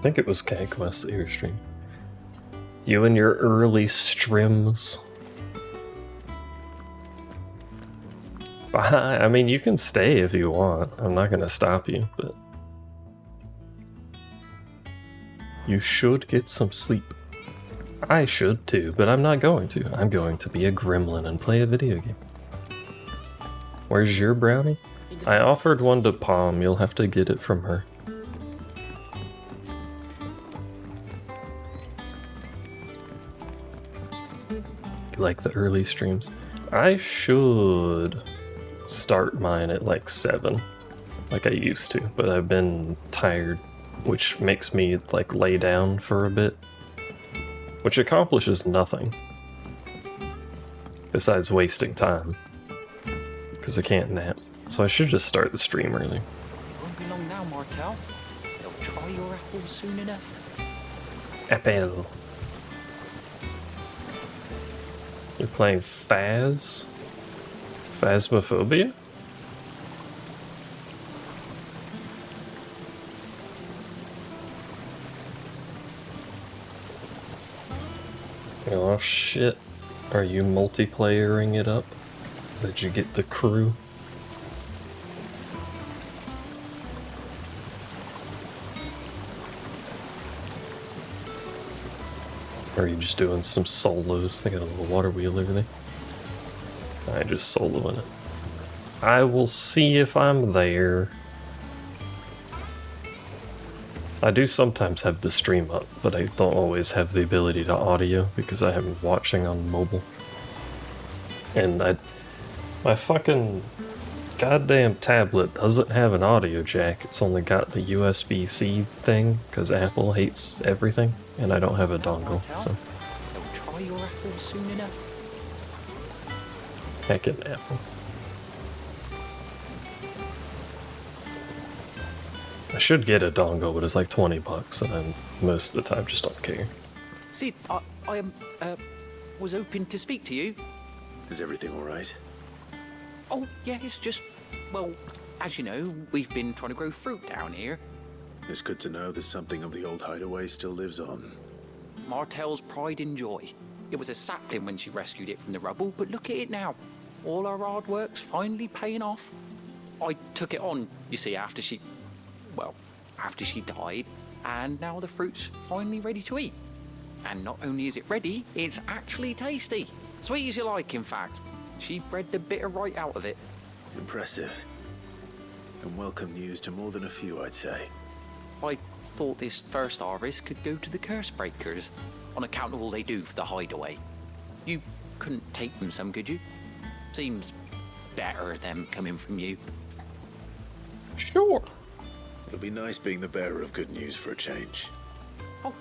think it was K-Quest that you were streaming. You and your early streams. I mean, you can stay if you want. I'm not gonna stop you, but you should get some sleep. I should too, but I'm not going to. I'm going to be a gremlin and play a video game. Where's your brownie? I offered one to Palm. You'll have to get it from her. Like the early streams. I should start mine at like 7, like I used to, but I've been tired, which makes me like lay down for a bit, which accomplishes nothing besides wasting time, because I can't nap. So I should just start the stream early. Won't be long now, Martel. They'll try your apples soon enough. Apple. You're playing Phasmophobia? Oh shit. Are you multiplayering it up? Did you get the crew? Or are you just doing some solos? They got a little water wheel over there. I just soloing it. I will see if I'm there. I do sometimes have the stream up, but I don't always have the ability to audio because I am watching on mobile. And my fucking goddamn tablet doesn't have an audio jack. It's only got the USB-C thing because Apple hates everything, and I don't have a dongle. So they'll try your apples soon enough. Heckin' Apple. I should get a dongle, but it's like 20 bucks, and I most of the time just don't care. Sid, I was hoping to speak to you. Is everything all right? Oh, yeah, it's just, well, as you know, we've been trying to grow fruit down here. It's good to know that something of the old hideaway still lives on. Martel's pride and joy. It was a sapling when she rescued it from the rubble, but look at it now. All our hard work's finally paying off. I took it on, you see, after she died, and now the fruit's finally ready to eat. And not only is it ready, it's actually tasty. Sweet as you like, in fact. She bred the bitter right out of it. Impressive. And welcome news to more than a few, I'd say. I thought this first harvest could go to the curse breakers, on account of all they do for the hideaway. You couldn't take them some, could you? Seems better them coming from you. Sure. It'll be nice being the bearer of good news for a change. Oh,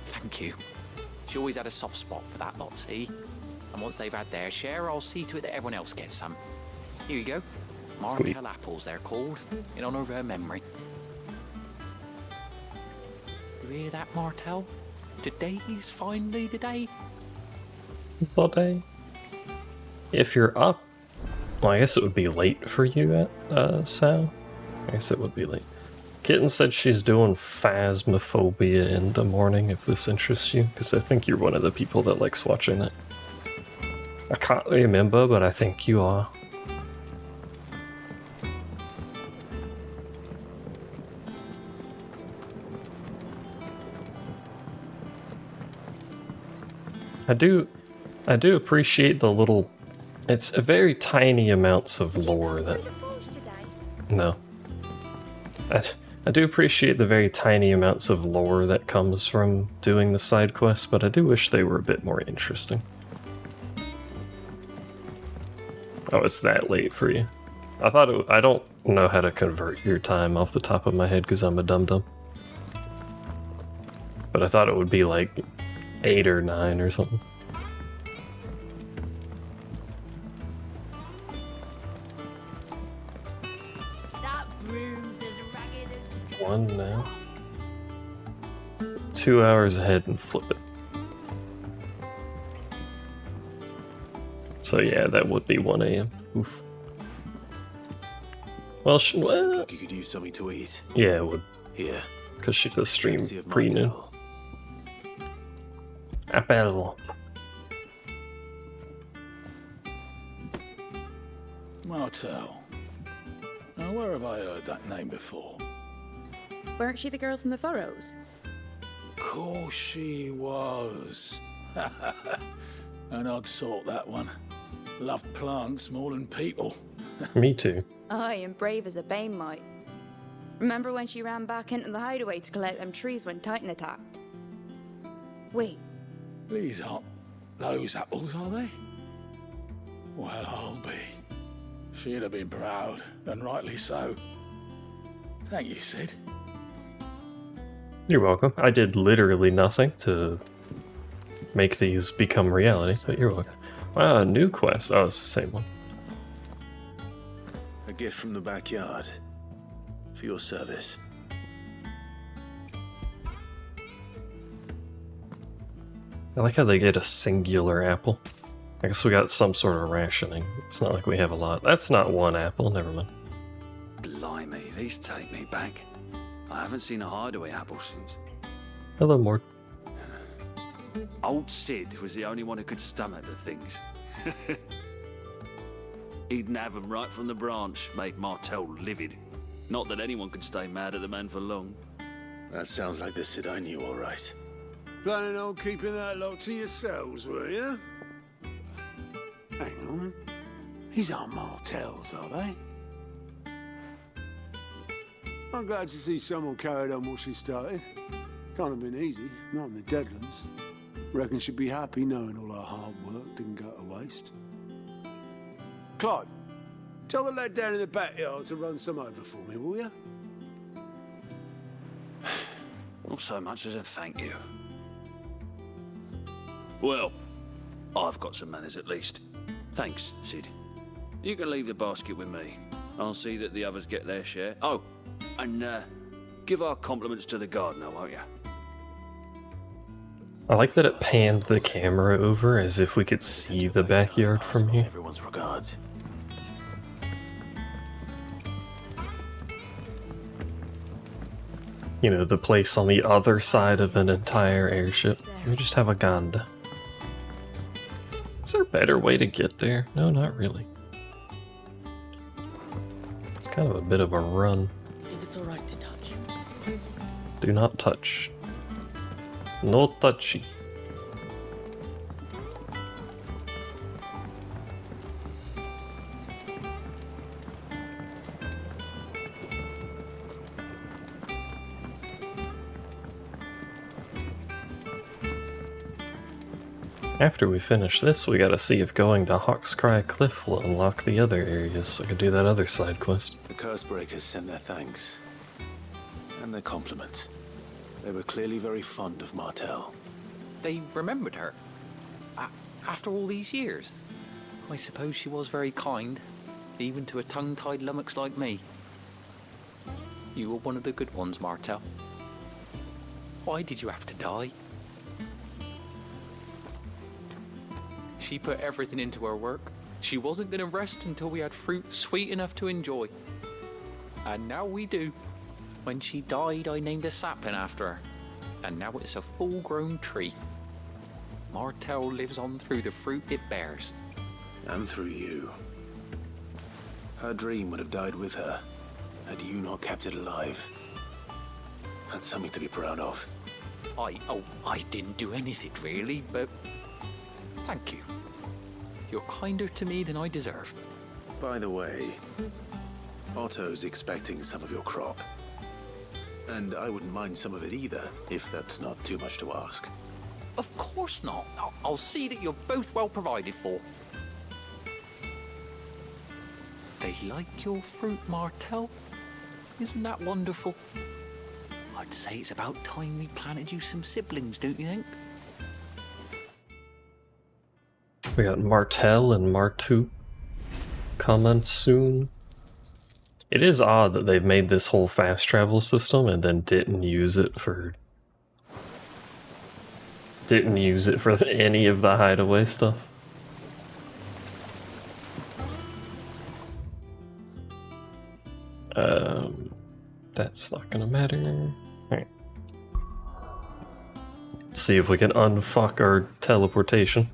thank you. She always had a soft spot for that lot, see? And once they've had their share, I'll see to it that everyone else gets some. Here you go. Martel apples, they're called, in honor of her memory. You hear that, Martel? Today's finally the day. The day. If you're up, well, I guess it would be late for you at Sal. I guess it would be late. Kitten said she's doing Phasmophobia in the morning, if this interests you, because I think you're one of the people that likes watching that. I can't remember, but I think you are. I do appreciate the little... It's a very tiny amounts of lore that... No. I do appreciate the very tiny amounts of lore that comes from doing the side quests, but I do wish they were a bit more interesting. Oh, it's that late for you. I don't know how to convert your time off the top of my head because I'm a dum-dum. But I thought it would be like 8 or 9 or something. That broom's as ragged as 1 now. 2 hours ahead and flip it. So yeah, that would be 1 a.m. Oof. Well, Like you could use something to eat. yeah, it would. Here, because she does stream Courtesy of pre-noon. Martel. Apple. Martel. Now, where have I heard that name before? Weren't she the girl from the Furrows? Course she was. An odd sort, that one. Loved plants more than people. Me too. Aye, and brave as a bane might. Remember when she ran back into the hideaway to collect them trees when Titan attacked? Wait, These aren't those apples, are they? Well, I'll be. She'd have been proud, and rightly so. Thank you, Sid. You're welcome. I did literally nothing to make these become reality, but you're welcome. Wow, a new quest. Oh, it's the same one. A gift from the backyard. For your service. I like how they get a singular apple. I guess we got some sort of rationing. It's not like we have a lot. That's not one apple, never mind. Blimey, these take me back. I haven't seen a hideaway apple since. Hello, Mort. Old Sid was the only one who could stomach the things. He'd nab 'em right from the branch, made Martel livid. Not that anyone could stay mad at the man for long. That sounds like the Sid I knew, all right. Planning on keeping that lot to yourselves, were you? Hang on. These aren't Martels, are they? I'm glad to see someone carried on what she started. Can't have been easy, not in the Deadlands. Reckon she'd be happy knowing all her hard work didn't go to waste. Clive, tell the lad down in the backyard to run some over for me, will you? Not so much as a thank you. Well, I've got some manners at least. Thanks, Sid. You can leave the basket with me. I'll see that the others get their share. Oh, and give our compliments to the gardener, won't you? I like that it panned the camera over as if we could see the backyard from here. Everyone's regards. You know, the place on the other side of an entire airship. We just have a Ganda. Is there a better way to get there? No, not really. It's kind of a bit of a run. Think it's alright to touch. Do not touch. No touchy. After we finish this, we gotta see if going to Hawk's Cry Cliff will unlock the other areas so I can do that other side quest. The Cursebreakers sent their thanks. And their compliments. They were clearly very fond of Martel. They remembered her. After all these years. I suppose she was very kind, even to a tongue-tied lummox like me. You were one of the good ones, Martel. Why did you have to die? She put everything into her work. She wasn't going to rest until we had fruit sweet enough to enjoy. And now we do. When she died, I named a sapling after her. And now it's a full-grown tree. Martel lives on through the fruit it bears. And through you. Her dream would have died with her, had you not kept it alive. That's something to be proud of. I didn't do anything really, but thank you. You're kinder to me than I deserve. By the way, Otto's expecting some of your crop. And I wouldn't mind some of it either, if that's not too much to ask. Of course not. I'll see that you're both well provided for. They like your fruit, Martel. Isn't that wonderful? I'd say it's about time we planted you some siblings, don't you think? We got Martel and Martu coming soon. It is odd that they've made this whole fast travel system and then didn't use it for any of the hideaway stuff. That's not gonna matter. Alright. see if we can unfuck our teleportation.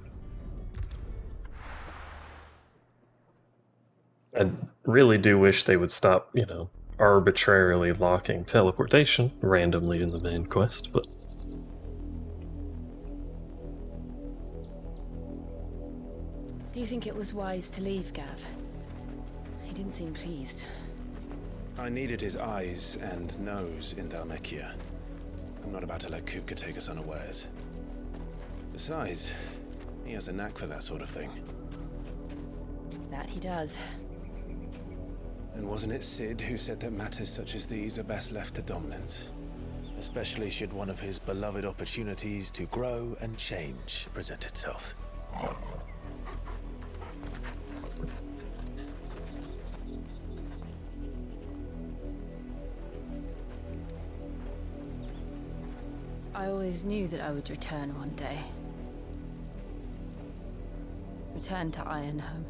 I really do wish they would stop, you know, arbitrarily locking teleportation randomly in the main quest, but... Do you think it was wise to leave, Gav? He didn't seem pleased. I needed his eyes and nose in Dhalmekia. I'm not about to let Kupka take us unawares. Besides, he has a knack for that sort of thing. That he does. And wasn't it Sid who said that matters such as these are best left to dominance? Especially should one of his beloved opportunities to grow and change present itself. I always knew that I would return one day. Return to Ironhome.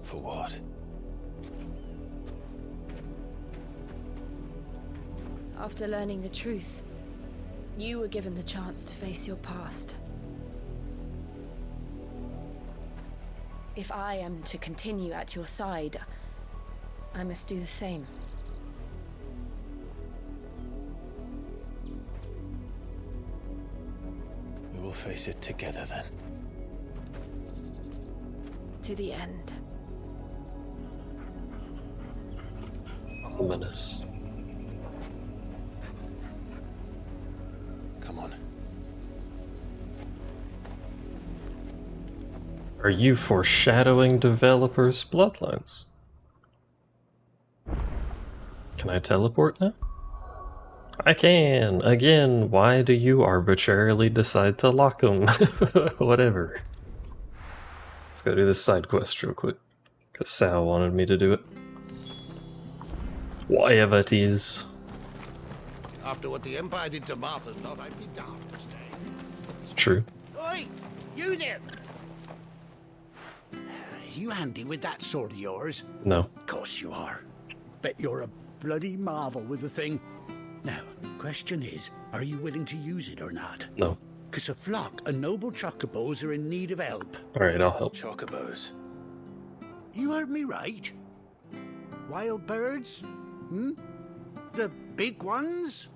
For what? After learning the truth, you were given the chance to face your past. If I am to continue at your side, I must do the same. We will face it together then. To the end. Ominous. Come on. Are you foreshadowing developers' bloodlines? Can I teleport now? I can! Again, why do you arbitrarily decide to lock them? Whatever. Let's go do this side quest real quick. Because Sal wanted me to do it. Whatever it is. After what the Empire did to Martha's lot, I'd be daft to stay. It's true. Oi! You there! You handy with that sword of yours? No. Of course you are. Bet you're a bloody marvel with the thing. Now, question is, are you willing to use it or not? No. Because a flock of noble chocobos are in need of help. Alright, I'll help. Chocobos. You heard me right. Wild birds? Hmm? The big ones?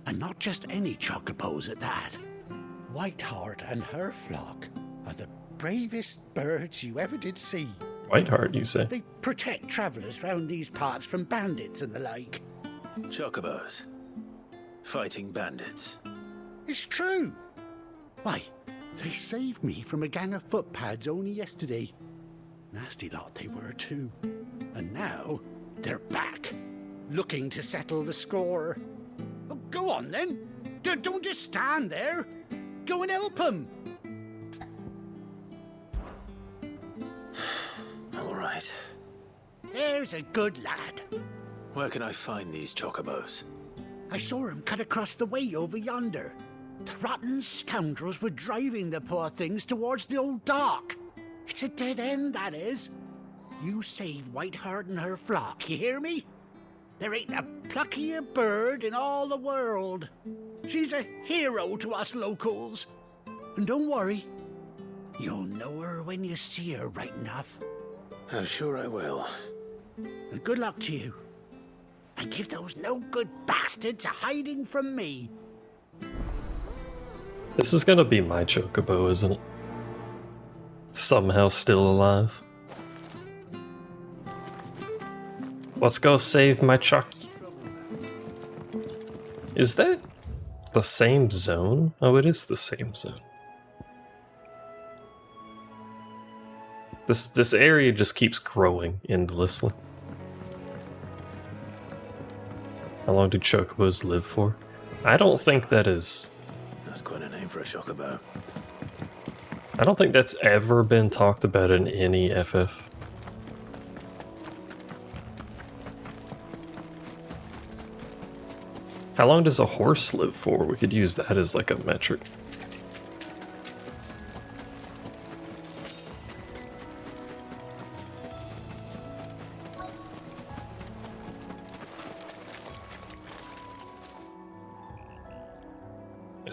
And not just any chocobos at that. Whiteheart and her flock are the bravest birds you ever did see. Whiteheart, you say? They protect travellers round these parts from bandits and the like. Chocobos. Fighting bandits. It's true. Why, they saved me from a gang of footpads only yesterday. Nasty lot they were too. And now, they're back. Looking to settle the score. Oh, go on then. Don't just stand there. Go and help them. All right. There's a good lad. Where can I find these chocobos? I saw him cut across the way over yonder. The rotten scoundrels were driving the poor things towards the old dock. It's a dead end, that is. You save Whiteheart and her flock, you hear me? There ain't a pluckier bird in all the world. She's a hero to us locals. And don't worry, you'll know her when you see her right enough. I'm sure I will. And good luck to you. And give those no-good bastards a hiding from me. This is gonna be my chocobo, isn't it? Somehow still alive. Let's go save my Chucky. Is that the same zone? Oh, it is the same zone. This area just keeps growing endlessly. How long do chocobos live for? I don't think that is... That's quite a name for a chocobo. I don't think that's ever been talked about in any FF. How long does a horse live for? We could use that as like a metric.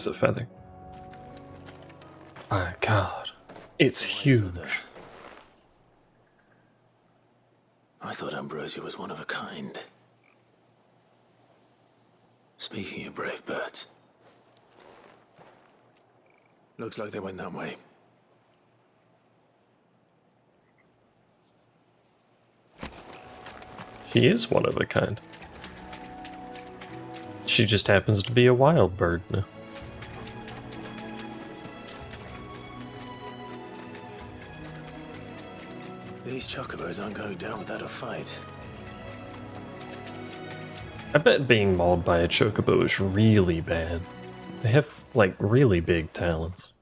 There's a feather. My God, it's huge. I thought Ambrosia was one of a kind. Speaking of brave birds, looks like they went that way. She is one of a kind. She just happens to be a wild bird now. These chocobos aren't going down without a fight. I bet being mauled by a chocobo is really bad. They have, like, really big talons.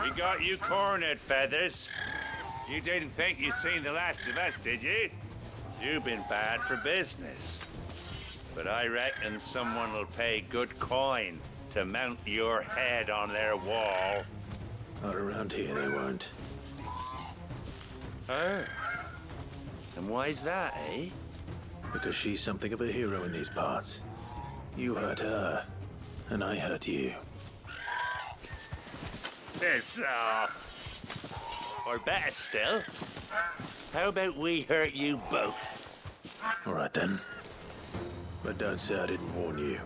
We got you cornered, Feathers. You didn't think you'd seen the last of us, did you? You've been bad for business. But I reckon someone will pay good coin to mount your head on their wall. Not around here, they won't. Oh. And why's that, eh? Because she's something of a hero in these parts. You hurt her, and I hurt you. Piss off. Or better still, how about we hurt you both? All right then. But don't say I didn't warn you.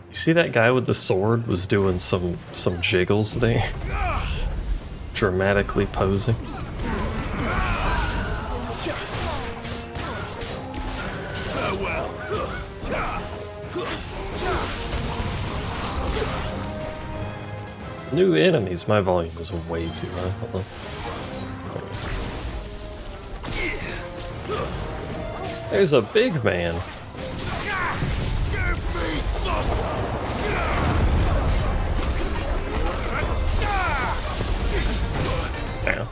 You see that guy with the sword was doing some jiggles there? Dramatically posing. New enemies. My volume is way too high. Hold on. There's a big man. Now.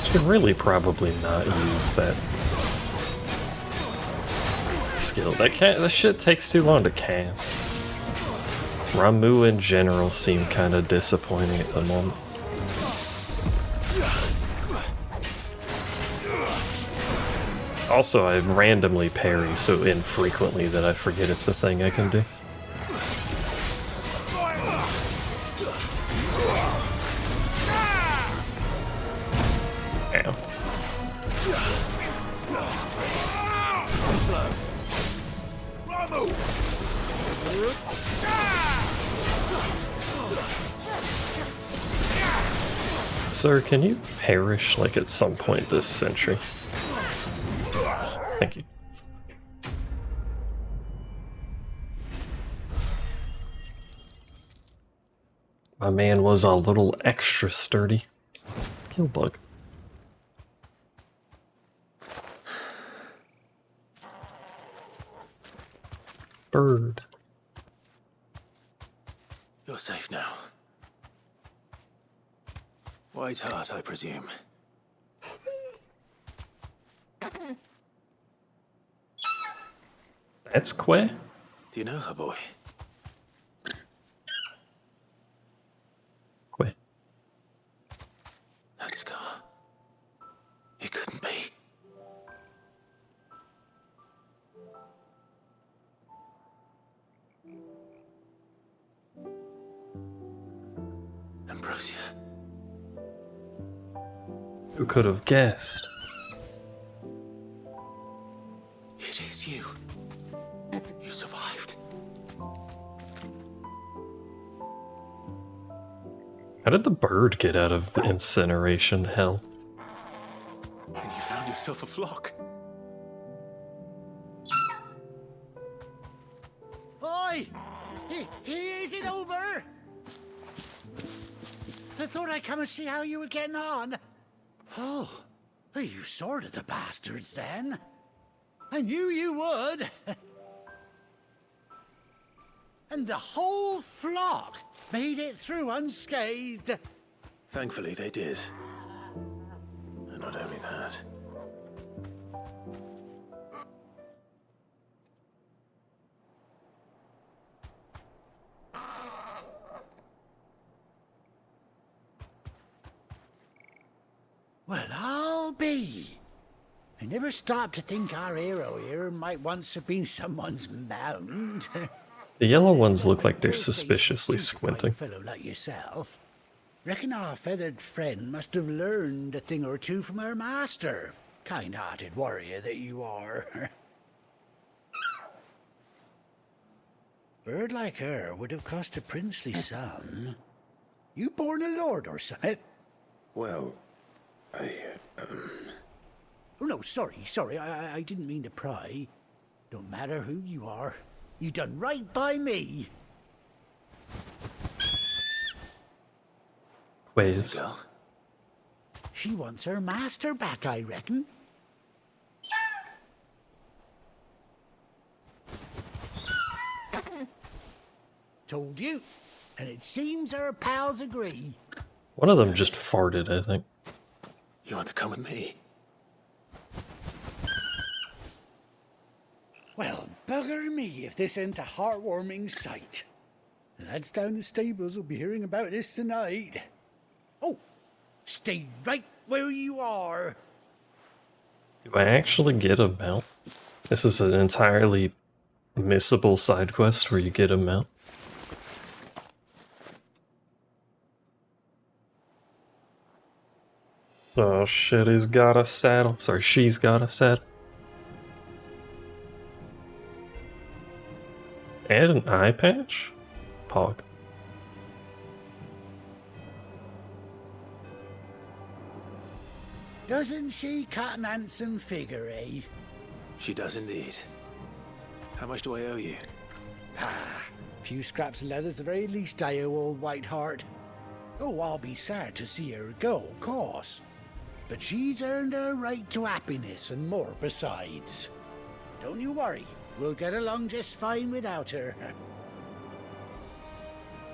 Should really probably not use that skill. That shit takes too long to cast. Ramu in general seem kind of disappointing at the moment. Also, I randomly parry so infrequently that I forget it's a thing I can do. Ow. Sir, can you perish like at some point this century? Thank you. My man was a little extra sturdy. Kill bug. Bird. You're safe now. White Heart, I presume. That's Quay? Do you know her, boy? Quay. That scar. It couldn't be. Ambrosia. Who could have guessed? It is you. You survived. How did the bird get out of the incineration hell? And you found yourself a flock. Oi! Is it over? I thought I'd come and see how you were getting on. Oh, you sorted the bastards then. I knew you would. And the whole flock made it through unscathed. Thankfully, they did. And not only that. Well, I'll be. I never stopped to think our hero here might once have been someone's mount. The yellow ones look like they're suspiciously squinting. Fellow like yourself. Reckon our feathered friend must have learned a thing or two from her master. Kind-hearted warrior that you are. Bird like her would have cost a princely sum. You born a lord or something? Well, Oh, no, sorry. I didn't mean to pry. Don't matter who you are. You done right by me. Quiz. She wants her master back, I reckon. Told you. And it seems her pals agree. One of them just farted, I think. You want to come with me? Well, bugger me if this ain't a heartwarming sight. The lads down the stables will be hearing about this tonight. Oh, stay right where you are. Do I actually get a mount? This is an entirely missable side quest where you get a mount. Oh shit, he's got a saddle. Sorry, she's got a saddle. And an eye patch? Pog. Doesn't she cut an handsome figure, eh? She does indeed. How much do I owe you? Ah, a few scraps of leather's the very least I owe old Whiteheart. Oh, I'll be sad to see her go, of course. But she's earned her right to happiness and more besides. Don't you worry, we'll get along just fine without her.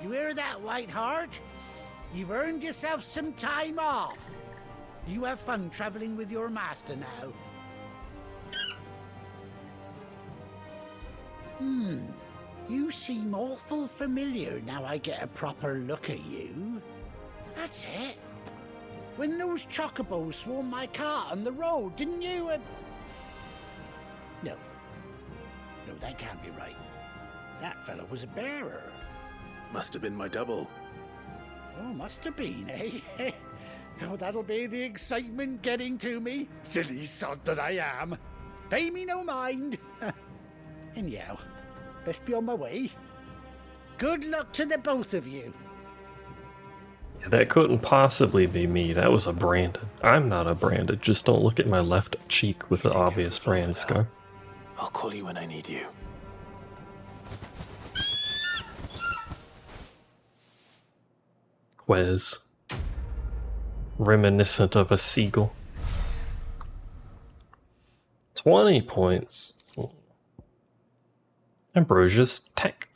You hear that, Whiteheart? You've earned yourself some time off. You have fun traveling with your master now. You seem awful familiar now I get a proper look at you. That's it. When those chocobos swarmed my cart on the road, didn't you? No, that can't be right. That fellow was a bearer. Must have been my double. Oh, must have been, eh? Oh, that'll be the excitement getting to me. Silly sod that I am. Pay me no mind. Anyhow, best be on my way. Good luck to the both of you. Yeah, that couldn't possibly be me. That was a branded. I'm not a branded. Just don't look at my left cheek with the obvious brand scar. I'll call you when I need you. Quez. Reminiscent of a seagull. 20 points. Ambrosia's Tech.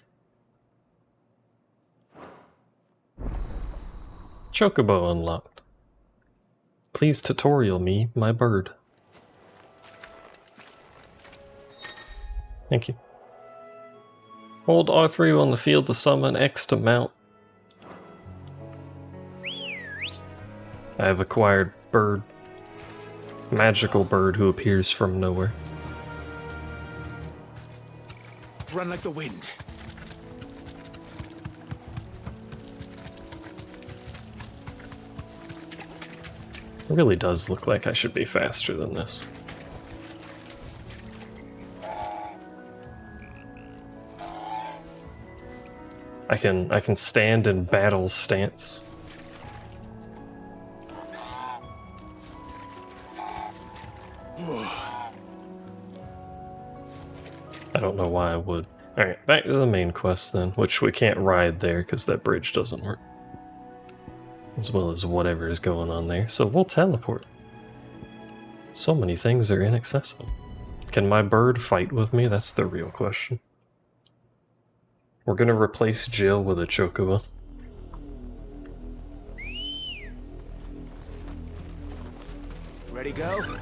Chocobo unlocked. Please tutorial me, my bird. Thank you. Hold R3 on the field to summon X to mount. I have acquired bird. Magical bird who appears from nowhere. Run like the wind. It really does look like I should be faster than this. I can stand in battle stance. I don't know why I would. Alright, back to the main quest then, which we can't ride there because that bridge doesn't work. As well as whatever is going on there, so we'll teleport. So many things are inaccessible. Can my bird fight with me? That's the real question. We're gonna replace Jill with a chocobo. Ready, go?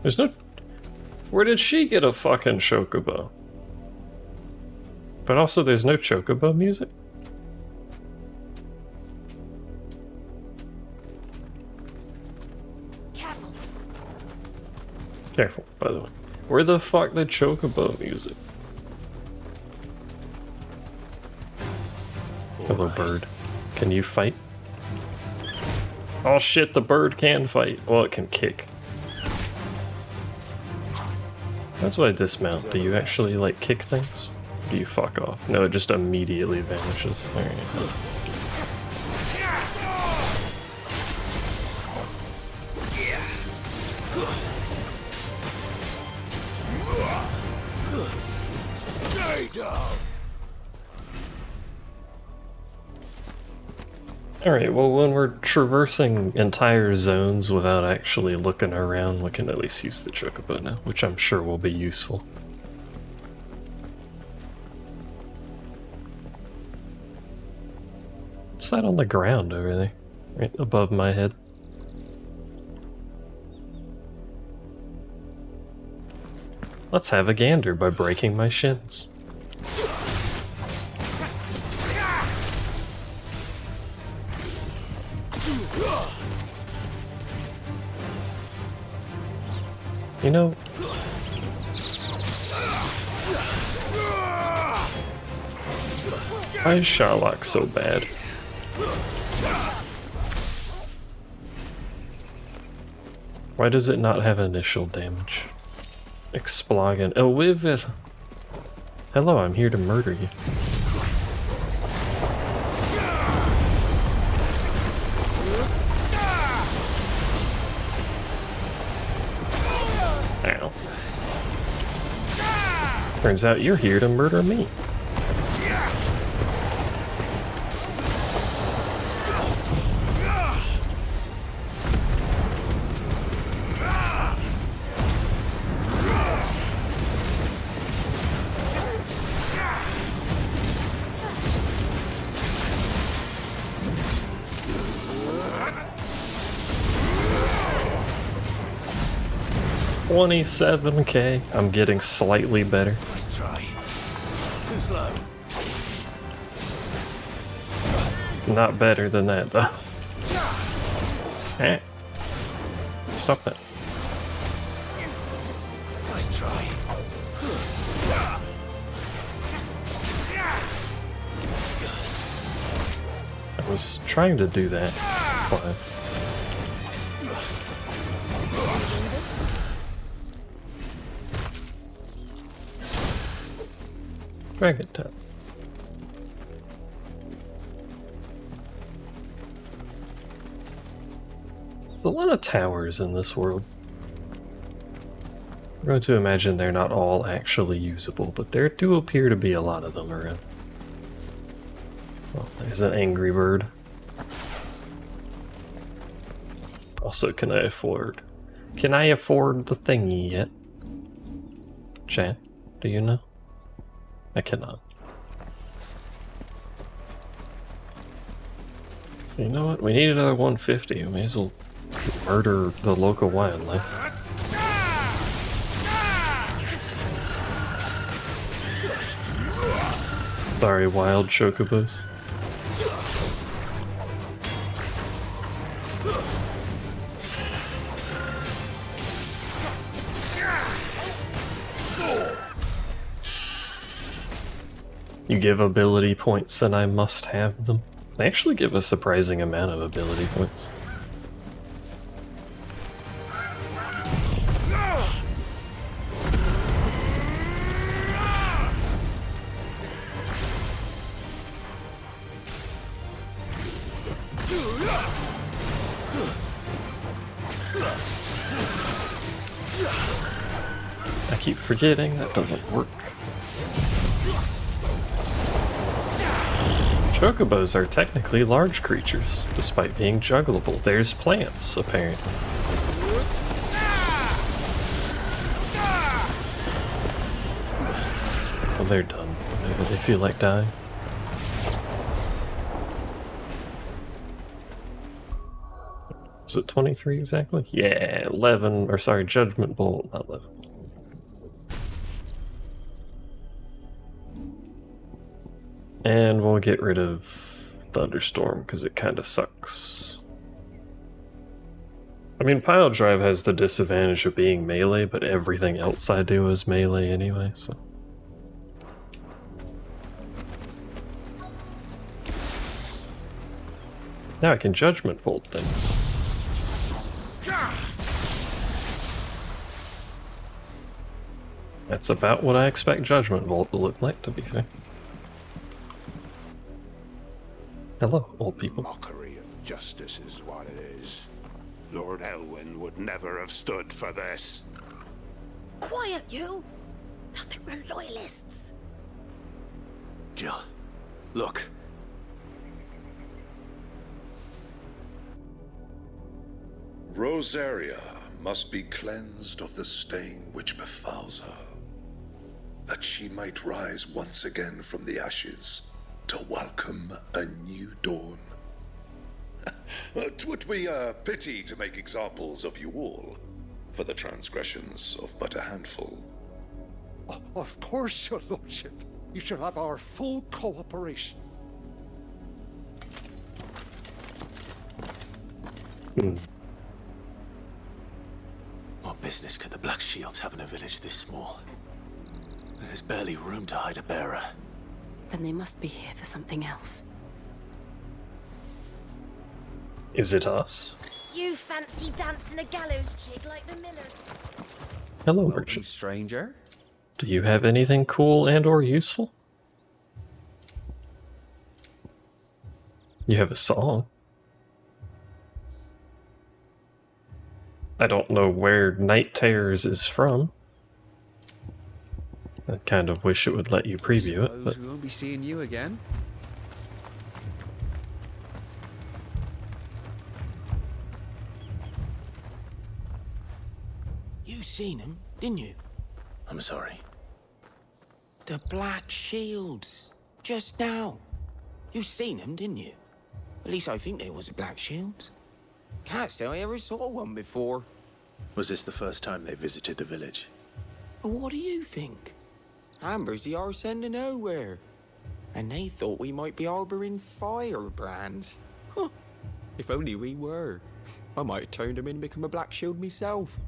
There's no... Where did she get a fucking chocobo? But also there's no chocobo music? Careful. Careful, by the way. Where the fuck the chocobo music? Hello, bird. Can you fight? Oh shit, the bird can fight. Well, it can kick. That's why I dismount. Do you actually, like, kick things? Or do you fuck off? No, it just immediately vanishes. Alright. Stay down. Alright, well, when we're traversing entire zones without actually looking around, we can at least use the chocobo now, which I'm sure will be useful. What's that on the ground over there? Right above my head? Let's have a gander by breaking my shins. You know, why is Sherlock so bad? Why does it not have initial damage? Explogen. Oh, with it. Hello, I'm here to murder you. Ow. Turns out you're here to murder me. $27K. I'm getting slightly better. Nice try. Too slow. Not better than that, though. Eh. Stop that. Nice try. I was trying to do that. Why? Dragon Tap. There's a lot of towers in this world. I'm going to imagine they're not all actually usable, but there do appear to be a lot of them around. Well, there's an angry bird. Also, can I afford the thingy yet? Chat, do you know? I cannot. You know what? We need another 150. We may as well murder the local wildlife. Sorry, wild chocobos. You give ability points and I must have them. They actually give a surprising amount of ability points. I keep forgetting that doesn't work. Chocobos are technically large creatures, despite being juggleable. There's plants, apparently. they're done. They feel like dying. Is it 23 exactly? Yeah, 11, or sorry, Judgment Bolt, not 11. And we'll get rid of Thunderstorm, because it kind of sucks. I mean, Pile Drive has the disadvantage of being melee, but everything else I do is melee anyway, so... Now I can Judgment Bolt things. That's about what I expect Judgment Bolt to look like, to be fair. Hello, old people. Mockery of justice is what it is. Lord Elwyn would never have stood for this. Quiet, you! I think we're loyalists. Jill, look. Rosaria must be cleansed of the stain which befouls her, that she might rise once again from the ashes to welcome a new dawn. 'Twould be a pity to make examples of you all for the transgressions of but a handful. Of course, your lordship. You shall have our full cooperation. What business could the Black Shields have in a village this small? There's barely room to hide a bearer. Then they must be here for something else. Is it us? You fancy dancing a gallows jig like the Millers? Hello, merchant. Stranger. Do you have anything cool and or useful? You have a song. I don't know where Night Terrors is from. I kind of wish it would let you preview it, but... We won't be seeing you again. You seen him, didn't you? I'm sorry. The Black Shields. Just now. You seen them, didn't you? At least I think there was a Black Shields. Can't say I ever saw one before. Was this the first time they visited the village? Well, what do you think? Amber's the arse end of nowhere. And they thought we might be harboring firebrands. Huh. If only we were. I might have turned them in and become a Black Shield myself.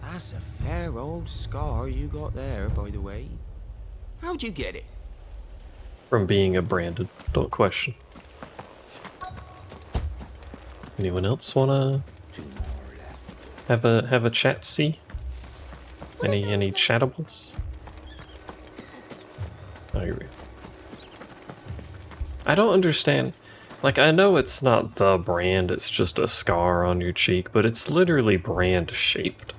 That's a fair old scar you got there, by the way. How'd you get it? From being a branded, don't question. Anyone else wanna have a chat? See? Any chattables? Oh, here we go. I don't understand. Like, I know it's not the brand, it's just a scar on your cheek, but it's literally brand shaped.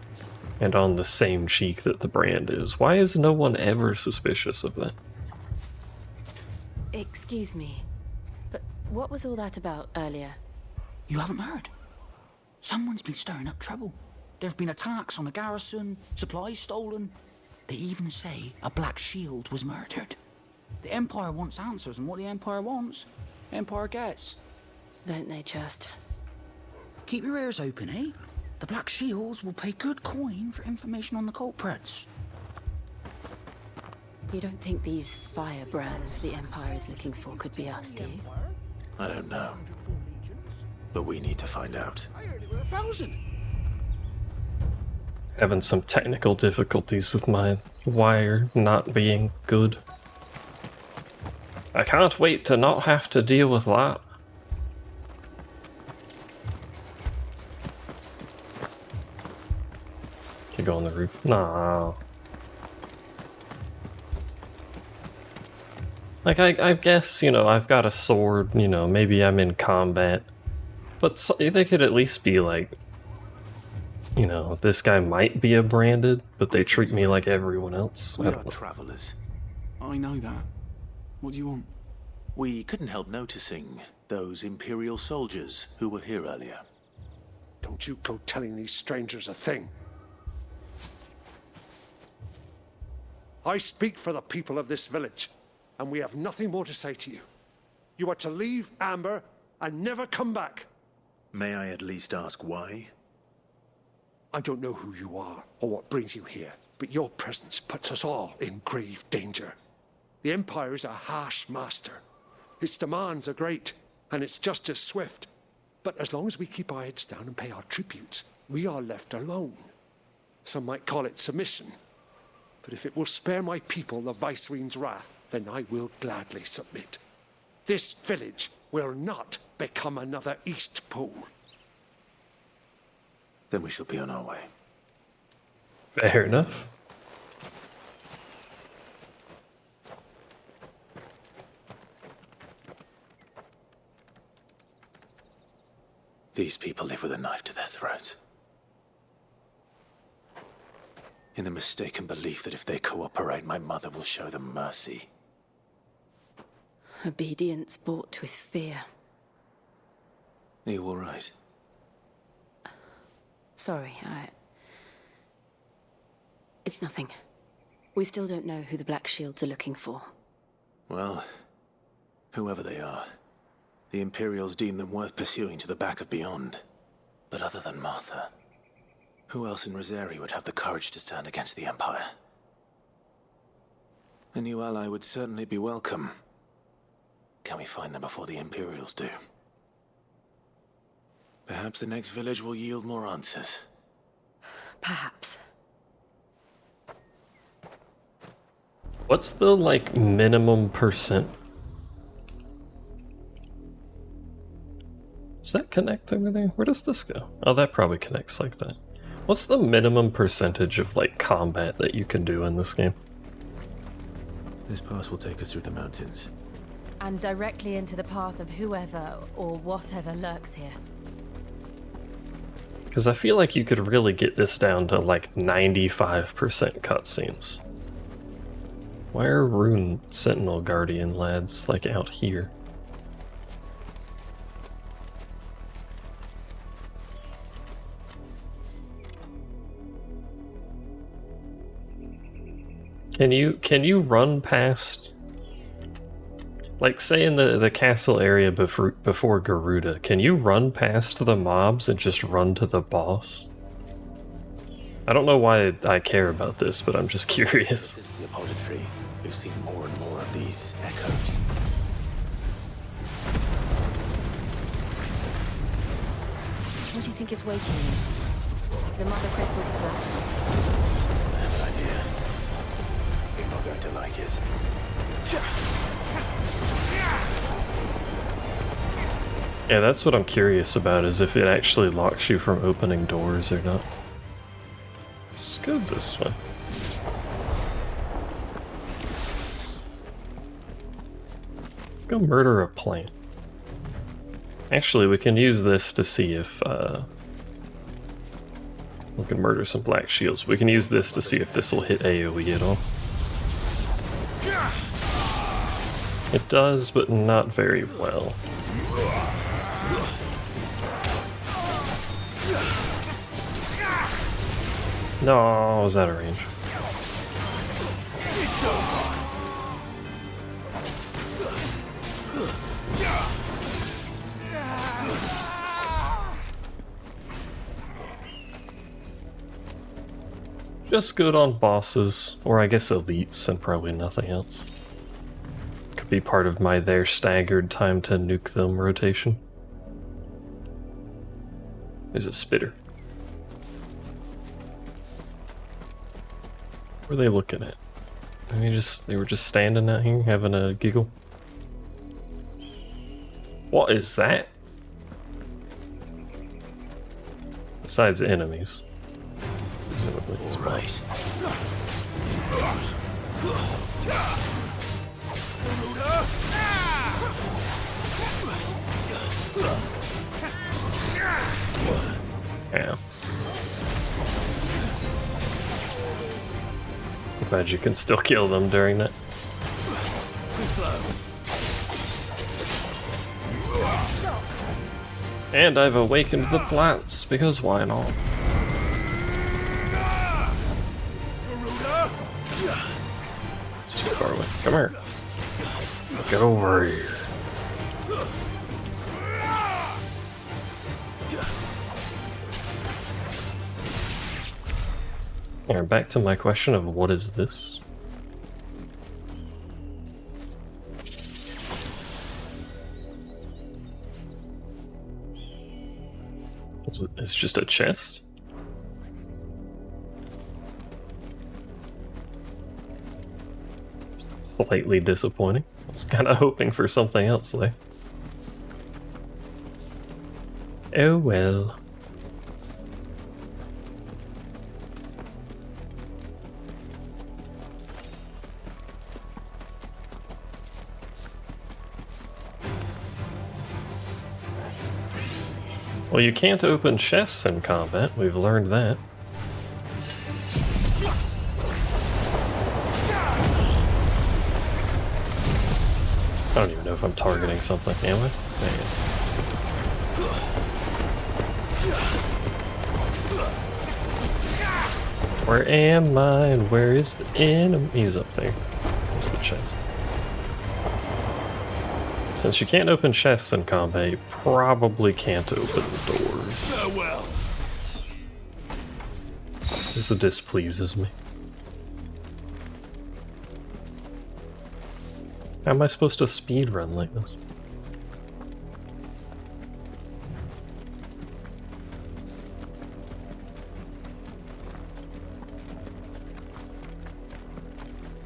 And on the same cheek that the brand is. Why is no one ever suspicious of that? Excuse me, but what was all that about earlier? You haven't heard? Someone's been stirring up trouble. There have been attacks on the garrison, supplies stolen. They even say a Black Shield was murdered. The Empire wants answers, and what the Empire wants, Empire gets. Don't they just? Keep your ears open, eh? The Black Shields will pay good coin for information on the culprits. You don't think these firebrands the Empire is looking for could be us, do you? I don't know. But we need to find out. I heard there were 1,000. Having some technical difficulties with my wire not being good. I can't wait to not have to deal with that. Can you go on the roof? Nah. Like, I guess, you know, I've got a sword, you know, maybe I'm in combat. But so, they could at least be like, you know, this guy might be a branded, but they treat me like everyone else. We are travelers. I know that. What do you want? We couldn't help noticing those Imperial soldiers who were here earlier. Don't you go telling these strangers a thing. I speak for the people of this village, and we have nothing more to say to you. You are to leave Amber and never come back. May I at least ask why? I don't know who you are or what brings you here, but your presence puts us all in grave danger. The Empire is a harsh master. Its demands are great, and its justice swift. But as long as we keep our heads down and pay our tributes, we are left alone. Some might call it submission. But if it will spare my people the Viceroy's wrath, then I will gladly submit. This village will not become another East Pool. Then we shall be on our way. Fair enough. These people live with a knife to their throats. In the mistaken belief that if they cooperate, my mother will show them mercy. Obedience bought with fear. Are you all right? Sorry, It's nothing. We still don't know who the Black Shields are looking for. Well, whoever they are, the Imperials deem them worth pursuing to the back of beyond. But other than Martha, who else in Rosari would have the courage to stand against the Empire? A new ally would certainly be welcome. Can we find them before the Imperials do? Perhaps the next village will yield more answers. Perhaps. What's the, like, minimum percent? Does that connect over there? Where does this go? Oh, that probably connects like that. What's the minimum percentage of, like, combat that you can do in this game? This pass will take us through the mountains. And directly into the path of whoever or whatever lurks here. Because I feel like you could really get this down to like 95% cutscenes. Why are Rune Sentinel Guardian lads like out here? Can you run past, like, say in the castle area before Garuda, can you run past the mobs and just run to the boss? I don't know why I care about this, but I'm just curious. Since the apothecary, we've seen more and more of these echoes. What do you think is waking you? The mother crystals collapse. I have an idea. You're not going to like it. Yeah, that's what I'm curious about, is if it actually locks you from opening doors or not. Let's go this way. Let's go murder a plant. Actually, we can use this to see if, we can murder some black shields. We can use this to see if this will hit AoE at all. It does, but not very well. No, I was out of range. Just good on bosses, or I guess elites, and probably nothing else. Could be part of my their staggered time to nuke them rotation. Is it Spitter? What are they looking at? They were just standing out here having a giggle. What is that? Besides enemies. Presumably. All right. Yeah. I'm glad you can still kill them during that. Too slow. And I've awakened the plants, because why not? Come here. Get over here. Alright, back to my question of what is this? It's just a chest? Slightly disappointing. I was kind of hoping for something else there. Oh well. Well, you can't open chests in combat, we've learned that. I don't even know if I'm targeting something, am I? Dang it. Where am I and where is the enemy? He's up there. Where's the chest? Since you can't open chests in combat, you probably can't open the doors. Farewell. This displeases me. How am I supposed to speedrun like this?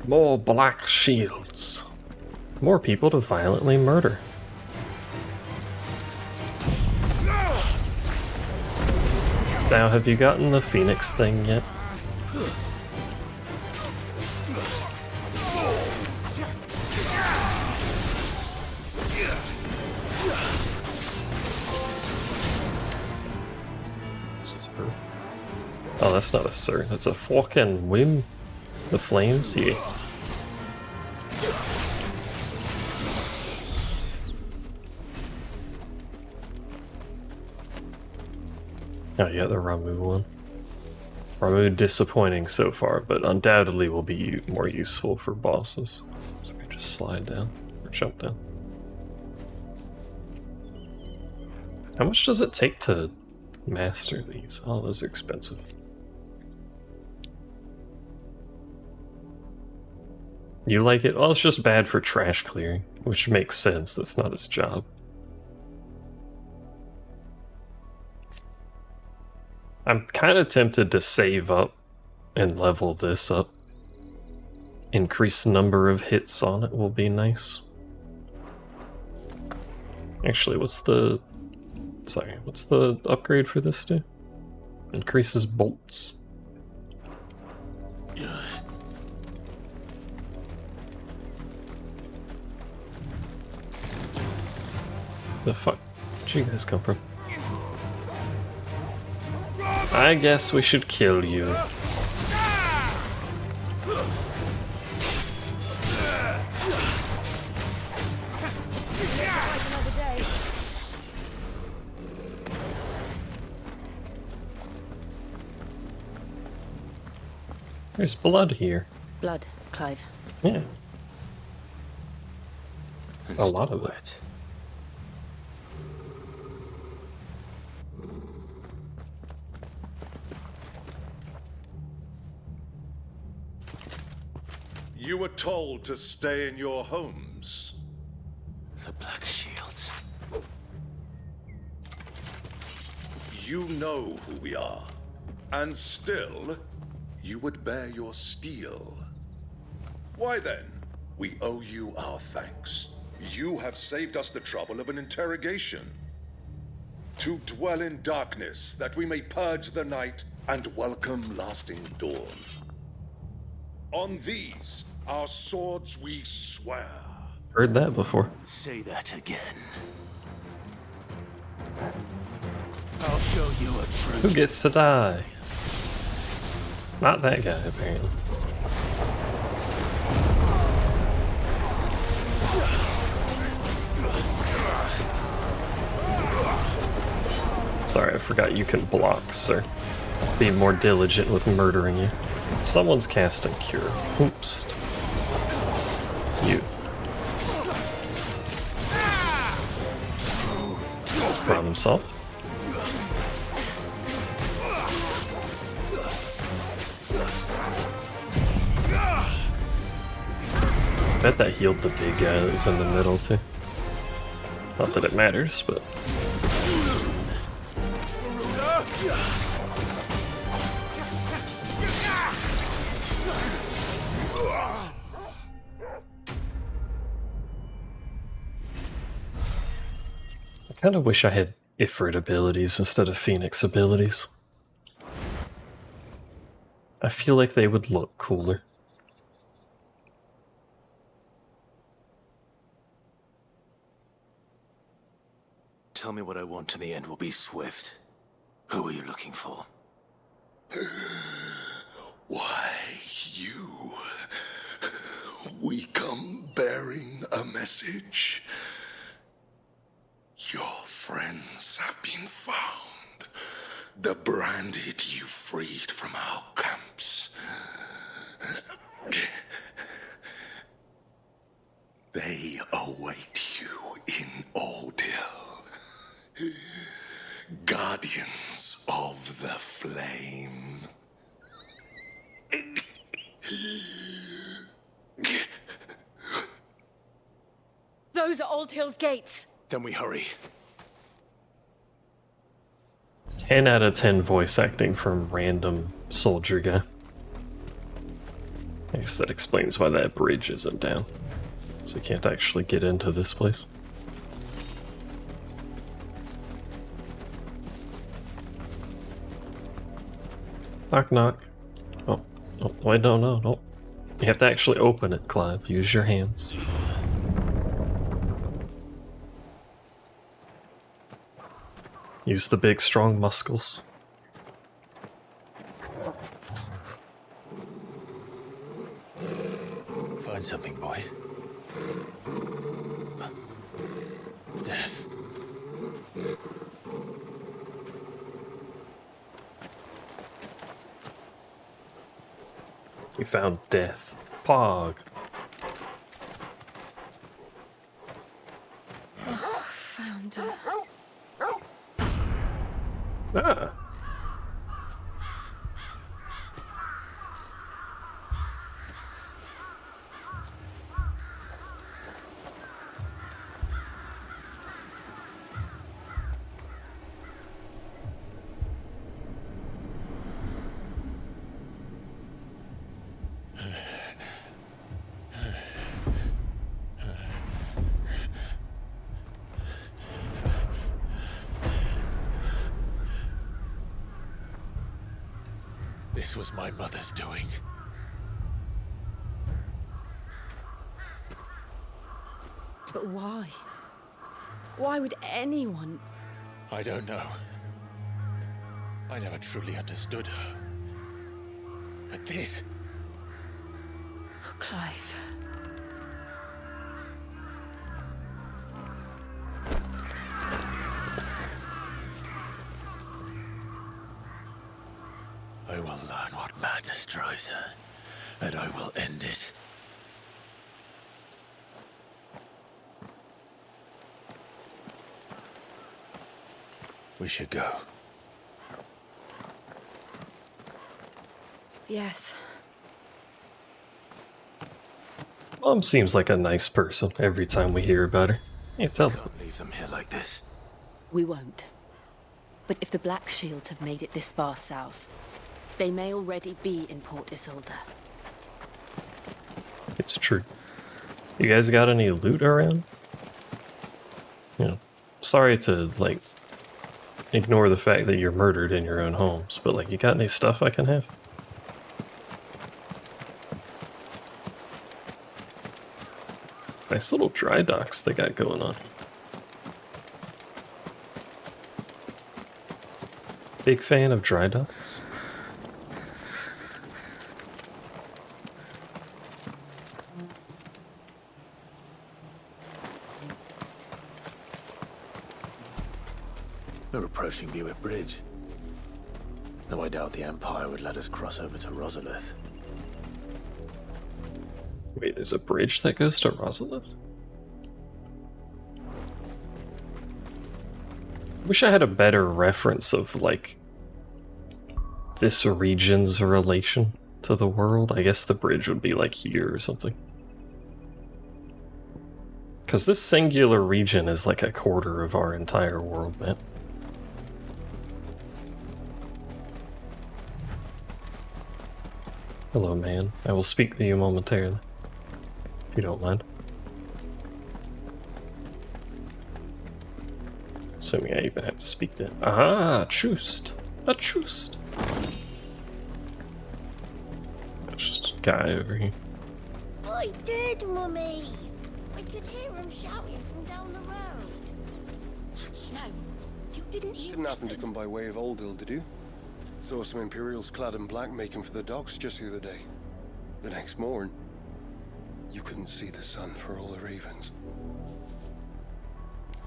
More black shields. More people to violently murder. So now, have you gotten the Phoenix thing yet? Oh, that's not a sir. That's a fucking whim. The flames? Yeah. Oh yeah, the Ramu one. Ramu disappointing so far, but undoubtedly will be more useful for bosses. So I can just slide down or jump down. How much does it take to master these? Oh, those are expensive. You like it? Well, it's just bad for trash clearing, which makes sense. That's not his job. I'm kind of tempted to save up and level this up. Increase number of hits on it will be nice. Actually, what's the upgrade for this do? Increases bolts. The fuck? Where'd you guys come from? I guess we should kill you. There's blood here. Blood, Clive. Yeah. And A lot of it. You were told to stay in your homes. The Black Shields. You know who we are. And still, you would bear your steel. Why then, we owe you our thanks. You have saved us the trouble of an interrogation. To dwell in darkness, that we may purge the night and welcome lasting dawn. On these, our swords we swear. Heard that before. Say that again. I'll show you a truth. Who gets to die? Not that guy, apparently. Sorry, I forgot you can block, sir. Be more diligent with murdering you. Someone's casting Cure. Oops. Problem solved. Bet that healed the big guy that was in the middle too. Not that it matters, but... I kind of wish I had Ifrit abilities instead of Phoenix abilities. I feel like they would look cooler. Tell me what I want and the end will be swift. Who are you looking for? Why, you. We come bearing a message. Your friends have been found. The branded you freed from our camps. They await you in Ordeal. Guardians of the Flame. Those are Old Hill's gates. Then we hurry. 10 out of 10 voice acting from random soldier guy. I guess that explains why that bridge isn't down. So you can't actually get into this place. Knock knock. Oh, oh wait, no. You have to actually open it, Clive. Use your hands. Use the big, strong muscles. Find something, boy. Death. We found death. Pog. Oh, found her. Ah. This was my mother's doing. But why? Why would anyone... I don't know. I never truly understood her. But this... Oh, Clive. I will learn what madness drives her, and I will end it. We should go. Yes. Mom seems like a nice person every time we hear about her. You tell them. Can't leave them here like this. We won't. But if the Black Shields have made it this far south, they may already be in Port Isolde. It's true. You guys got any loot around? You know, sorry to, like, ignore the fact that you're murdered in your own homes, but, like, you got any stuff I can have? Nice little dry docks they got going on. Big fan of dry docks. We're approaching Buick Bridge. Though I doubt the Empire would let us cross over to Rosalith. Wait, there's a bridge that goes to Rosalith? Wish I had a better reference of, like, this region's relation to the world. I guess the bridge would be, like, here or something. Because this singular region is like a quarter of our entire world map. Hello, man. I will speak to you momentarily, if you don't mind. Assuming I even have to speak to him. Ah, Choost. A Choost. That's just a guy over here. I did, Mummy. I could hear him shouting from down the road. No, you didn't hear Didn't happen to come by way of Oldhill, did you? Saw some Imperials clad in black making for the docks just the other day. The next morn, you couldn't see the sun for all the ravens.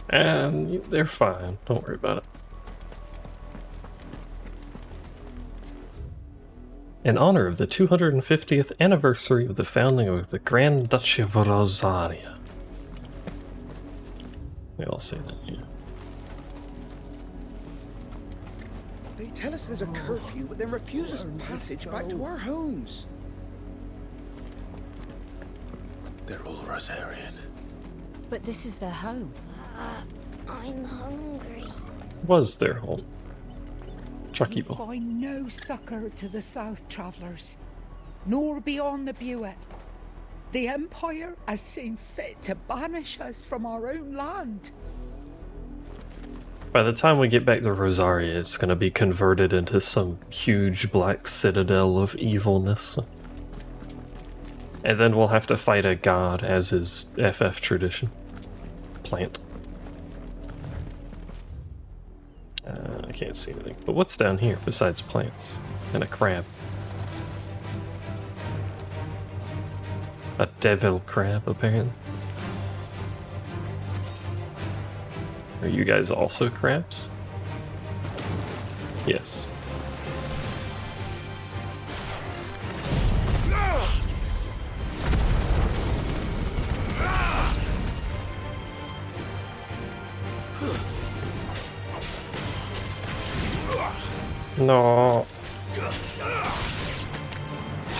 And they're fine. Don't worry about it. In honor of the 250th anniversary of the founding of the Grand Duchy of Rosaria. They all say that, yeah. They tell us there's a curfew, but then refuse us passage back to our homes. They're all Rosarian. But this is their home. I'm hungry. Was their home. Chucky Ball. Find no succor to the South travellers, nor beyond the Buet. The Empire has seen fit to banish us from our own land. By the time we get back to Rosaria, it's going to be converted into some huge black citadel of evilness. And then we'll have to fight a god, as is FF tradition. Plant. I can't see anything. But what's down here besides plants? And a crab. A devil crab, apparently. Are you guys also crabs? Yes. No.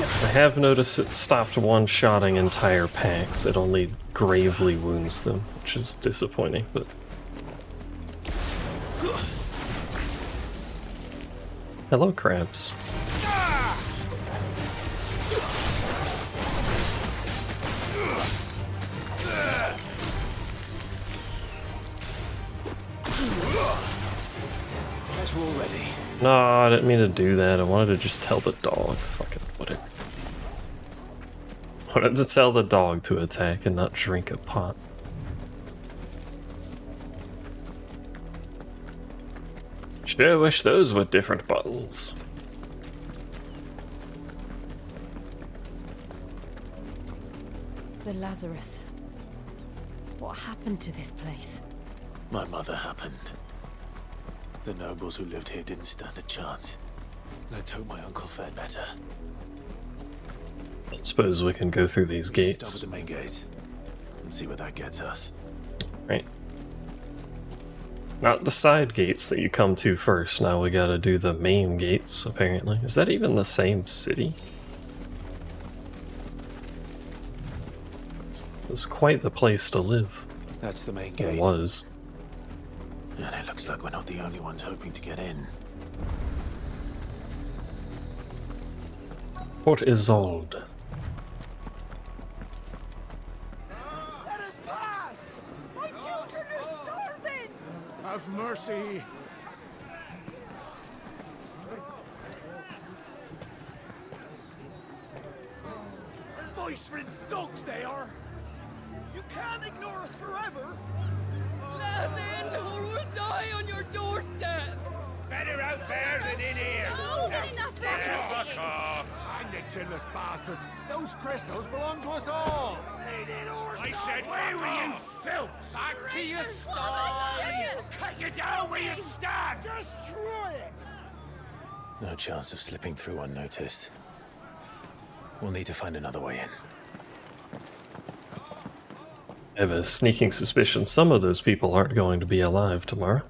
I have noticed it stopped one-shotting entire packs. It only gravely wounds them, which is disappointing, but... Hello, crabs. Guess we're all ready. No, I didn't mean to do that. I wanted to just tell the dog. Fuck it, whatever. I wanted to tell the dog to attack and not drink a pot. Sure wish those were different buttons. The Lazarus. What happened to this place? My mother happened. The nobles who lived here didn't stand a chance. Let's hope my uncle fared better. I suppose we can go through these gates. Start with the main gate and see where that gets us. Right. Not the side gates that you come to first. Now we gotta do the main gates, apparently. Is that even the same city? It's quite the place to live. That's the main gate. It was. And it looks like we're not the only ones hoping to get in. Port Isolde. Let us pass! My children are starving! Have mercy. Voice-rinsed dogs they are! You can't ignore us forever! Let us in, or we'll die on your doorstep! Better out there than in here. Oh, good enough, Fuck off. Find the chinless bastards. Those crystals belong to us all. I said, where were you, filth? Back to your sties. Cut you down where you stand. Destroy it! No chance of slipping through unnoticed. We'll need to find another way in. I have a sneaking suspicion some of those people aren't going to be alive tomorrow.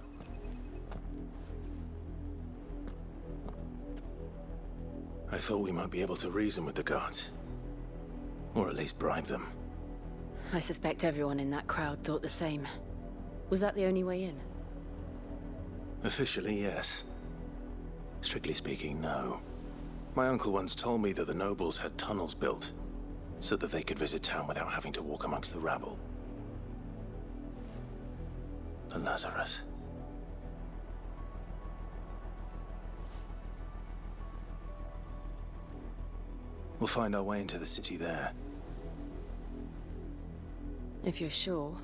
I thought we might be able to reason with the guards. Or at least bribe them. I suspect everyone in that crowd thought the same. Was that the only way in? Officially, yes. Strictly speaking, no. My uncle once told me that the nobles had tunnels built, so that they could visit town without having to walk amongst the rabble. The Lazarus. We'll find our way into the city there. If you're sure.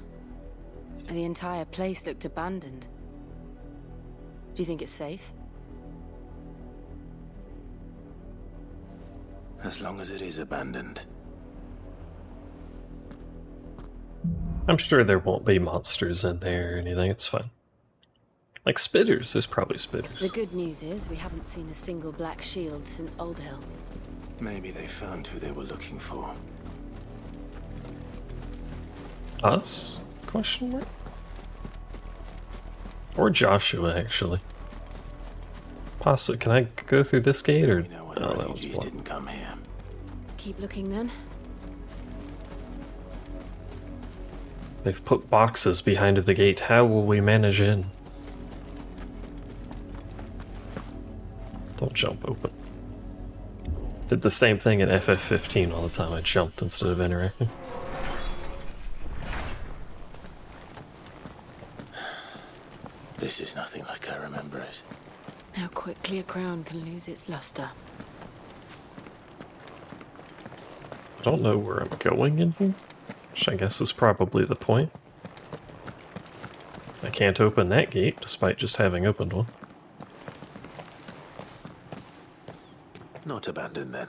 The entire place looked abandoned. Do you think it's safe? As long as it is abandoned. I'm sure there won't be monsters in there or anything, it's fine. Like spitters, there's probably spitters. The good news is we haven't seen a single black shield since Old Hill. Maybe they found who they were looking for. Us? Question mark? Or Joshua, actually. Possibly. Can I go through this gate, or Oh, that was blocked. Didn't come here. Keep looking then. They've put boxes behind the gate. How will we manage in? Don't jump open. Did the same thing in FF15 all the time. I jumped instead of interacting. This is nothing like I remember it. How quickly a crown can lose its luster. I don't know where I'm going in here, which I guess is probably the point. I can't open that gate, despite just having opened one. Not abandoned, then.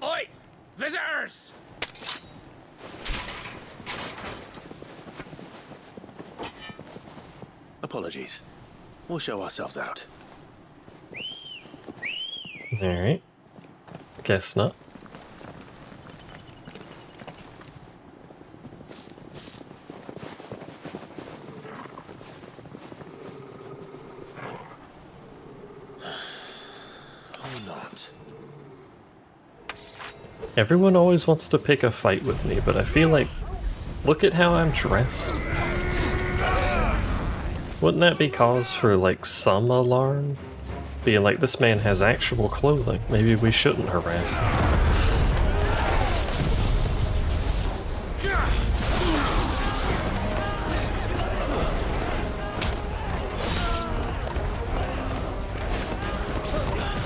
Oi! Visitors! Apologies. We'll show ourselves out. Alright. Guess not. Or not. Everyone always wants to pick a fight with me, but I feel like... Look at how I'm dressed. Wouldn't that be cause for, like, some alarm? Being like, this man has actual clothing. Maybe we shouldn't harass him.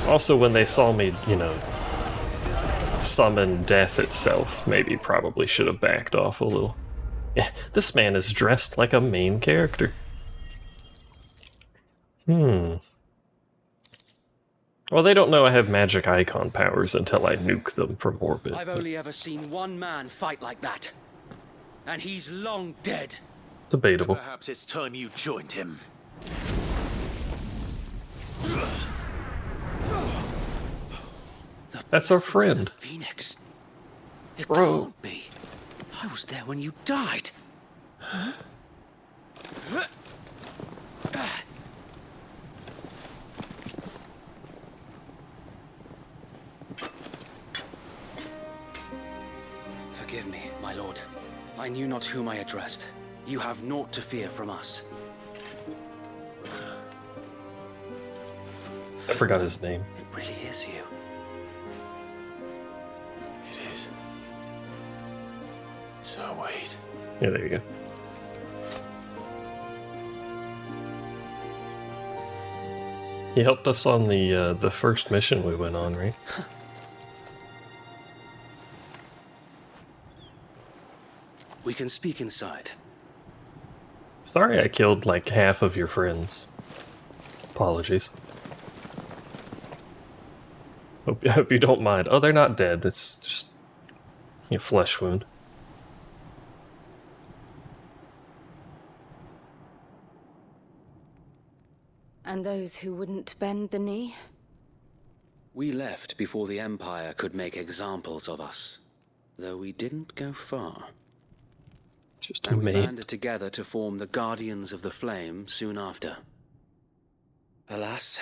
Also, when they saw me, you know, summon death itself, maybe probably should have backed off a little. Yeah, this man is dressed like a main character. Well, they don't know I have magic icon powers until I nuke them from orbit. I've only ever seen one man fight like that. And he's long dead. Debatable. Perhaps it's time you joined him. That's our friend. The Phoenix. It Bro. can't be. I was there when you died. Forgive me, my lord. I knew not whom I addressed. You have naught to fear from us. I forgot his name. It really is you. It is. So wait. Yeah, there you go. He helped us on the first mission we went on, right? We can speak inside. Sorry I killed like half of your friends. Apologies. Hope you don't mind. Oh, they're not dead. That's just a flesh wound. And those who wouldn't bend the knee? We left before the Empire could make examples of us, though we didn't go far. Just and we mate. banded together to form the Guardians of the Flame soon after. Alas,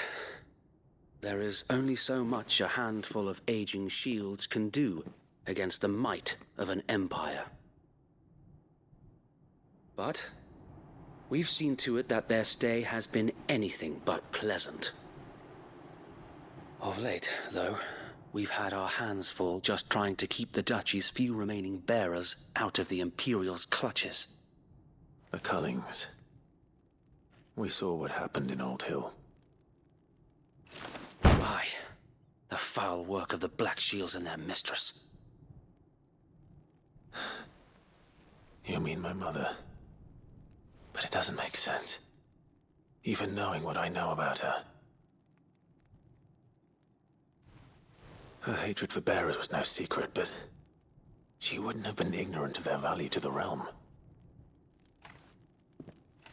There is only so much a handful of aging shields can do against the might of an empire. But we've seen to it that their stay has been anything but pleasant. Of late, though, we've had our hands full just trying to keep the Duchy's few remaining bearers out of the Imperial's clutches. The Cullings. We saw what happened in Old Hill. Aye, the foul work of the Black Shields and their mistress. You mean my mother? But it doesn't make sense. Even knowing what I know about her. Her hatred for bearers was no secret, but she wouldn't have been ignorant of their value to the realm.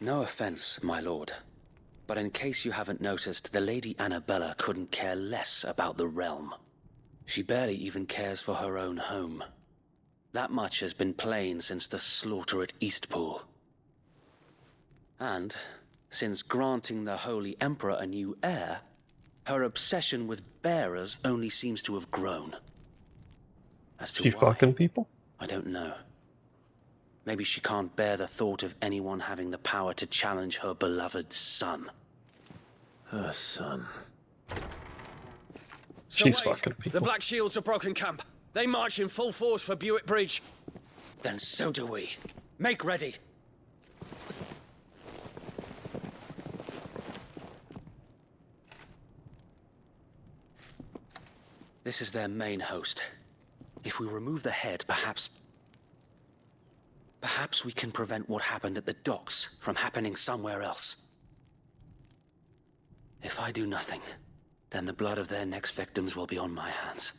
No offense, my lord, but in case you haven't noticed, the Lady Annabella couldn't care less about the realm. She barely even cares for her own home. That much has been plain since the slaughter at Eastpool. And, since granting the Holy Emperor a new heir, her obsession with bearers only seems to have grown. As to She why, fucking people? I don't know. Maybe she can't bear the thought of anyone having the power to challenge her beloved son. Her son. She's Wade, fucking people. The Black Shields have broken camp. They march in full force for Buick Bridge. Then so do we. Make ready. This is their main host. If we remove the head, perhaps we can prevent what happened at the docks from happening somewhere else. If I do nothing, then the blood of their next victims will be on my hands.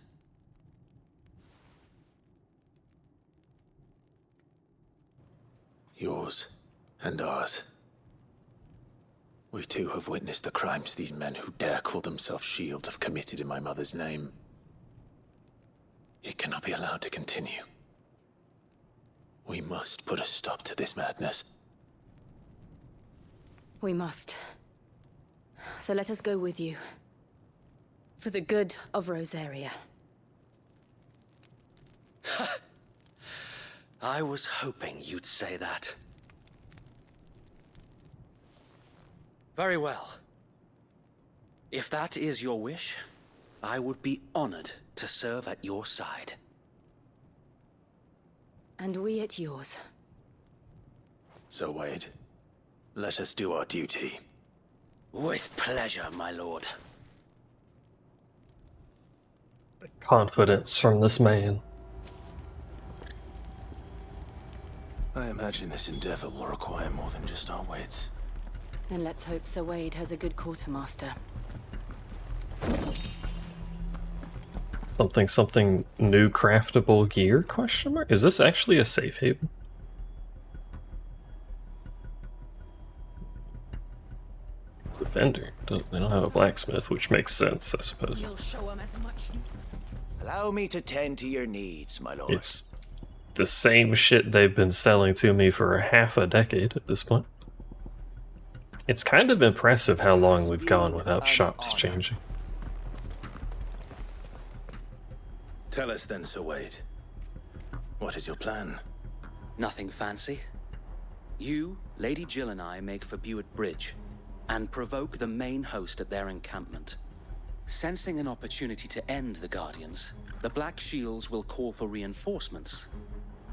Yours and ours. We too have witnessed the crimes these men who dare call themselves shields have committed in my mother's name. It cannot be allowed to continue. We must put a stop to this madness. We must. So let us go with you. For the good of Rosaria. I was hoping you'd say that. Very well. If that is your wish, I would be honored to serve at your side. And we at yours. So, Wade, let us do our duty. With pleasure, my lord. Confidence from this man. I imagine this endeavor will require more than just our wits. Then let's hope Sir Wade has a good quartermaster. Something new craftable gear, question mark? Is this actually a safe haven? It's a vendor. They don't have a blacksmith, which makes sense, I suppose. You'll show him as much. Allow me to tend to your needs, my lord. It's the same shit they've been selling to me for half a decade at this point. It's kind of impressive how long we've gone without shops changing. Tell us then, Sir Wade. What is your plan? Nothing fancy. You, Lady Jill and I make for Buick Bridge and provoke the main host at their encampment. Sensing an opportunity to end the Guardians, the Black Shields will call for reinforcements,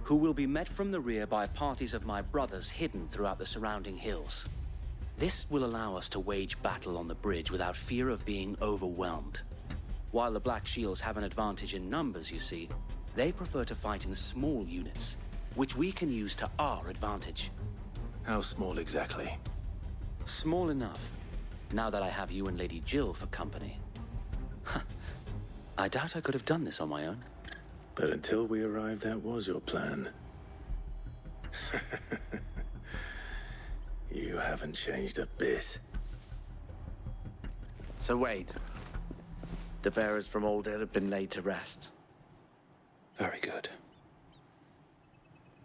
who will be met from the rear by parties of my brothers hidden throughout the surrounding hills. This will allow us to wage battle on the bridge without fear of being overwhelmed. While the Black Shields have an advantage in numbers, you see, they prefer to fight in small units, which we can use to our advantage. How small exactly? Small enough, now that I have you and Lady Jill for company. I doubt I could have done this on my own. But until we arrived, that was your plan. You haven't changed a bit. So Wade, the bearers from Old Hill have been laid to rest. Very good.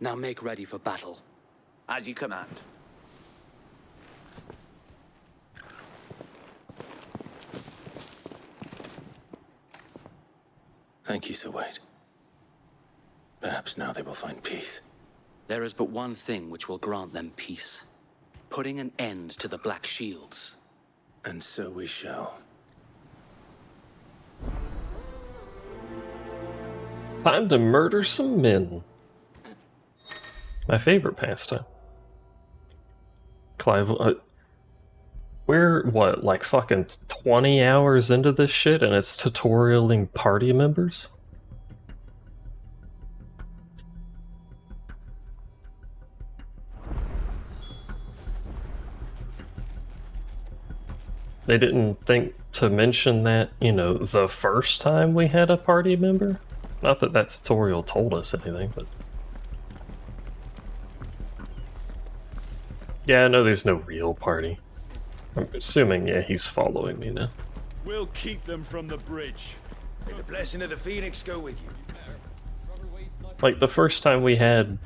Now make ready for battle. As you command. Thank you, Sir Wade. Perhaps now they will find peace. There is but one thing which will grant them peace. Putting an end to the Black Shields. And so we shall. Time to murder some men. My favorite pastime. Clive, we're, what, like fucking 20 hours into this shit and it's tutorialing party members? They didn't think to mention that, you know, the first time we had a party member? Not that that tutorial told us anything, but... Yeah, I know there's no real party. I'm assuming, yeah, he's following me now. We'll keep them from the bridge. May the blessing of the Phoenix go with you. Like, the first time we had,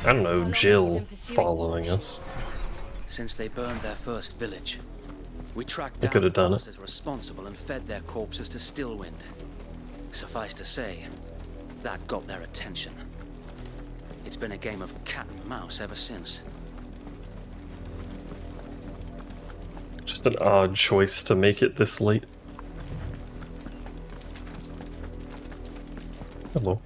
I don't know, Jill following us. Since they burned their first village, we tracked They down could have the done it. bastards responsible and fed their corpses to Stillwind. Suffice to say, that got their attention. It's been a game of cat and mouse ever since. Just an odd choice to make it this late. Hello.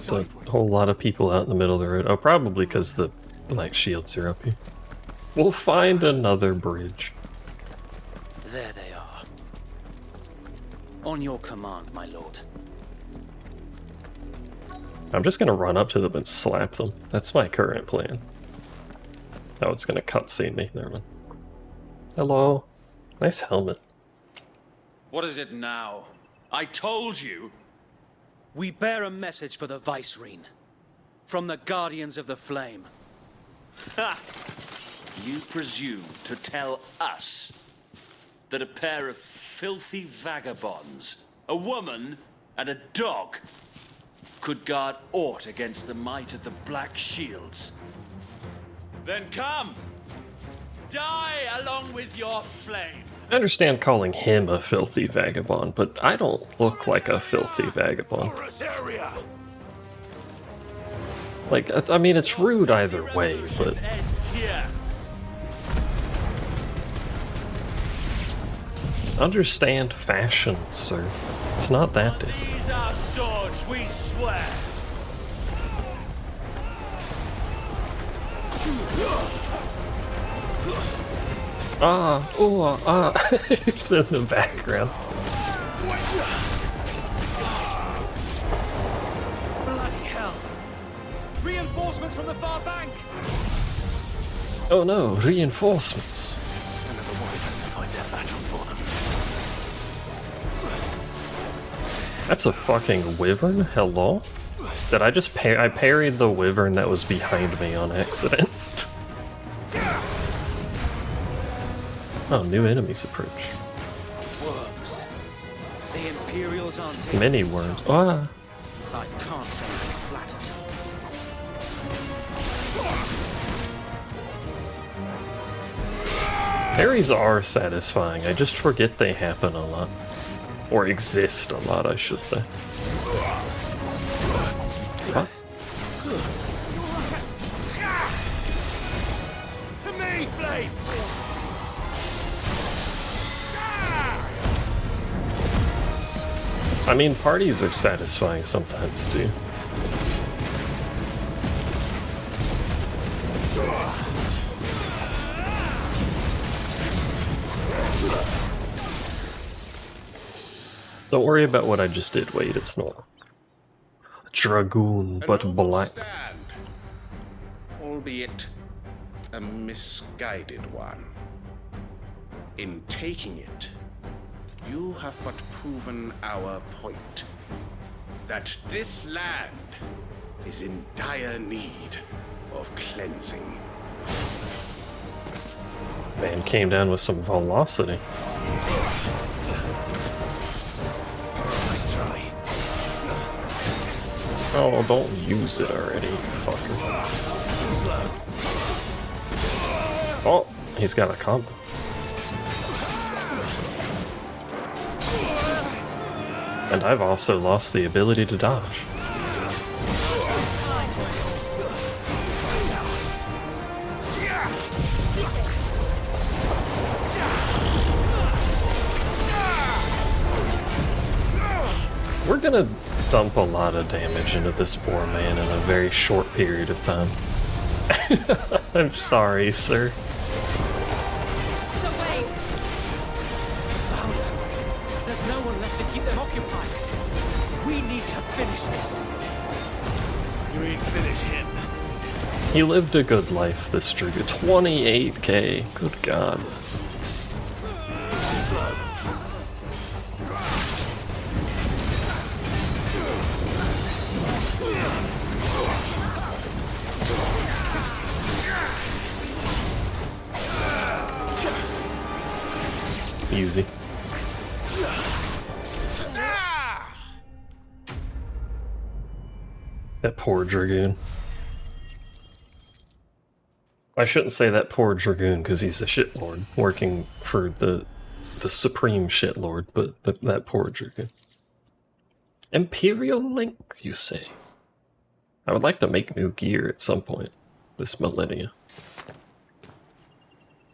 A whole lot of people out in the middle of the road. Oh, probably because the Black Shields are up here. We'll find another bridge. There they are. On your command, my lord. I'm just gonna run up to them and slap them. That's my current plan. Oh, it's gonna cutscene me. Never mind. Hello. Nice helmet. What is it now? I told you! We bear a message for the Vicereine. From the Guardians of the Flame. Ha! You presume to tell us that a pair of filthy vagabonds, a woman and a dog, could guard aught against the might of the Black Shields? Then come! Die along with your flame! I understand calling him a filthy vagabond, but I don't look like a filthy vagabond. Like, I mean, it's rude either way, but... Understand fashion, sir. It's not that difficult. These are swords, we swear! It's in the background. Bloody hell! Reinforcements from the far bank! Oh no, reinforcements. Another one had to fight their battles for them. That's a fucking wyvern? Hello? Did I just I parried the wyvern that was behind me on accident? Oh, new enemies approach. Worms. The Imperials aren't Many worms. Ah! I can't say I'm flattered. Parries are satisfying, I just forget they happen a lot. Or exist a lot, I should say. What? To me, flames! I mean, parties are satisfying sometimes, too. Don't worry about what I just did, Wade, it's not a dragoon, but black. Stand, albeit a misguided one. In taking it, you have but proven our point. That this land is in dire need of cleansing. Man came down with some velocity. Nice try. Oh, don't use it already, you fucker. Oh, he's got a combo. And I've also lost the ability to dodge. We're gonna dump a lot of damage into this poor man in a very short period of time. I'm sorry, sir. So wait! There's no one left to keep them occupied. We need to finish this. You ain't finish him. He lived a good life, this Druid. 28k. Good God. Easy. That poor Dragoon. I shouldn't say that poor Dragoon because he's a shitlord working for the supreme shitlord, but that poor Dragoon. Imperial Link, you say? I would like to make new gear at some point this millennia.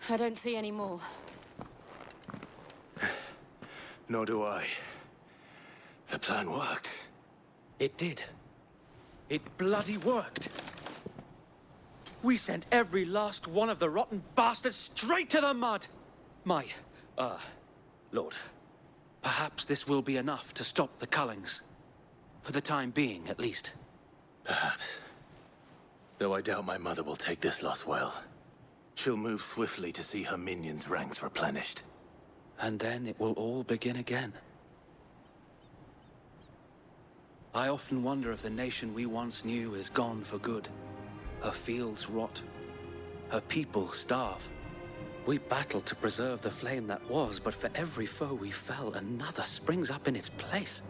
I don't see any more. Nor do I. The plan worked. It did. It bloody worked. We sent every last one of the rotten bastards straight to the mud. Lord, perhaps this will be enough to stop the Cullings. For the time being, at least. Perhaps. Though I doubt my mother will take this loss well. She'll move swiftly to see her minions' ranks replenished. And then it will all begin again. I often wonder if the nation we once knew is gone for good. Her fields rot. Her people starve. We battled to preserve the flame that was, but for every foe we fell, another springs up in its place.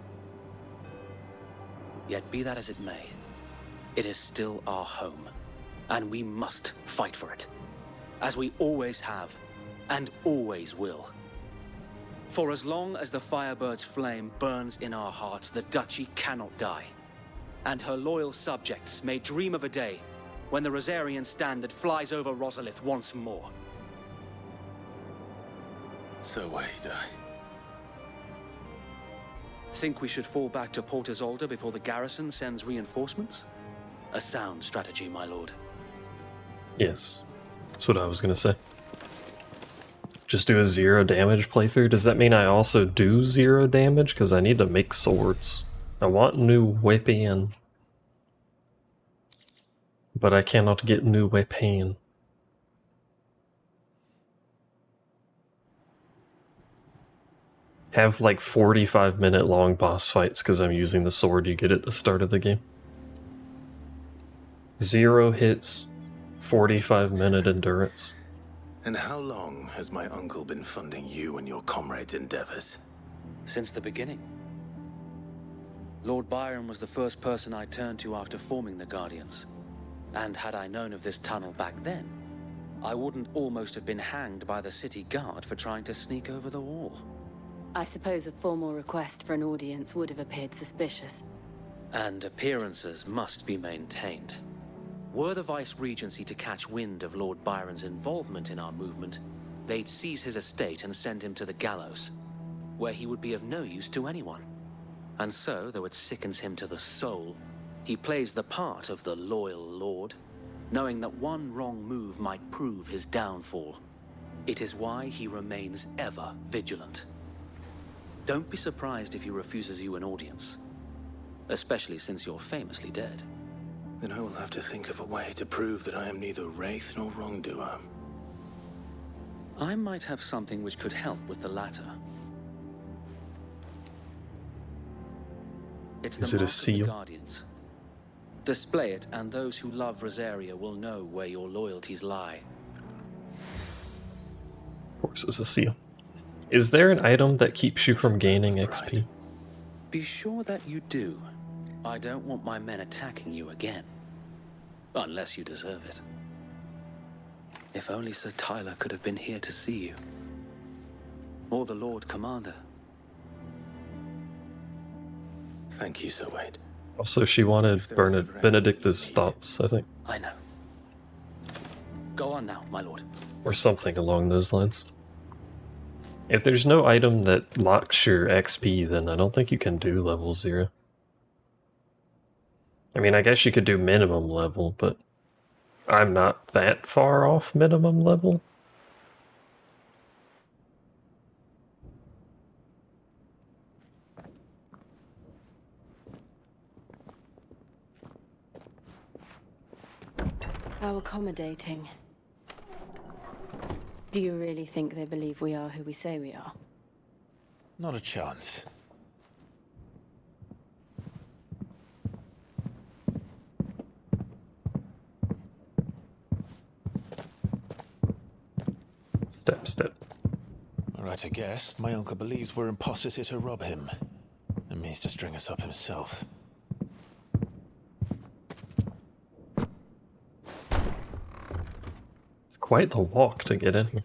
Yet be that as it may, it is still our home, and we must fight for it, as we always have, and always will. For as long as the Firebird's flame burns in our hearts, the Duchy cannot die. And her loyal subjects may dream of a day when the Rosarian standard flies over Rosalith once more. So wait, Think we should fall back to Port Isolde before the garrison sends reinforcements? A sound strategy, my lord. Yes, that's what I was gonna say. Just do a 0 damage playthrough? Does that mean I also do 0 damage? Because I need to make swords. I want new weapon. But I cannot get new weapon. Have like 45-minute long boss fights because I'm using the sword you get at the start of the game. 0 hits, 45-minute endurance. And how long has my uncle been funding you and your comrades' endeavors? Since the beginning. Lord Byron was the first person I turned to after forming the Guardians. And had I known of this tunnel back then, I wouldn't almost have been hanged by the city guard for trying to sneak over the wall. I suppose a formal request for an audience would have appeared suspicious. And appearances must be maintained. Were the Vice-Regency to catch wind of Lord Byron's involvement in our movement, they'd seize his estate and send him to the gallows, where he would be of no use to anyone. And so, though it sickens him to the soul, he plays the part of the loyal lord, knowing that one wrong move might prove his downfall. It is why he remains ever vigilant. Don't be surprised if he refuses you an audience, especially since you're famously dead. Then I will have to think of a way to prove that I am neither wraith nor wrongdoer. I might have something which could help with the latter. It's Is the it a mark of seal? the Guardians. Display it, and those who love Rosaria will know where your loyalties lie. Of course, it's a seal. Is there an item that keeps you from gaining XP? Be sure that you do. I don't want my men attacking you again. Unless you deserve it. If only Sir Tyler could have been here to see you. Or the Lord Commander. Thank you, Sir Wade. Also, she wanted Benedicta's thoughts, I think. I know. Go on now, my lord. Or something along those lines. If there's no item that locks your XP, then I don't think you can do level 0. I mean, I guess you could do minimum level, but I'm not that far off minimum level. How accommodating. Do you really think they believe we are who we say we are? Not a chance. Step. Alright, I guess. My uncle believes we're imposters here to rob him. And means to string us up himself. It's quite the walk to get in here.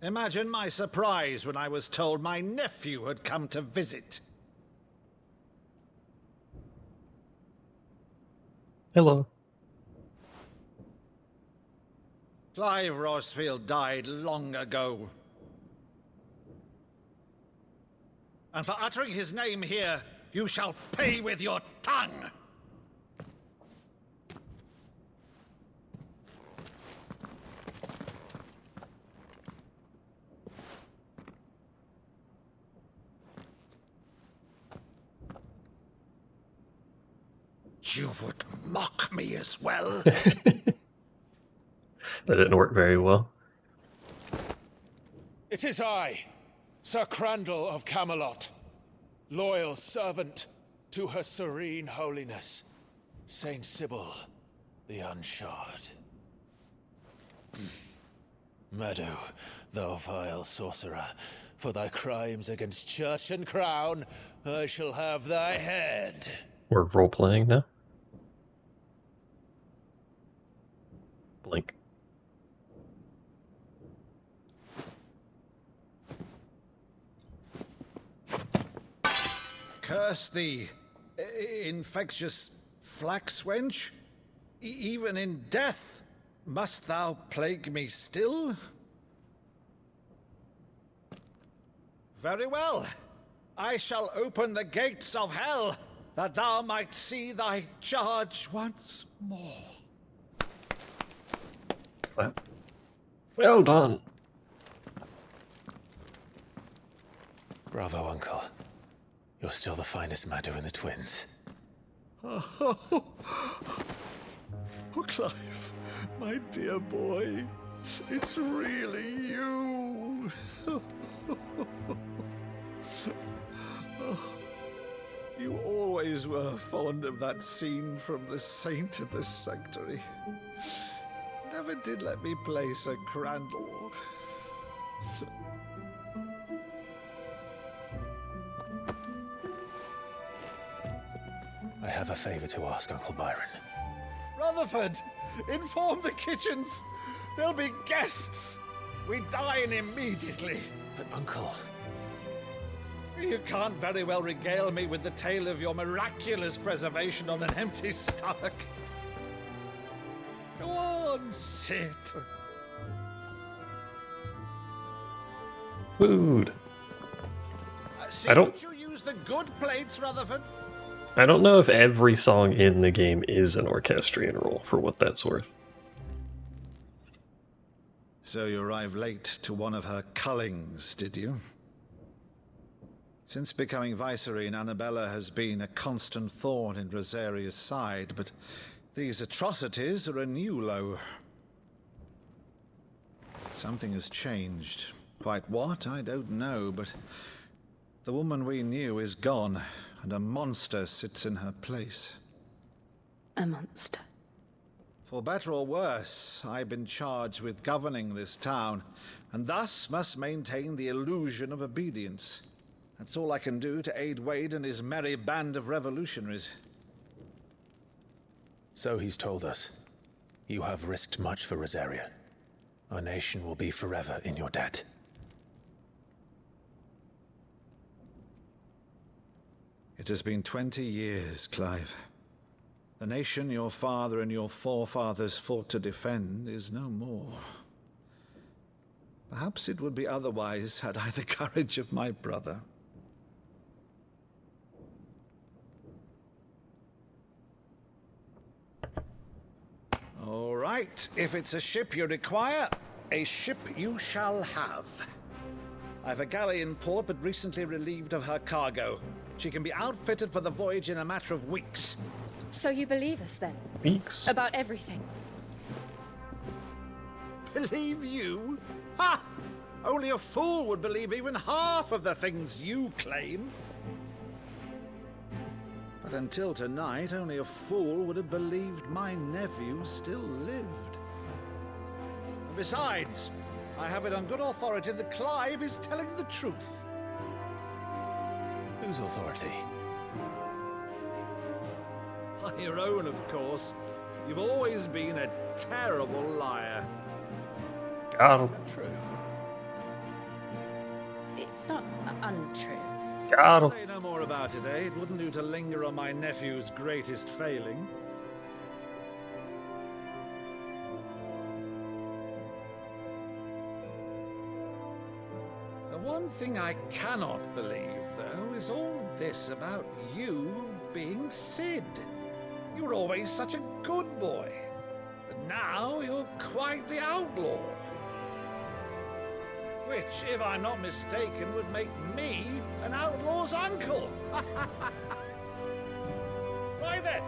Imagine my surprise when I was told my nephew had come to visit. Hello. Clive Rosfield died long ago. And for uttering his name here, you shall pay with your tongue! You would mock me as well? That didn't work very well. It is I, Sir Crandall of Camelot, loyal servant to Her Serene Holiness, Saint Sybil the Unshod. Meadow, thou vile sorcerer, for thy crimes against church and crown, I shall have thy head. We're role-playing now. Blink. Curse thee, infectious flax wench. Even in death, must thou plague me still? Very well. I shall open the gates of hell, that thou might see thy charge once more. Well done. Bravo, Uncle. You're still the finest Meadow in the twins. Oh, Clive, my dear boy, it's really you. You always were fond of that scene from The Saint of the Sanctuary. Never did let me play Sir Crandall. I have a favor to ask, Uncle Byron. Rutherford, inform the kitchens. There'll be guests. We dine immediately. But, Uncle... You can't very well regale me with the tale of your miraculous preservation on an empty stomach. Go on, sit. Food. See, I don't... you use the good plates, Rutherford. I don't know if every song in the game is an orchestrion role, for what that's worth. So you arrived late to one of her cullings, did you? Since becoming Viceroy, Annabella has been a constant thorn in Rosaria's side, but these atrocities are a new low. Something has changed. Quite what, I don't know, but the woman we knew is gone, and a monster sits in her place. A monster? For better or worse, I've been charged with governing this town, and thus must maintain the illusion of obedience. That's all I can do to aid Wade and his merry band of revolutionaries. So he's told us. You have risked much for Rosaria. our nation will be forever in your debt. It has been 20 years, Clive. The nation your father and your forefathers fought to defend is no more. Perhaps it would be otherwise had I the courage of my brother. All right, if it's a ship you require, a ship you shall have. I've a galley in port, but recently relieved of her cargo. She can be outfitted for the voyage in a matter of weeks. So you believe us, then? Weeks? About everything? Believe you? Ha! Only a fool would believe even half of the things you claim. But until tonight, only a fool would have believed my nephew still lived. And besides, I have it on good authority that Clive is telling the truth. Whose authority? By your own, of course. You've always been a terrible liar. Got him. Is that true? It's not untrue. Got him. Say no more about it, eh? It wouldn't do to linger on my nephew's greatest failing. The one thing I cannot believe, though, is all this about you being Sid. You were always such a good boy, but now you're quite the outlaw. Which, if I'm not mistaken, would make me an outlaw's uncle. Why then,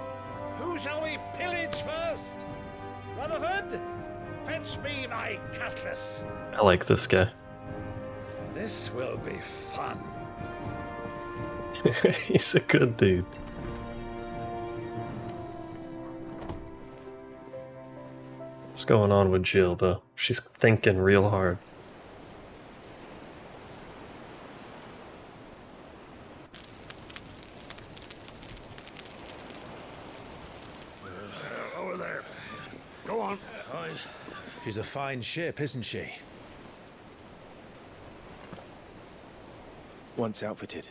who shall we pillage first? Rutherford, fetch me my cutlass. I like this guy. This will be fun. He's a good dude. What's going on with Jill, though? She's thinking real hard. Over there. Go on. She's a fine ship, isn't she? Once outfitted,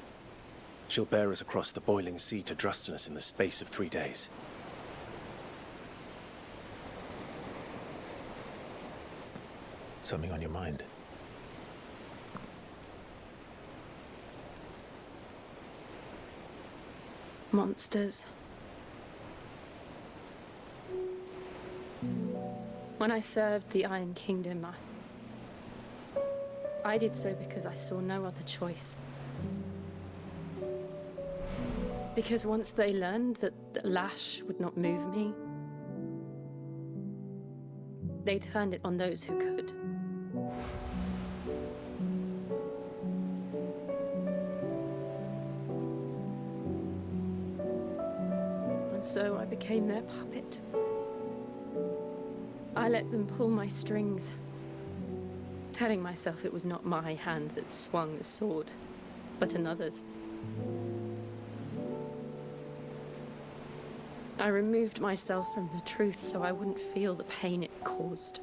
she'll bear us across the boiling sea to Drustinus in the space of 3 days. Something on your mind? Monsters. When I served the Iron Kingdom, I did so because I saw no other choice. Because once they learned that the lash would not move me, they turned it on those who could. And so I became their puppet. I let them pull my strings, telling myself it was not my hand that swung the sword, but another's. I removed myself from the truth so I wouldn't feel the pain it caused.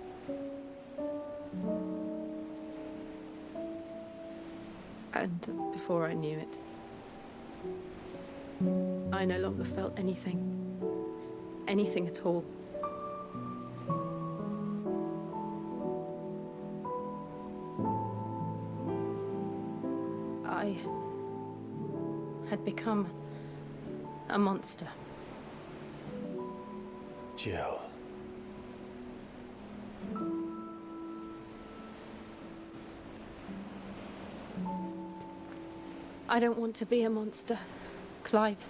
And before I knew it, I no longer felt anything. Anything at all. I had become a monster. Jill. I don't want to be a monster, Clive.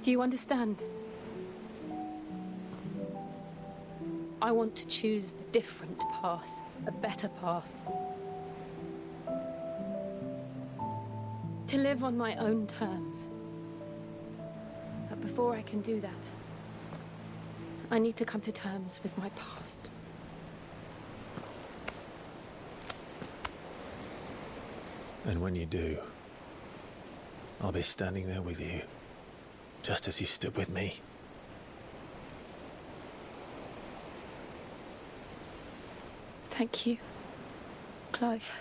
Do you understand? I want to choose a different path, a better path. To live on my own terms. But before I can do that, I need to come to terms with my past. And when you do, I'll be standing there with you, just as you stood with me. Thank you, Clive.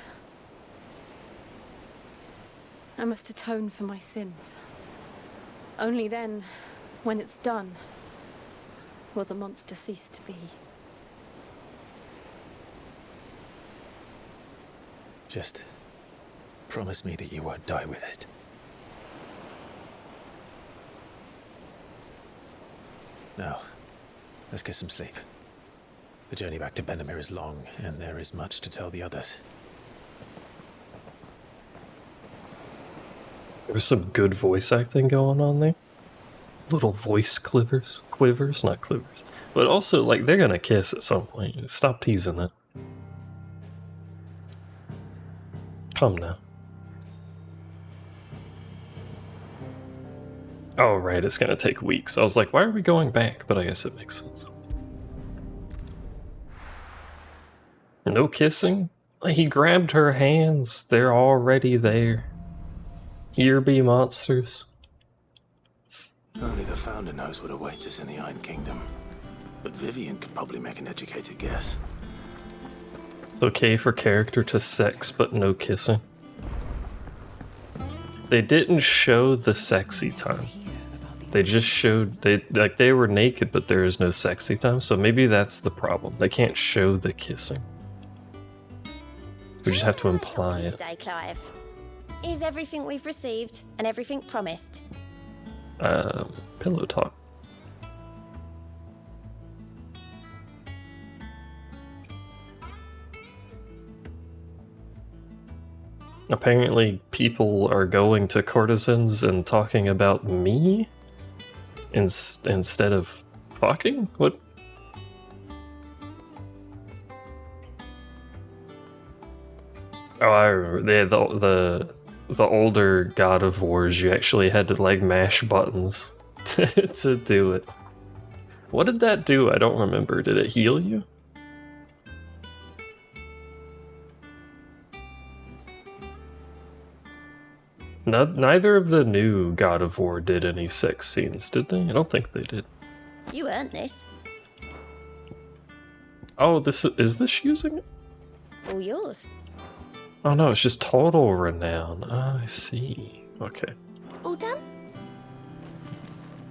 I must atone for my sins. Only then, when it's done, will the monster cease to be. Just promise me that you won't die with it. Now, let's get some sleep. The journey back to Benamir is long, and there is much to tell the others. There was some good voice acting going on there. Little voice quivers, not clivers. But also, like, they're gonna kiss at some point. Stop teasing that. Come now. Oh, right, it's gonna take weeks. I was like, why are we going back? But I guess it makes sense. No kissing? Like, he grabbed her hands. They're already there. Here be monsters. Only the Founder knows what awaits us in the Iron Kingdom. But Vivian could probably make an educated guess. It's okay for character to sex, but no kissing. They didn't show the sexy time. They just showed, they were naked, but there is no sexy time, so maybe that's the problem. They can't show the kissing. We just have to imply it. Today, Clive. Is everything we've received and everything promised? Pillow talk. Apparently people are going to courtesans and talking about me instead of fucking? What? Oh, I remember. They had the older God of Wars, you actually had to like mash buttons to do it. What did that do? I don't remember. Did it heal you? Neither of the new God of War did any sex scenes, did they? I don't think they did. You earned this. Oh, is this using it? All yours. Oh no, it's just total renown. Oh, I see. Okay. All done?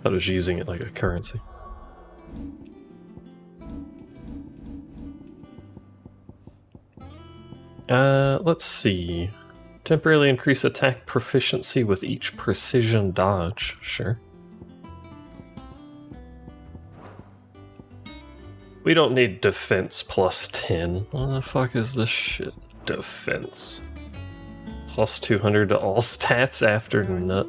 I was using it like a currency. Let's see. Temporarily increase attack proficiency with each precision dodge. Sure. We don't need defense plus 10. What the fuck is this shit? Defense. Plus 200 to all stats after nut.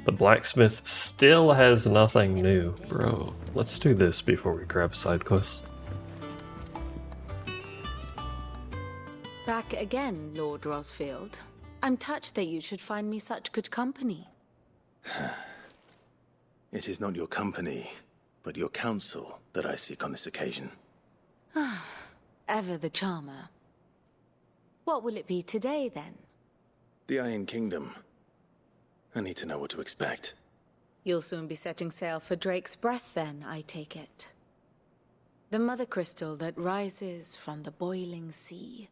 The blacksmith still has nothing new, bro. Let's do this before we grab side quests. Back again, Lord Rosfield. I'm touched that you should find me such good company. It is not your company, but your counsel that I seek on this occasion. Ever the charmer. What will it be today, then? The Iron Kingdom. I need to know what to expect. You'll soon be setting sail for Drake's Breath, then, I take it. The mother crystal that rises from the boiling sea.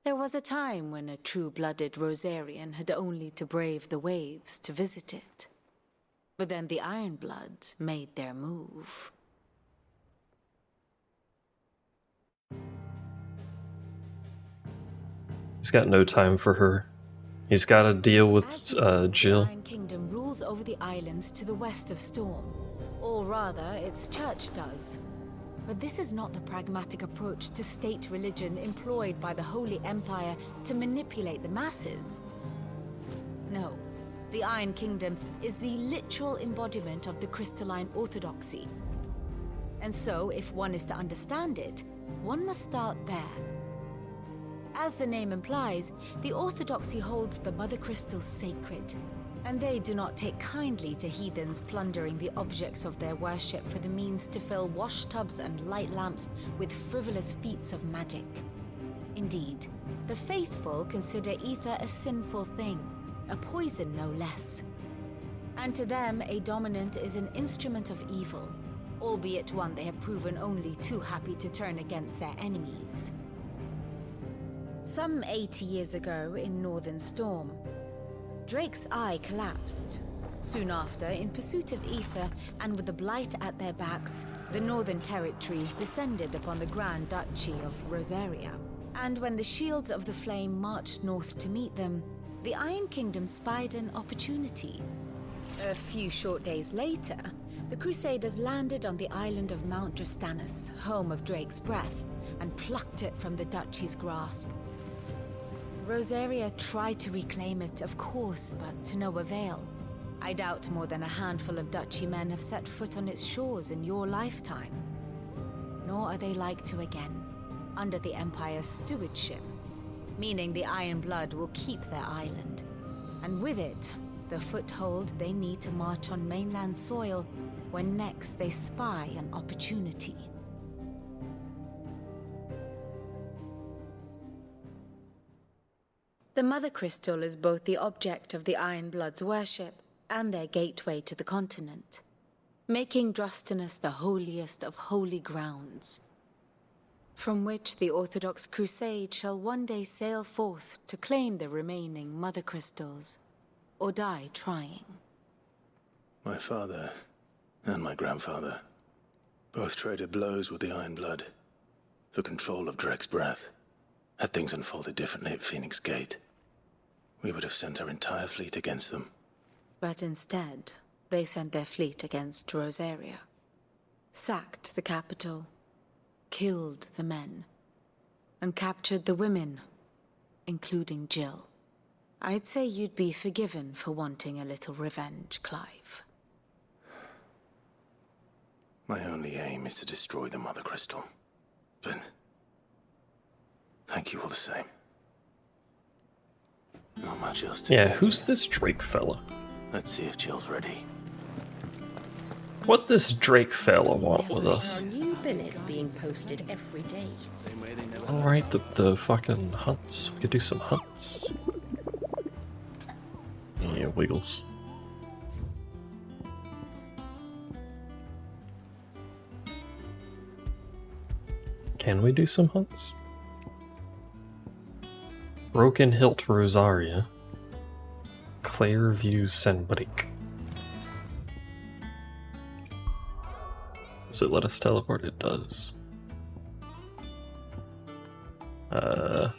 There was a time when a true-blooded Rosarian had only to brave the waves to visit it. But then the Ironblood made their move. He's got no time for her. He's got to deal with Jill. The Iron Kingdom rules over the islands to the west of Storm. Or rather, its church does. But this is not the pragmatic approach to state religion employed by the Holy Empire to manipulate the masses. No, the Iron Kingdom is the literal embodiment of the crystalline orthodoxy. And so, if one is to understand it, one must start there. As the name implies, the orthodoxy holds the Mother Crystals sacred, and they do not take kindly to heathens plundering the objects of their worship for the means to fill washtubs and light lamps with frivolous feats of magic. Indeed, the faithful consider ether a sinful thing, a poison no less. And to them, a dominant is an instrument of evil, albeit one they have proven only too happy to turn against their enemies. Some 80 years ago in Northern Storm, Drake's eye collapsed. Soon after, in pursuit of ether and with the Blight at their backs, the Northern Territories descended upon the Grand Duchy of Rosaria. And when the Shields of the Flame marched north to meet them, the Iron Kingdom spied an opportunity. A few short days later, the Crusaders landed on the island of Mount Drastanus, home of Drake's breath, and plucked it from the Duchy's grasp. Rosaria tried to reclaim it, of course, but to no avail. I doubt more than a handful of Duchy men have set foot on its shores in your lifetime. Nor are they like to again, under the Empire's stewardship, meaning the Iron Blood will keep their island, and with it, the foothold they need to march on mainland soil when next they spy an opportunity. The Mother Crystal is both the object of the Iron Blood's worship and their gateway to the continent, making Drastanus the holiest of holy grounds, from which the Orthodox Crusade shall one day sail forth to claim the remaining Mother Crystals, or die trying. My father and my grandfather both traded blows with the Iron Blood for control of Drake's breath. Had things unfolded differently at Phoenix Gate, we would have sent our entire fleet against them. But instead, they sent their fleet against Rosaria, sacked the capital, killed the men, and captured the women, including Jill. I'd say you'd be forgiven for wanting a little revenge, Clive. My only aim is to destroy the Mother Crystal. But thank you all the same. Not much else to Yeah, who's this Drake fella? Let's see if Jill's ready. What does Drake fella want with us? New billets being posted every day. Alright, the fucking hunts. We could do some hunts. Yeah, wiggles. Can we do some hunts? Broken Hilt Rosaria. Clairview Senbrick. Does it let us teleport? It does. That's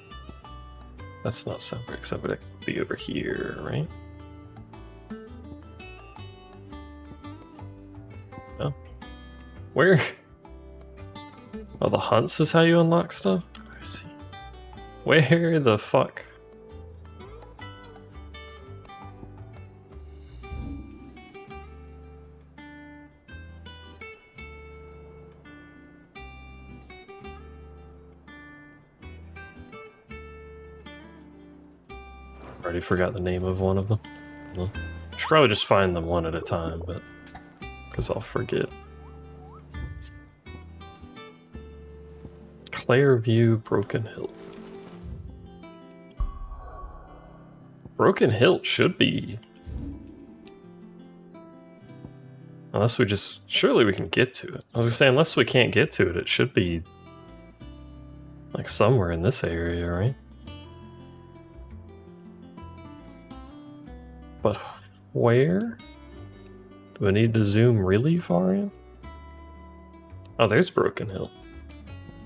not Senbrick. Senbrick would be over here, right? No. Where? Oh, the hunts is how you unlock stuff? I see. Where the fuck? Already forgot the name of one of them. Well, I should probably just find them one at a time, but because I'll forget. Clairview Broken Hilt. Broken Hilt should be... Unless we just... Surely we can get to it. I was gonna say, unless we can't get to it, it should be... like somewhere in this area, right? But where? Do I need to zoom really far in? Oh, there's Broken Hill.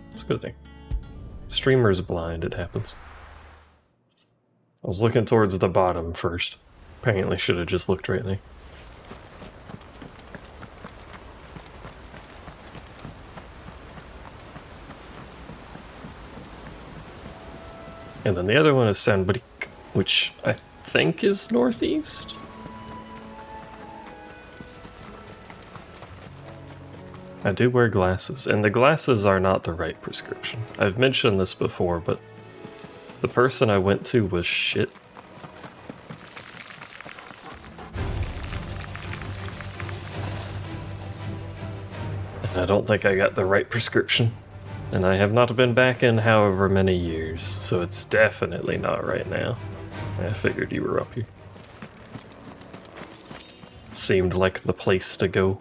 That's a good thing. Streamer's blind, it happens. I was looking towards the bottom first. Apparently should have just looked right there. And then the other one is Senbrick, which I think is northeast? I do wear glasses, and the glasses are not the right prescription. I've mentioned this before, but the person I went to was shit. And I don't think I got the right prescription. And I have not been back in however many years, so it's definitely not right now. I figured you were up here. Seemed like the place to go.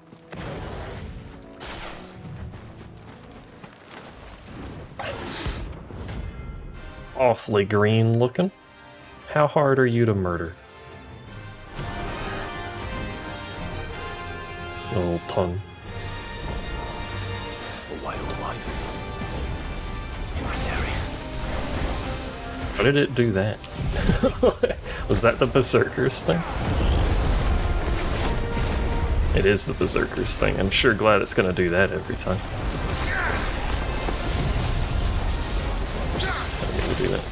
awfully green looking. How hard are you to murder? Little tongue. A wild wyvern. In this area. Why did it do that? Was that the Berserkers thing? It is the Berserkers thing. I'm sure glad it's gonna do that every time. Oops, I didn't mean to do that.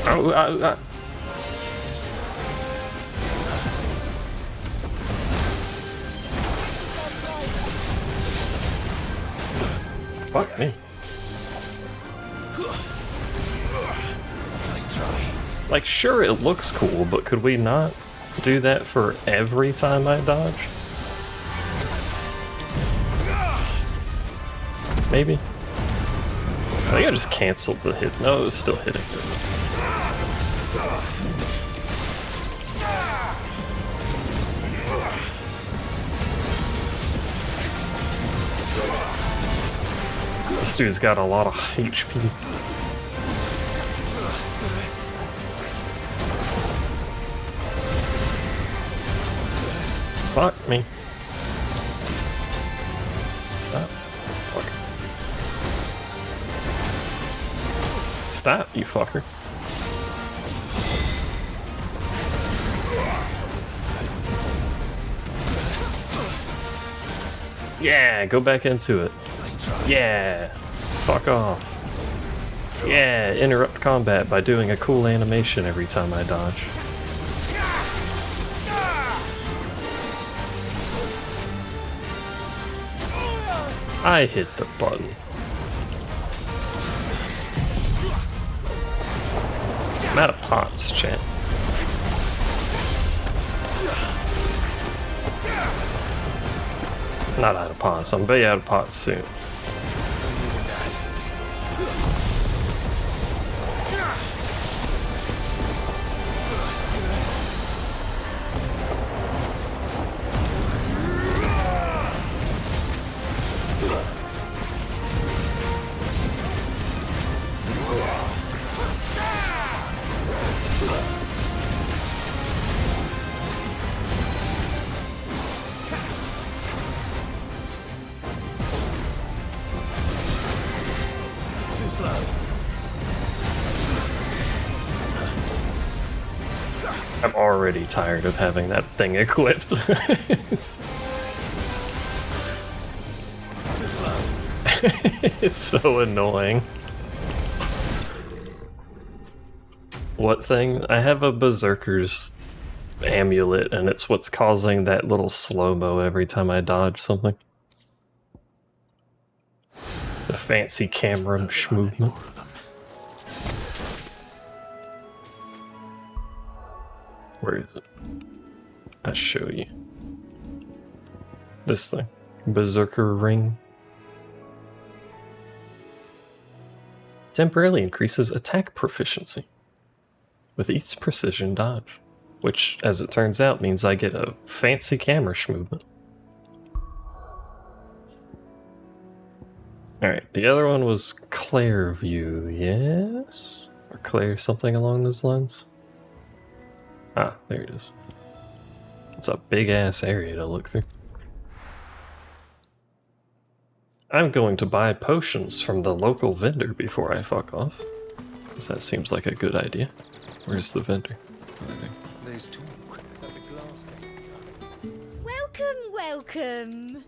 Oh, fuck me. Nice try. Like, sure, it looks cool, but could we not do that for every time I dodge? Maybe? I think I just canceled the hit. No, it was still hitting. This dude's got a lot of HP. Fuck me. Stop. Fuck. Stop, you fucker. Yeah, go back into it. Yeah. Fuck off. Yeah, interrupt combat by doing a cool animation every time I dodge. I hit the button. I'm out of pots, chat. Not out of pots, I'm way out of pots soon. I'm already tired of having that thing equipped. It's so annoying. What thing? I have a Berserker's amulet, and it's what's causing that little slow-mo every time I dodge something. The fancy camera movement. Where is it? I'll show you. This thing. Berserker ring. Temporarily increases attack proficiency with each precision dodge, which, as it turns out, means I get a fancy camera movement. Alright, the other one was Claire View, yes? Or Claire something along those lines? Ah, there it is. It's a big-ass area to look through. I'm going to buy potions from the local vendor before I fuck off. Because that seems like a good idea. Where's the vendor? There's talk of the glass game. Welcome, welcome.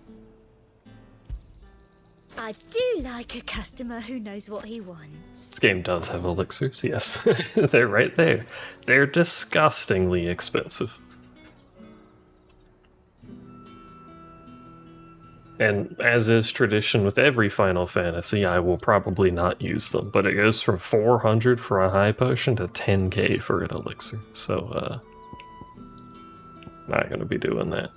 I do like a customer who knows what he wants. This game does have elixirs, yes. They're right there. They're disgustingly expensive. And as is tradition with every Final Fantasy, I will probably not use them, but it goes from 400 for a high potion to 10k for an elixir, so not gonna be doing that.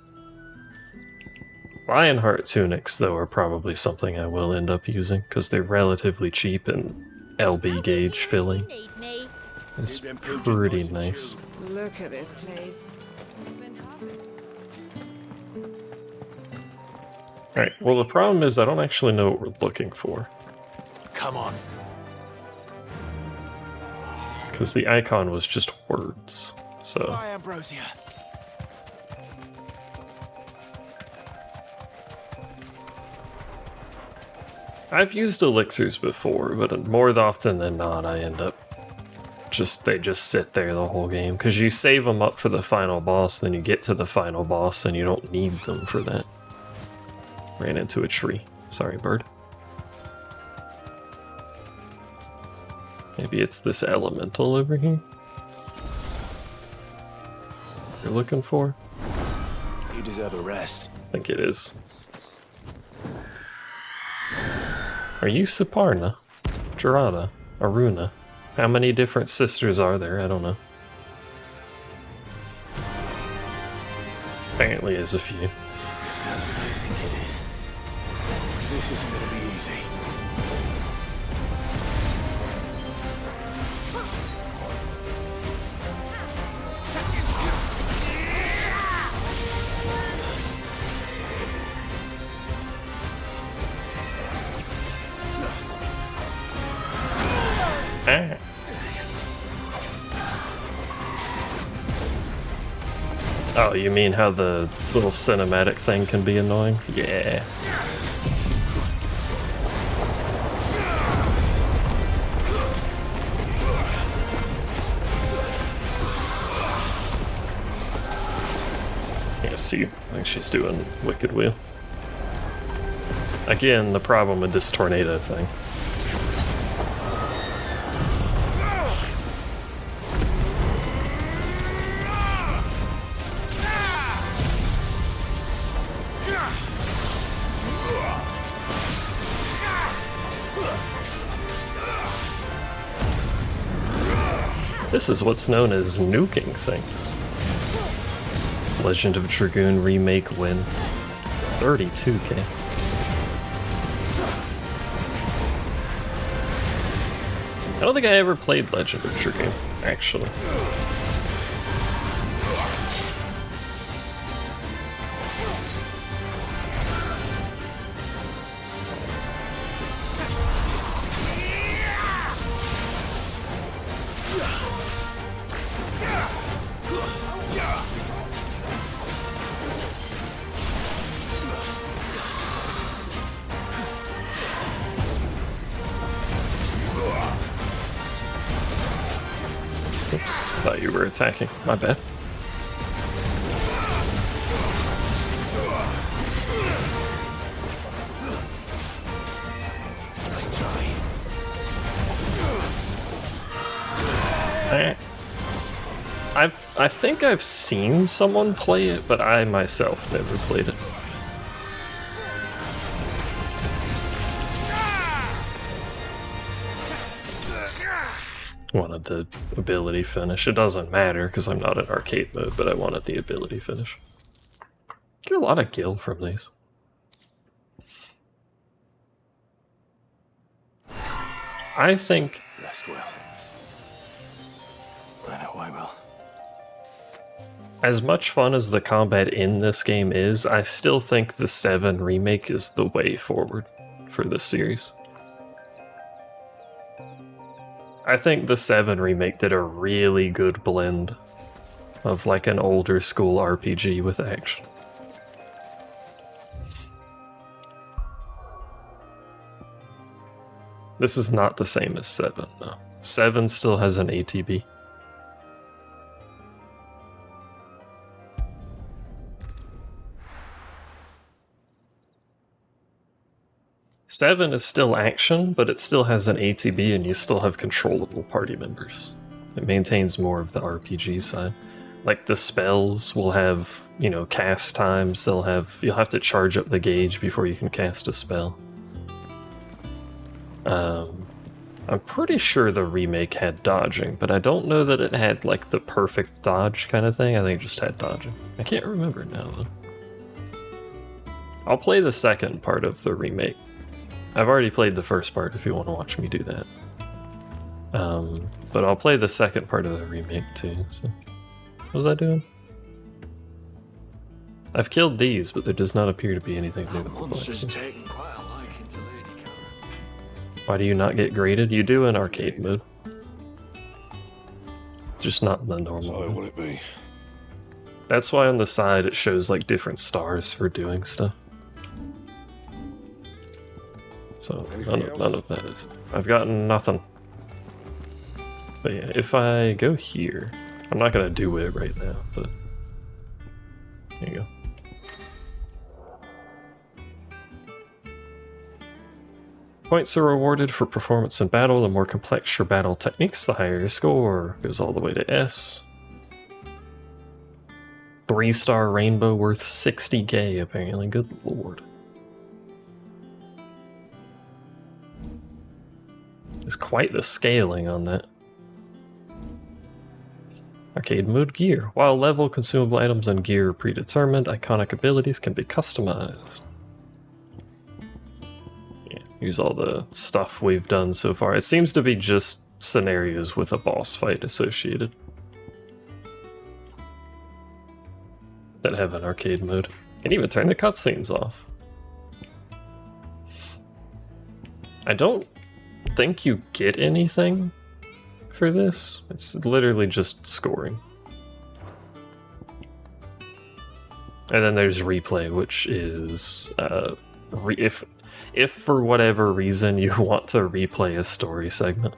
Lionheart tunics, though, are probably something I will end up using, because they're relatively cheap and LB gauge filling. Need me? is pretty nice. Look at this place. Alright, well the problem is I don't actually know what we're looking for. Come on. Because the icon was just words, so... Hi, Ambrosia. I've used elixirs before, but more often than not I end up they just sit there the whole game. Because you save them up for the final boss, then you get to the final boss and you don't need them for that. Ran into a tree. Sorry, bird. Maybe it's this elemental over here you're looking for? You deserve a rest. I think it is. Are you Siparna? Gerada? Aruna? How many different sisters are there? I don't know. Apparently there's a few. If that's what you think it is, this isn't gonna be easy. Ah. Oh, you mean how the little cinematic thing can be annoying? Yeah. Yeah, see, I think she's doing Wicked Wheel. Again, the problem with this tornado thing. This is what's known as nuking things. Legend of Dragoon Remake win. 32k. I don't think I ever played Legend of Dragoon, actually. Thought you were attacking. My bad. Nice try. I think I've seen someone play it, but I myself never played it. Wanted the ability finish. It doesn't matter because I'm not in arcade mode, but I wanted the ability finish. Get a lot of gil from these. I think... Rest well. I know I will. As much fun as the combat in this game is, I still think the 7 remake is the way forward for this series. I think the 7 remake did a really good blend of like an older school RPG with action. This is not the same as 7, no. 7 still has an ATB. Seven is still action, but it still has an ATB and you still have controllable party members. It maintains more of the RPG side. Like the spells will have, you know, cast times, you'll have to charge up the gauge before you can cast a spell. I'm pretty sure the remake had dodging, but I don't know that it had like the perfect dodge kind of thing. I think it just had dodging. I can't remember now though. I'll play the second part of the remake. I've already played the first part if you want to watch me do that. But I'll play the second part of the remake too. So, what was I doing? I've killed these, but there does not appear to be anything new. Monster's taken quite a liking to Lady Karen. Why do you not get graded? You do in arcade mode. Just not in the normal So mode. would it be? That's why on the side it shows like different stars for doing stuff. So none of that is. I've gotten nothing. But yeah, if I go here, I'm not gonna do it right now, but there you go. Points are rewarded for performance in battle. The more complex your battle techniques, the higher your score. Goes all the way to S. 3-star rainbow worth 60k apparently. Good lord. There's quite the scaling on that. Arcade mode gear. While level, consumable items, and gear are predetermined, iconic abilities can be customized. Yeah, use all the stuff we've done so far. It seems to be just scenarios with a boss fight associated that have an arcade mode. Can even turn the cutscenes off. I don't think you get anything for this. It's literally just scoring. And then there's replay, which is if for whatever reason you want to replay a story segment.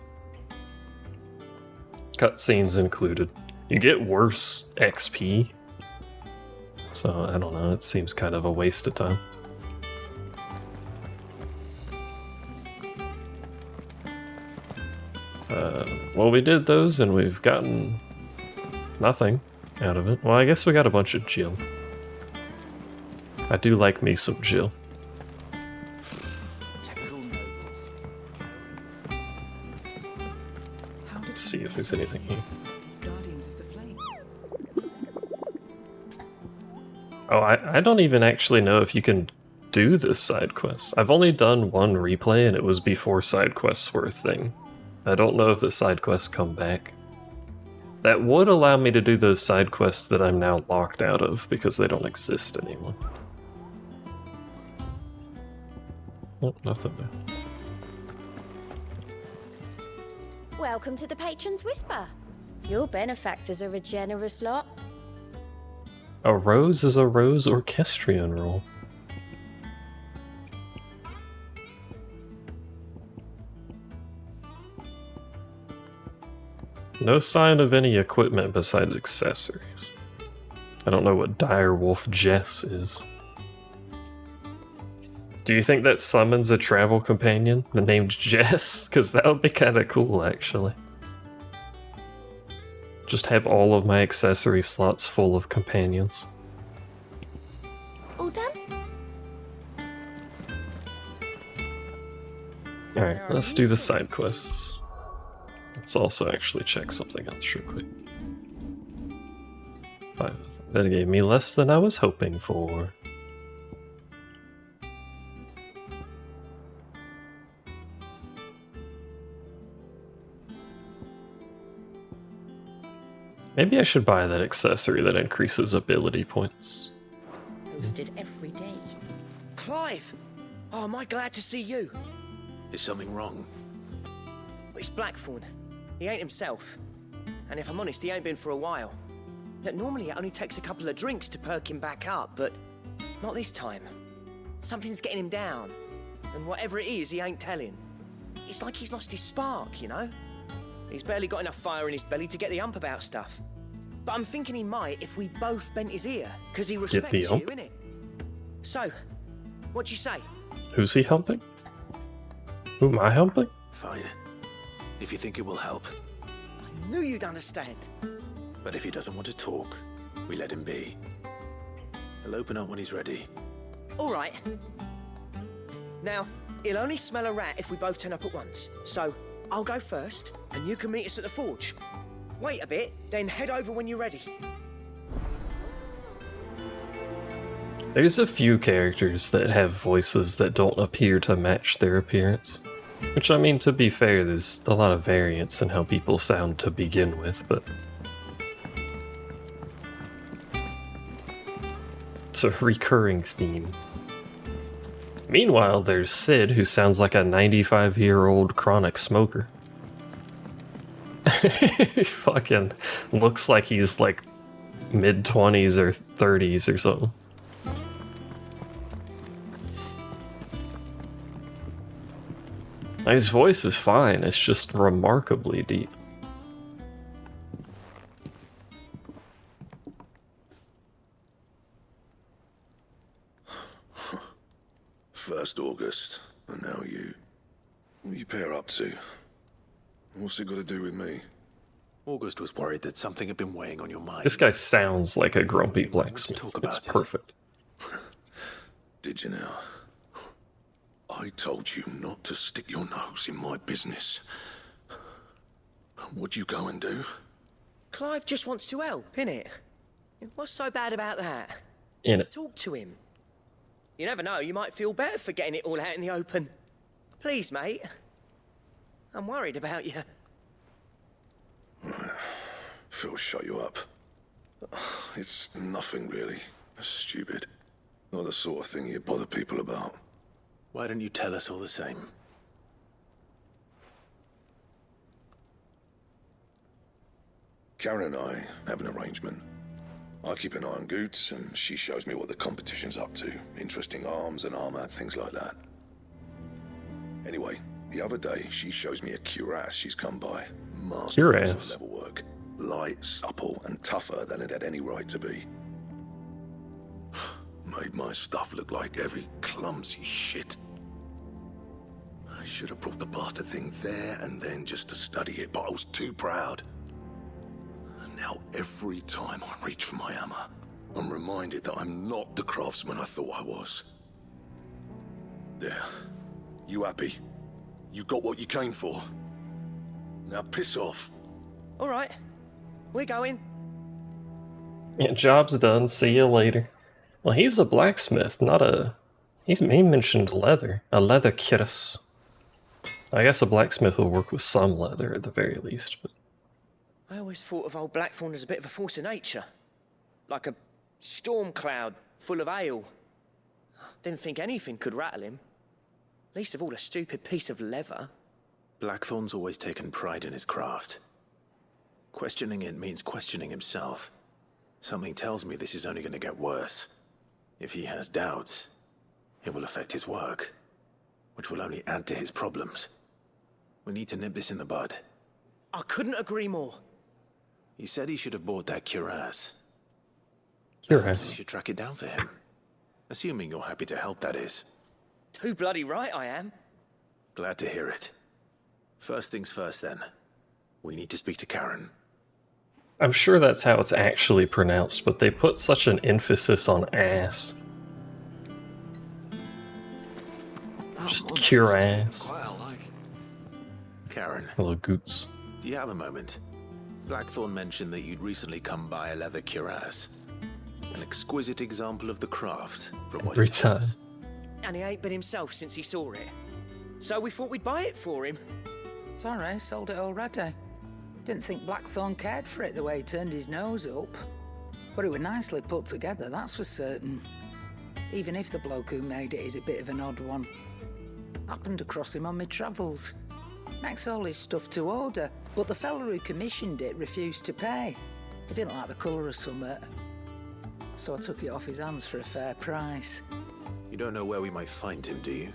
Cutscenes included. You get worse XP. So I don't know, it seems kind of a waste of time. Well, we did those and we've gotten nothing out of it. Well, I guess we got a bunch of Jill. I do like me some Jill. Let's see if there's anything here. Oh, I don't even actually know if you can do this side quest. I've only done one replay and it was before side quests were a thing. I don't know if the side quests come back. That would allow me to do those side quests that I'm now locked out of because they don't exist anymore. Nope, nothing there. Welcome to the Patron's Whisper. Your benefactors are a generous lot. A rose is a rose orchestrion roll. No sign of any equipment besides accessories. I don't know what Direwolf Jess is. Do you think that summons a travel companion named Jess? Because that would be kind of cool, actually. Just have all of my accessory slots full of companions. All done? Alright, let's do the side quests. Let's also actually check something else real quick. 5. That gave me less than I was hoping for. Maybe I should buy that accessory that increases ability points. Posted every day. Clive! Oh, am I glad to see you? Is something wrong? It's Blackthorn. He ain't himself. And if I'm honest, he ain't been for a while. Yet normally it only takes a couple of drinks to perk him back up, but not this time. Something's getting him down. And whatever it is, he ain't telling. It's like he's lost his spark, you know? He's barely got enough fire in his belly to get the ump about stuff. But I'm thinking he might if we both bent his ear, because he respects you, innit? So, what you say? Who's he helping? Who am I helping? Fine. If you think it will help. I knew you'd understand. But if he doesn't want to talk, we let him be. He'll open up when he's ready. All right. Now, he'll only smell a rat if we both turn up at once. So, I'll go first, and you can meet us at the forge. Wait a bit, then head over when you're ready. There's a few characters that have voices that don't appear to match their appearance. Which, I mean, to be fair, there's a lot of variance in how people sound to begin with, but it's a recurring theme. Meanwhile, there's Sid, who sounds like a 95-year-old chronic smoker. He fucking looks like he's like mid-20s or 30s or something. His voice is fine, it's just remarkably deep. First August, and now you. What are you pair up to? What's it got to do with me? August was worried that something had been weighing on your mind. This guy sounds like a grumpy blacksmith. It's perfect. Did you now? I told you not to stick your nose in my business. What'd you go and do? Clive just wants to help, innit? What's so bad about that? Innit. Talk to him. You never know, you might feel better for getting it all out in the open. Please, mate. I'm worried about you. Phil, shut you up. It's nothing really. Stupid. Not the sort of thing you bother people about. Why don't you tell us all the same? Karen and I have an arrangement. I keep an eye on Goots, and she shows me what the competition's up to. Interesting arms and armor, things like that. Anyway, the other day, she shows me a cuirass she's come by. Masterpiece of level work. Light, supple, and tougher than it had any right to be. Made my stuff look like every clumsy shit. I should have brought the bastard thing there and then just to study it, but I was too proud. And now every time I reach for my hammer, I'm reminded that I'm not the craftsman I thought I was. There. You happy? You got what you came for. Now piss off. All right. We're going. Yeah, job's done. See you later. Well, he's a blacksmith, not a... He mentioned leather. A leather cuirass. I guess a blacksmith will work with some leather at the very least, but... I always thought of old Blackthorn as a bit of a force of nature. Like a storm cloud full of ale. Didn't think anything could rattle him. Least of all a stupid piece of leather. Blackthorn's always taken pride in his craft. Questioning it means questioning himself. Something tells me this is only going to get worse. If he has doubts, it will affect his work, which will only add to his problems. We need to nip this in the bud. I couldn't agree more. He said he should have bought that cuirass. Cuirass? You should track it down for him. Assuming you're happy to help, that is. Too bloody right I am. Glad to hear it. First things first, then. We need to speak to Karen. I'm sure that's how it's actually pronounced, but they put such an emphasis on ass. Just cuirass. Karen. Hello, Goots. Do you have a moment? Blackthorn mentioned that you'd recently come by a leather cuirass. An exquisite example of the craft, from what Every time. And he ain't been himself since he saw it. So we thought we'd buy it for him. Sorry, sold it already. Didn't think Blackthorn cared for it the way he turned his nose up. But it was nicely put together, that's for certain. Even if the bloke who made it is a bit of an odd one. Happened across him on my travels. Makes all his stuff to order, but the fella who commissioned it refused to pay. He didn't like the colour of summit. So I took it off his hands for a fair price. You don't know where we might find him, do you?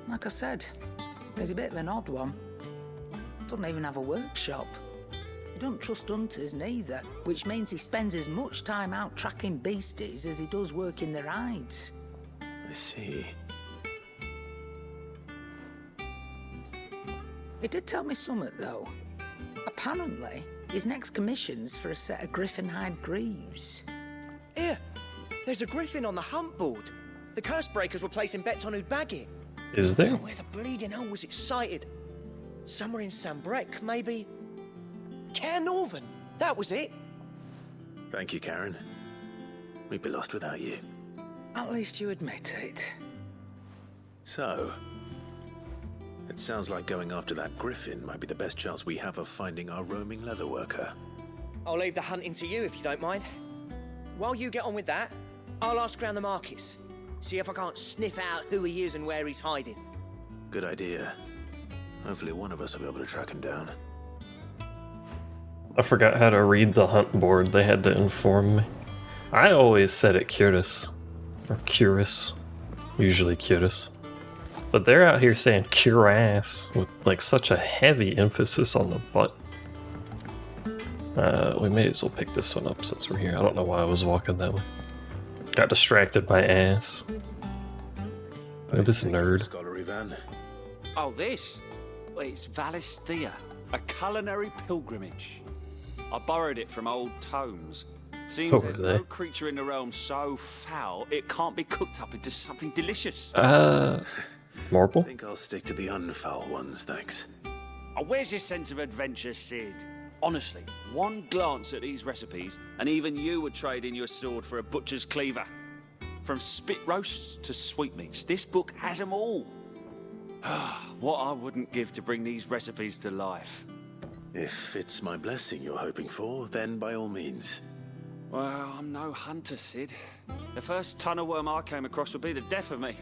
Like I said, he's a bit of an odd one. Doesn't even have a workshop. He don't trust hunters neither, which means he spends as much time out tracking beasties as he does working their hides. I see. He did tell me something, though. Apparently, his next commission's for a set of griffin hide greaves. Here, there's a griffin on the hunt board. The curse breakers were placing bets on who'd bag it. Is there? Now, where the bleeding hell was it sighted? Somewhere in Sambrec, maybe? Caer Northern, that was it. Thank you, Karen. We'd be lost without you. At least you admit it. So, It sounds like going after that griffin might be the best chance we have of finding our roaming leatherworker. I'll leave the hunting to you if you don't mind. While you get on with that, I'll ask around the markets. See if I can't sniff out who he is and where he's hiding. Good idea. Hopefully one of us will be able to track him down. I forgot how to read the hunt board. They had to inform me. I always said it Curtis. Or Curus. Usually Curtis. But they're out here saying cuirass with like such a heavy emphasis on the butt. We may as well pick this one up since we're here. I don't know why I was walking that way. Got distracted by ass. Look at this nerd. Scholarly van. Oh, this? Well, it's Valisthea, a culinary pilgrimage. I borrowed it from old tomes. Seems there's no creature in the realm so foul it can't be cooked up into something delicious. Marble? I think I'll stick to the unfoul ones, thanks. Oh, where's your sense of adventure, Sid? Honestly, one glance at these recipes, and even you would trade in your sword for a butcher's cleaver. From spit roasts to sweetmeats, this book has them all. What I wouldn't give to bring these recipes to life. If it's my blessing you're hoping for, then by all means. Well, I'm no hunter, Sid. The first tunnel worm I came across would be the death of me.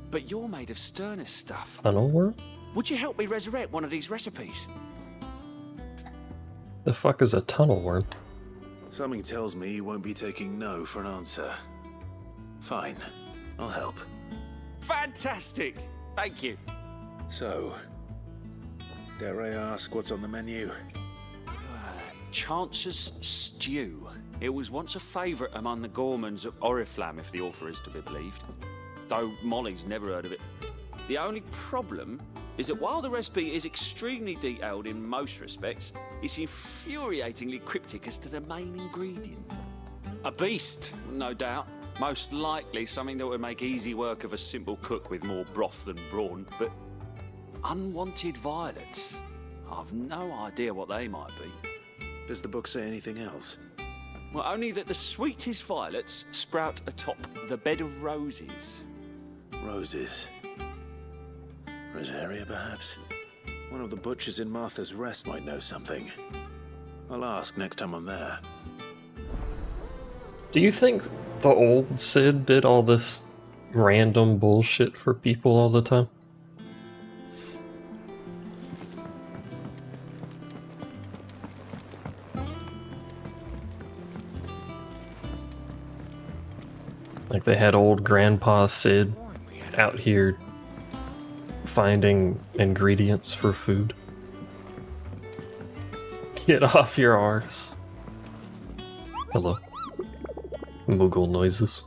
But you're made of sterner stuff. Tunnel worm? Would you help me resurrect one of these recipes? The fuck is a tunnel worm? Something tells me you won't be taking no for an answer. Fine, I'll help. Fantastic! Thank you. So, dare I ask what's on the menu? Chance's Stew. It was once a favourite among the gourmands of Oriflamme, if the author is to be believed. Though Molly's never heard of it. The only problem is that while the recipe is extremely detailed in most respects, it's infuriatingly cryptic as to the main ingredient. A beast, no doubt. Most likely something that would make easy work of a simple cook with more broth than brawn, but unwanted violets. I've no idea what they might be. Does the book say anything else? Well, only that the sweetest violets sprout atop the bed of roses. Roses. Rosaria, perhaps? One of the butchers in Martha's Rest might know something. I'll ask next time I'm there. Do you think the old Sid did all this random bullshit for people all the time? Like they had old Grandpa Sid out here finding ingredients for food. Get off your arse. Hello. Moogle noises.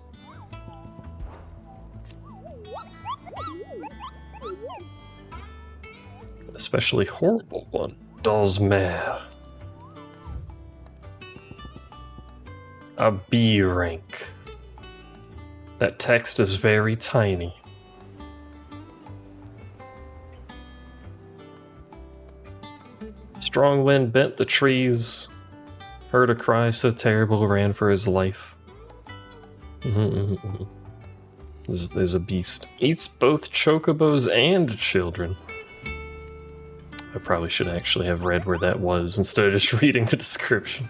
Especially horrible one. Dosmer. A B rank. That text is very tiny. Strong wind bent the trees. Heard a cry so terrible, ran for his life. There's a beast. Eats both chocobos and children. I probably should actually have read where that was instead of just reading the description.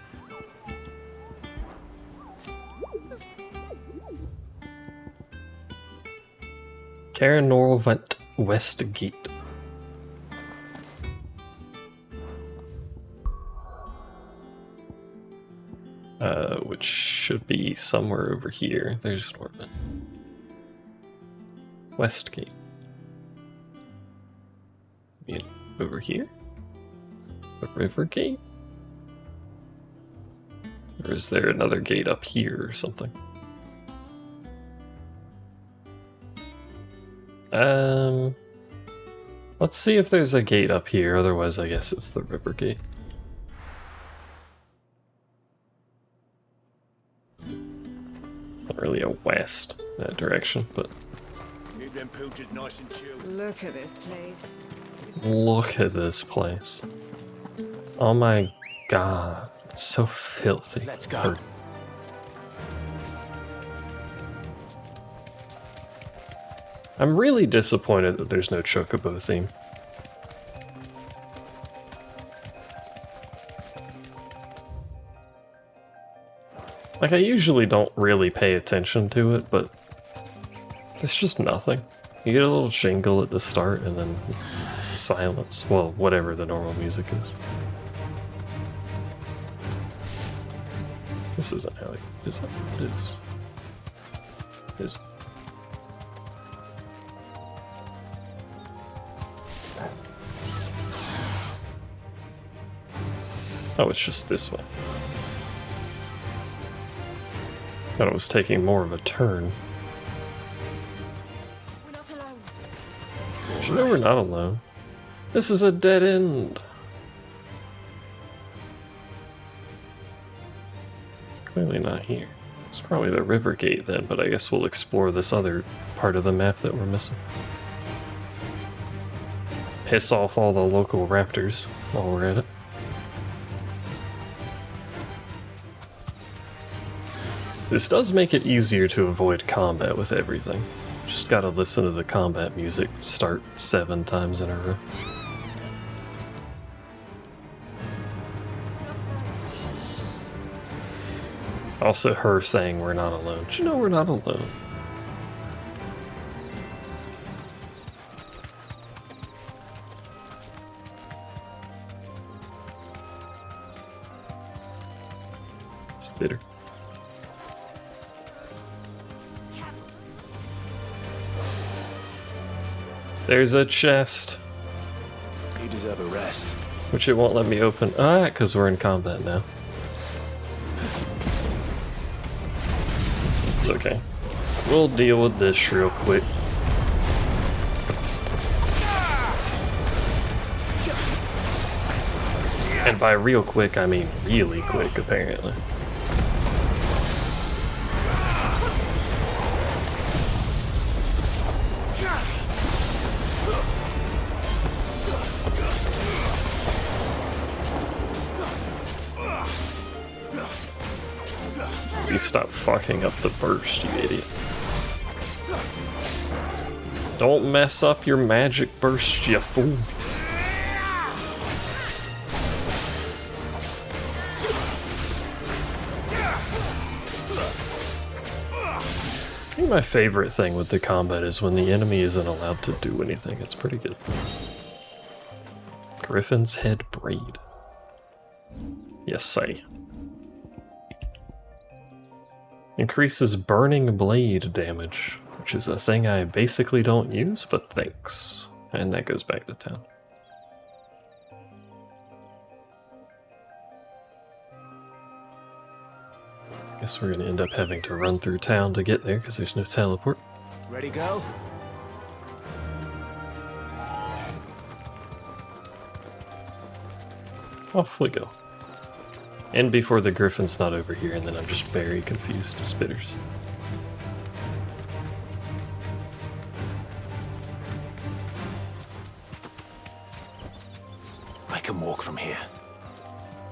Karen Norvent Westgate. Which should be somewhere over here. There's Norvent. Westgate. Over here? A river gate? Or is there another gate up here or something? Let's see if there's a gate up here, otherwise I guess it's the river gate. Not really a west, that direction, but... Keep them pilchers nice and chilled. Look at this place. Look at this place. Oh my god, it's so filthy. Let's go. I'm really disappointed that there's no Chocobo theme. Like, I usually don't really pay attention to it, but it's just nothing. You get a little jingle at the start and then silence. Well, whatever the normal music is. This isn't how it is. It is. Is. Oh, it's just this way. Thought it was taking more of a turn. You know we're not alone. This is a dead end. It's clearly not here. It's probably the river gate then, but I guess we'll explore this other part of the map that we're missing. Piss off all the local raptors while we're at it. This does make it easier to avoid combat with everything. Just gotta listen to the combat music start 7 times in a row. Also her saying we're not alone. But you know we're not alone. It's bitter. There's a chest. You deserve a rest. Which it won't let me open. Ah, because we're in combat now. It's okay. We'll deal with this real quick. And by real quick, I mean really quick, apparently. You stop fucking up the burst, you idiot. Don't mess up your magic burst, you fool. I think my favorite thing with the combat is when the enemy isn't allowed to do anything. It's pretty good. Griffin's head braid. Yes, say. Increases burning blade damage, which is a thing I basically don't use, but thanks. And that goes back to town. Guess we're gonna end up having to run through town to get there because there's no teleport. Ready, go? Off we go. And before the griffin's not over here, and then I'm just very confused. Spitters. I can walk from here.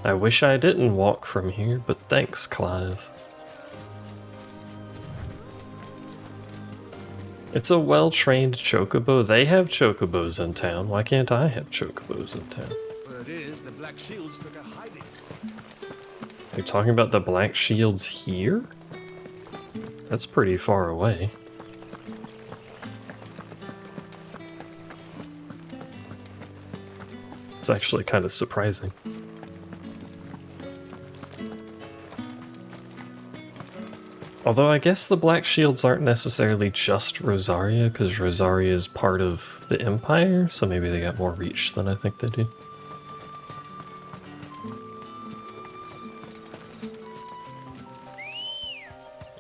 I wish I didn't walk from here, but thanks, Clive. It's a well-trained chocobo. They have chocobos in town. Why can't I have chocobos in town? Word is the Black Shields took a hiding. You're talking about the Black Shields here? That's pretty far away. It's actually kind of surprising. Although I guess the Black Shields aren't necessarily just Rosaria, because Rosaria is part of the Empire, so maybe they got more reach than I think they do.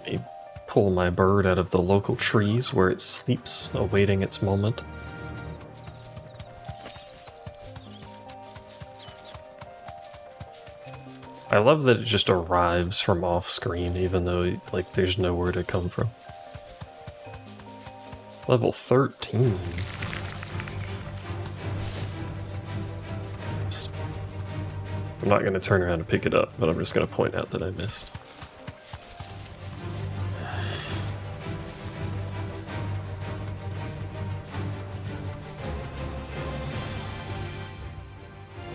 Let me pull my bird out of the local trees where it sleeps, awaiting its moment. I love that it just arrives from off screen, even though like there's nowhere to come from. Level 13. I'm not going to turn around and pick it up, but I'm just going to point out that I missed.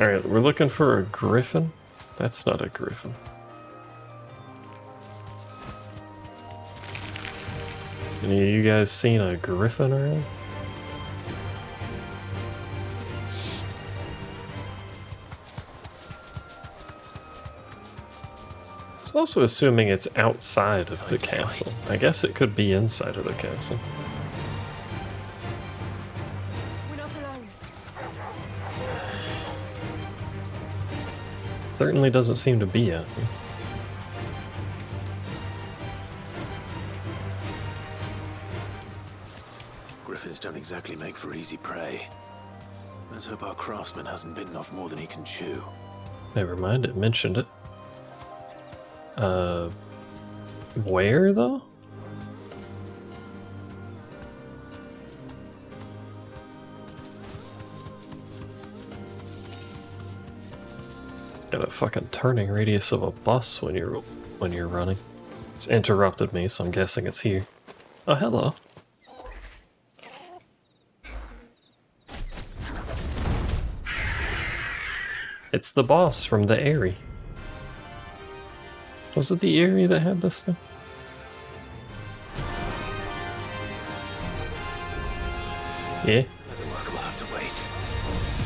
Alright, we're looking for a griffin. That's not a griffin. Any of you guys seen a griffin around? It's also assuming it's outside of the castle. I guess it could be inside of the castle. We're not alone. Certainly doesn't seem to be out here. Griffins don't exactly make for easy prey. Let's hope our craftsman hasn't bitten off more than he can chew. Never mind, it mentioned it. Where though? Got a fucking turning radius of a bus when you're running. It's interrupted me, so I'm guessing it's here. Oh, hello. It's the boss from the Eyrie. Was it the Eyrie that had this thing? Yeah. The work will have to wait.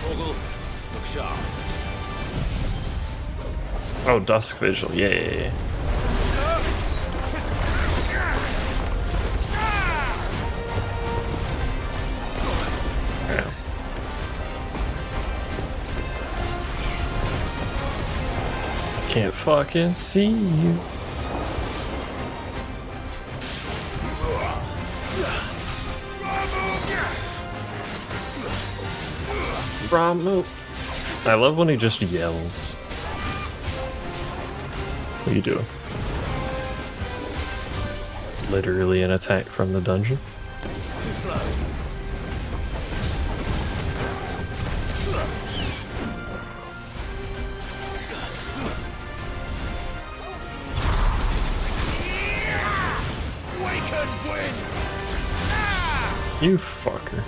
Vogel, look sharp. Oh, Dusk Vigil. Yeah. Can't fucking see you. Ramu. I love when he just yells. What are you doing? Literally an attack from the dungeon. Too slow. You fucker.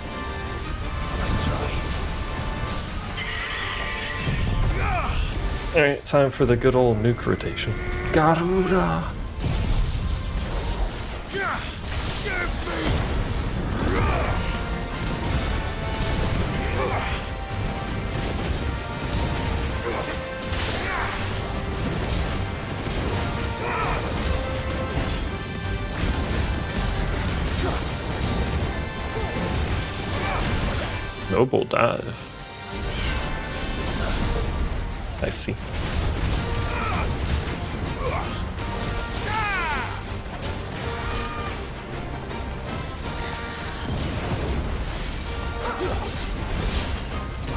Alright, time for the good old nuke rotation. Garuda! Noble dive. I see.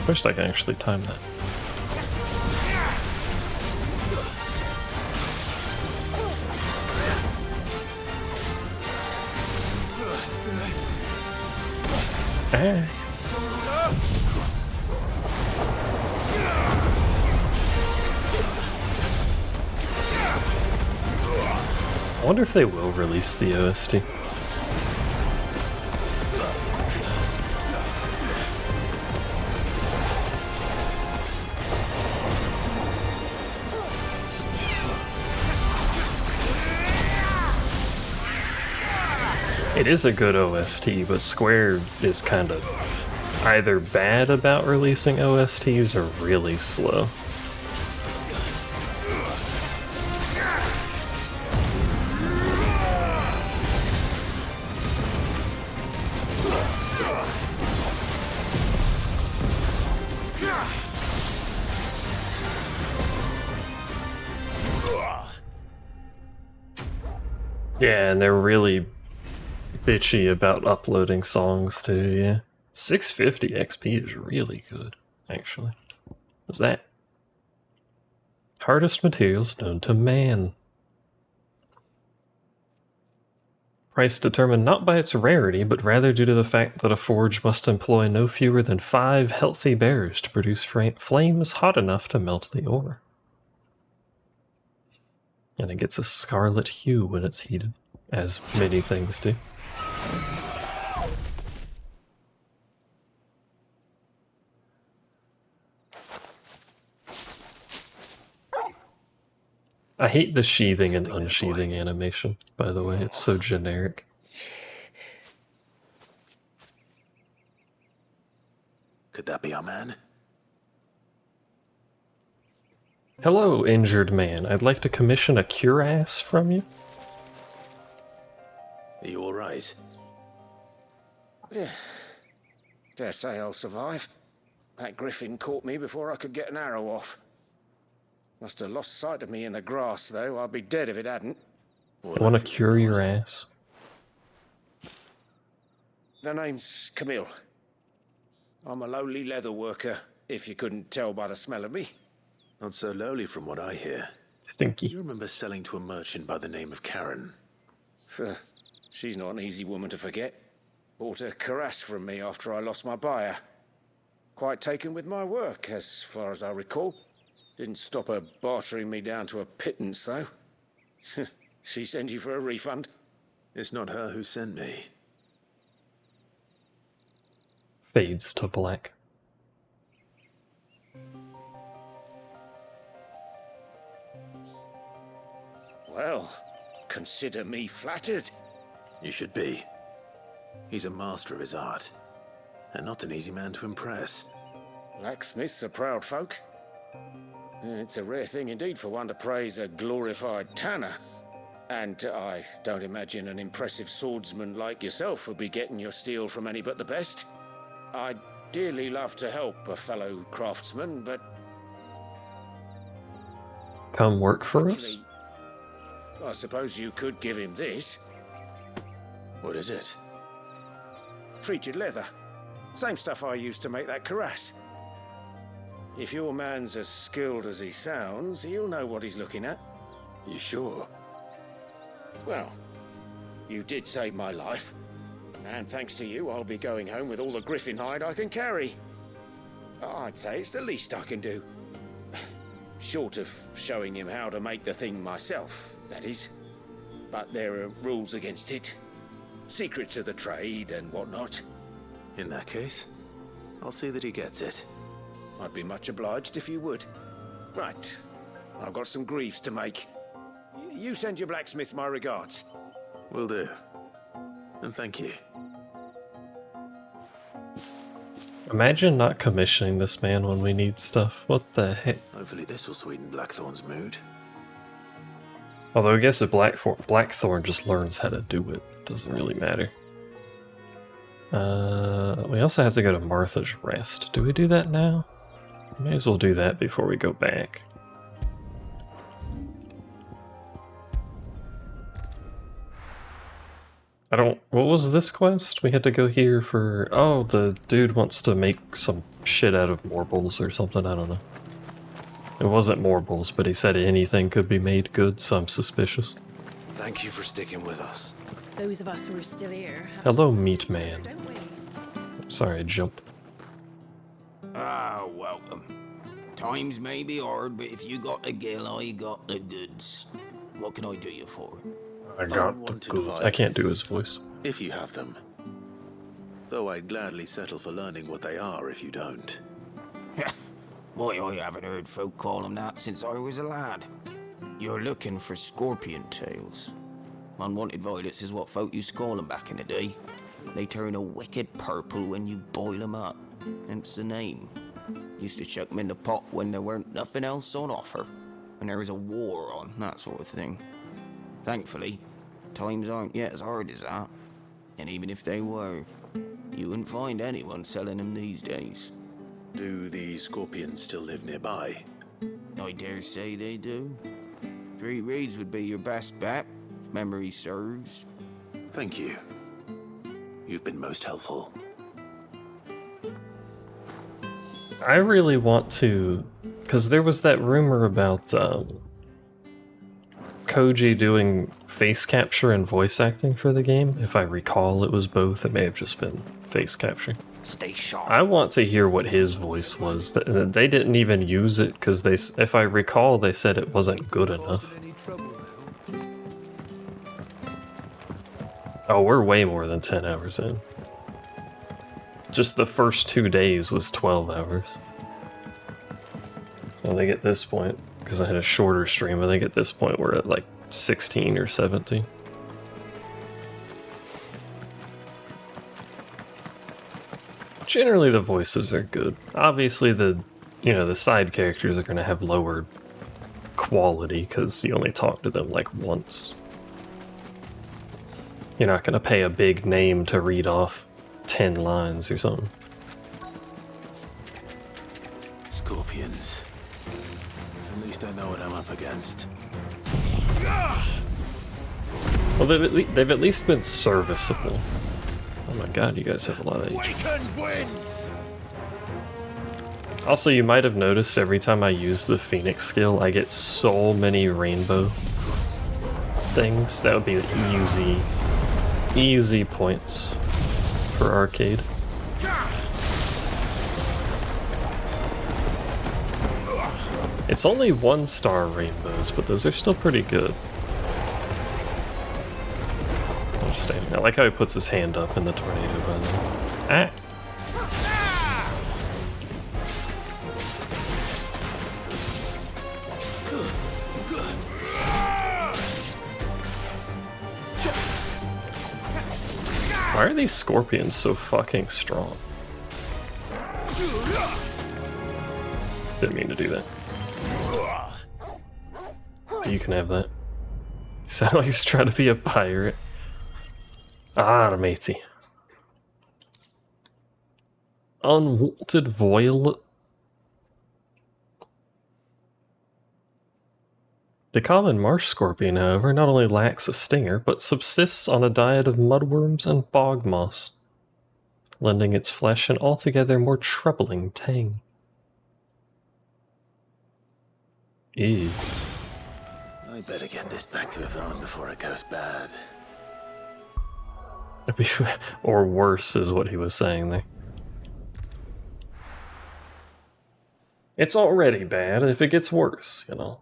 Wish I can actually time that. Ah. I wonder if they will release the OST. It is a good OST, but Square is kind of either bad about releasing OSTs or really slow. Yeah, and they're really bitchy about uploading songs too, yeah. 650 XP is really good, actually. What's that? Hardest materials known to man. Price determined not by its rarity, but rather due to the fact that a forge must employ no fewer than 5 healthy bears to produce flames hot enough to melt the ore. And it gets a scarlet hue when it's heated, as many things do. I hate the sheathing and unsheathing animation, by the way. It's so generic. Could that be our man? Hello, injured man. I'd like to commission a cuirass from you. Are you alright? Yeah. Dare say I'll survive. That griffin caught me before I could get an arrow off. Must have lost sight of me in the grass, though. I'd be dead if it hadn't. Want to cure your ass? The name's Camille. I'm a lowly leather worker, if you couldn't tell by the smell of me. Not so lowly from what I hear. Stinky. You remember selling to a merchant by the name of Karen? She's not an easy woman to forget. Bought a cuirass from me after I lost my buyer. Quite taken with my work, as far as I recall. Didn't stop her bartering me down to a pittance, though. She sent you for a refund? It's not her who sent me. Fades to black. Well, consider me flattered. You should be. He's a master of his art, and not an easy man to impress. Blacksmiths are proud folk. It's a rare thing indeed for one to praise a glorified tanner. And I don't imagine an impressive swordsman like yourself would be getting your steel from any but the best. I'd dearly love to help a fellow craftsman, but... Come work for us? I suppose you could give him this. What is it? Treated leather. Same stuff I used to make that cuirass. If your man's as skilled as he sounds, he'll know what he's looking at. You sure? Well, you did save my life. And thanks to you, I'll be going home with all the griffin hide I can carry. I'd say it's the least I can do. Short of showing him how to make the thing myself, that is. But there are rules against it. Secrets of the trade and whatnot. In that case, I'll see that he gets it. I'd be much obliged if you would. Right. I've got some greaves to make. You send your blacksmith my regards. Will do. And thank you. Imagine not commissioning this man when we need stuff. What the heck? Hopefully this will sweeten Blackthorn's mood. Although I guess if Blackthorn just learns how to do it, doesn't really matter. We also have to go to Martha's Rest. Do we do that now? May as well do that before we go back. What was this quest? We had to go here for... Oh, the dude wants to make some shit out of marbles or something, I don't know. It wasn't marbles, but he said anything could be made good, so I'm suspicious. Thank you for sticking with us. Those of us who are still here... Hello, meat man. Sorry, I jumped. Ah, welcome. Times may be hard, but if you got the gill, I got the goods. What can I do you for? I got the goods. I can't do his voice. If you have them. Though I'd gladly settle for learning what they are if you don't. Why, I haven't heard folk call them that since I was a lad. You're looking for scorpion tails. Unwanted violets is what folk used to call them back in the day. They turn a wicked purple when you boil them up. Hence the name. Used to chuck them in the pot when there weren't nothing else on offer. When there was a war on, that sort of thing. Thankfully, times aren't yet as hard as that. And even if they were, you wouldn't find anyone selling them these days. Do the scorpions still live nearby? I dare say they do. 3 Reeds would be your best bet, if memory serves. Thank you. You've been most helpful. I really want to... Because there was that rumor about Koji doing face capture and voice acting for the game. If I recall, it was both. It may have just been face capture. Stay sharp. I want to hear what his voice was. They didn't even use it because they, if I recall, they said it wasn't good enough. Oh, we're way more than 10 hours in. Just the first 2 days was 12 hours. So I think at this point, because I had a shorter stream, I think at this point we're at like 16 or 17. Generally, the voices are good. Obviously, the side characters are going to have lower quality because you only talk to them like once. You're not going to pay a big name to read off 10 lines or something. Scorpions. At least I know what I'm up against. Well, they've at least been serviceable. Oh my god, you guys have a lot of HP. Also, you might have noticed every time I use the Phoenix skill, I get so many rainbow things. That would be easy points for arcade. It's only 1-star rainbows, but those are still pretty good. I like how he puts his hand up in the tornado, by the way. Ah! Why are these scorpions so fucking strong? Didn't mean to do that. You can have that. You sound like he's trying to be a pirate. Ah, matey. Unwanted violet. The common marsh scorpion, however, not only lacks a stinger, but subsists on a diet of mudworms and bog moss, lending its flesh an altogether more troubling tang. Ew. I better get this back to Yvonne before it goes bad. Or worse is what he was saying there. It's already bad if it gets worse, you know.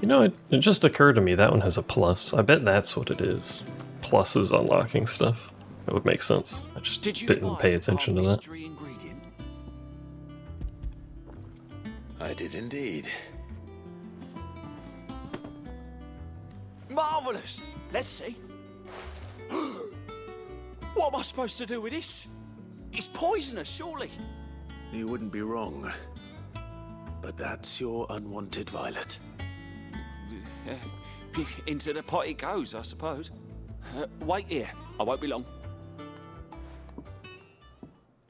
You know, it just occurred to me that one has a plus. I bet that's what it is. Pluses unlocking stuff. That would make sense. I just didn't pay attention to that. I did indeed. Marvellous! Let's see. What am I supposed to do with this? It's poisonous, surely. You wouldn't be wrong. But that's your unwanted violet. Into the pot it goes, I suppose. Wait here. I won't be long.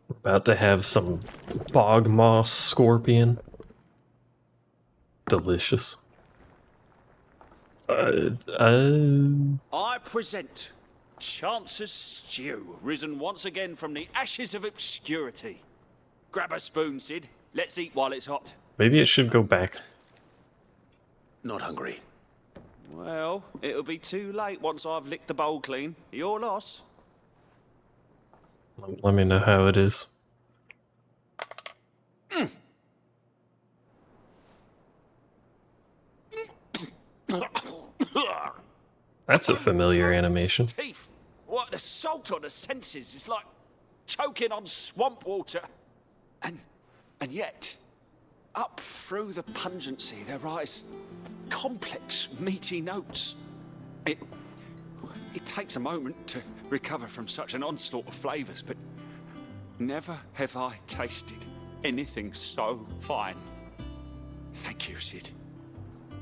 We're about to have some bog moss scorpion. Delicious. I present Chance's Stew, risen once again from the ashes of obscurity. Grab a spoon, Sid. Let's eat while it's hot. Maybe it should go back. Not hungry. Well, it'll be too late once I've licked the bowl clean. Your loss. Let me know how it is. That's a familiar animation. Teeth. What an assault on the senses. It's like choking on swamp water. And yet, up through the pungency, there rise complex, meaty notes. It takes a moment to recover from such an onslaught of flavours, but never have I tasted anything so fine. Thank you, Sid.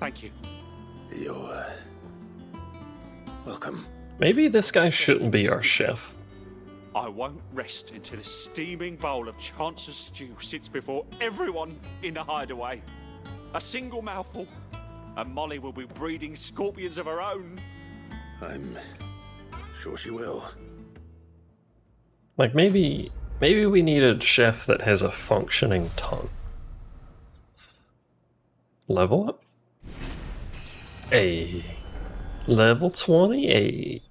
Thank you. You're welcome. Maybe this guy shouldn't be our chef. I won't rest until a steaming bowl of Chance's stew sits before everyone in the hideaway. A single mouthful, and Molly will be breeding scorpions of her own. I'm sure she will. Like, maybe we need a chef that has a functioning tongue. Level up? Hey. Level 28.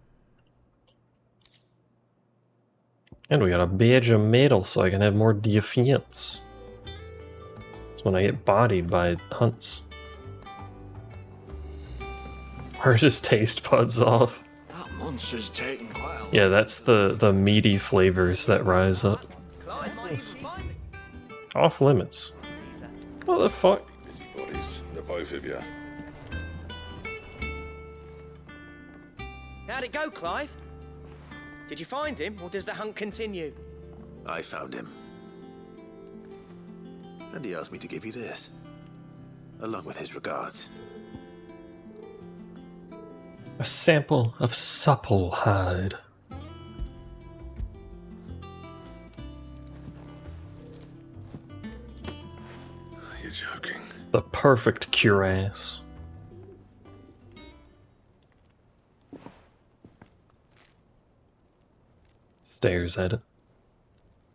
And we got a badge of metal so I can have more defense. It's when I get bodied by hunts. Or just taste buds off. That monster's taking quite a lot. Yeah, that's the meaty flavors that rise up. Off limits. What the fuck? Busybodies, the both of you. How'd it go, Clive? Did you find him, or does the hunt continue? I found him. And he asked me to give you this, along with his regards. A sample of supple hide. You're joking. The perfect cuirass. Stares at it.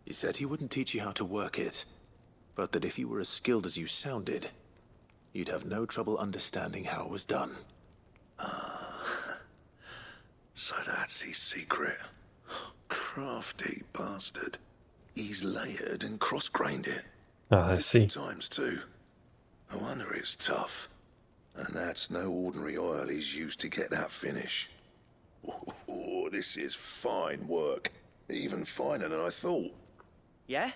He said he wouldn't teach you how to work it, but that if you were as skilled as you sounded, you'd have no trouble understanding how it was done. So that's his secret. Crafty bastard. He's layered and cross-grained it. Ah, I see. Times too. No wonder it's tough. And that's no ordinary oil he's used to get that finish. Oh, this is fine work. Even finer than I thought. Yeah?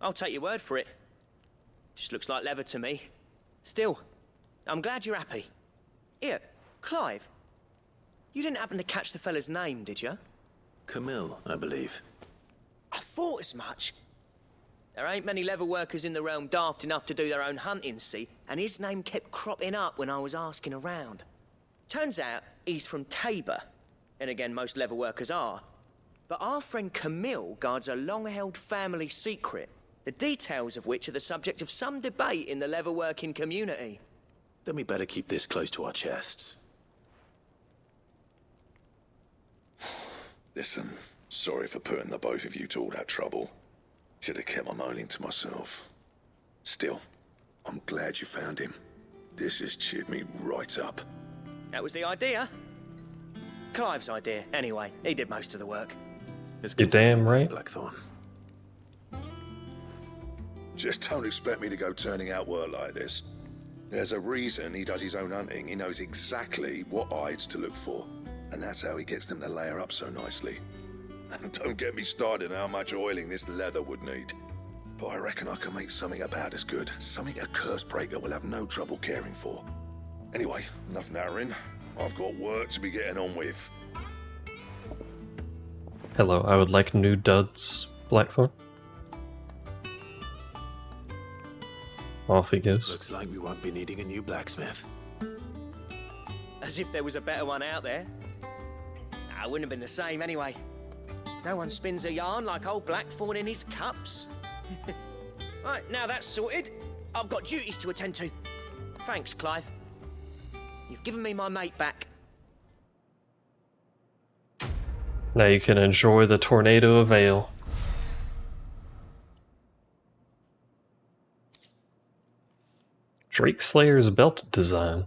I'll take your word for it. Just looks like leather to me. Still, I'm glad you're happy. Here, Clive. You didn't happen to catch the fella's name, did you? Camille, I believe. I thought as much. There ain't many leather workers in the realm daft enough to do their own hunting, see? And his name kept cropping up when I was asking around. Turns out he's from Tabor. And again, most leather workers are. But our friend Camille guards a long-held family secret, the details of which are the subject of some debate in the leather-working community. Then we better keep this close to our chests. Listen, sorry for putting the both of you to all that trouble. Should have kept my moaning to myself. Still, I'm glad you found him. This has cheered me right up. That was the idea. Clive's idea, anyway. He did most of the work. You're damn right. Blackthorn. Just don't expect me to go turning out work like this. There's a reason he does his own hunting. He knows exactly what hides to look for. And that's how he gets them to layer up so nicely. And don't get me started on how much oiling this leather would need. But I reckon I can make something about as good. Something a curse breaker will have no trouble caring for. Anyway, enough narrowing. I've got work to be getting on with. Hello, I would like new duds, Blackthorn. Off he goes. Looks like we won't be needing a new blacksmith. As if there was a better one out there. Nah, it wouldn't have been the same anyway. No one spins a yarn like old Blackthorn in his cups. Right, now that's sorted, I've got duties to attend to. Thanks, Clive. You've given me my mate back. Now you can enjoy the tornado of ale. Drake Slayer's belt design.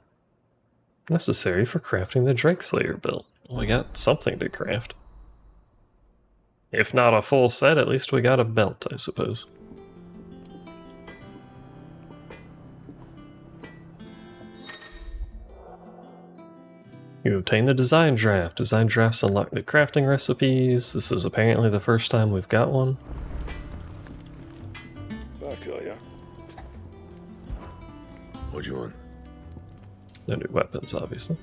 Necessary for crafting the Drake Slayer belt. We got something to craft. If not a full set, at least we got a belt, I suppose. You obtain the design draft. Design drafts unlock the crafting recipes. This is apparently the first time we've got one. Back, are ya? What do you want? No new weapons, obviously.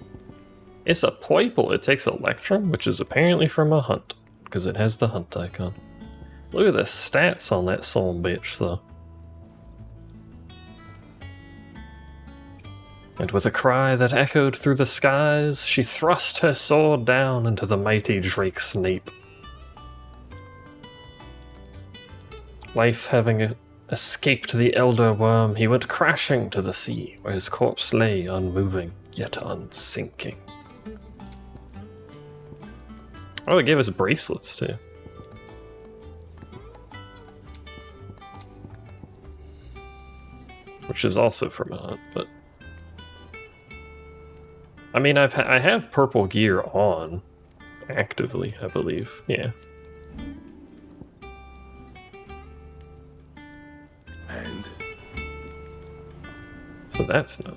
It's a Poiple. It takes Electrum, which is apparently from a hunt, because it has the hunt icon. Look at the stats on that soul bitch, though. And with a cry that echoed through the skies, she thrust her sword down into the mighty Drake's nape. Life having escaped the Elder Worm, he went crashing to the sea, where his corpse lay unmoving, yet unsinking. Oh, it gave us bracelets, too. Which is also from a hunt, but... I mean, I have purple gear on, actively, I believe, yeah. And? So that's not...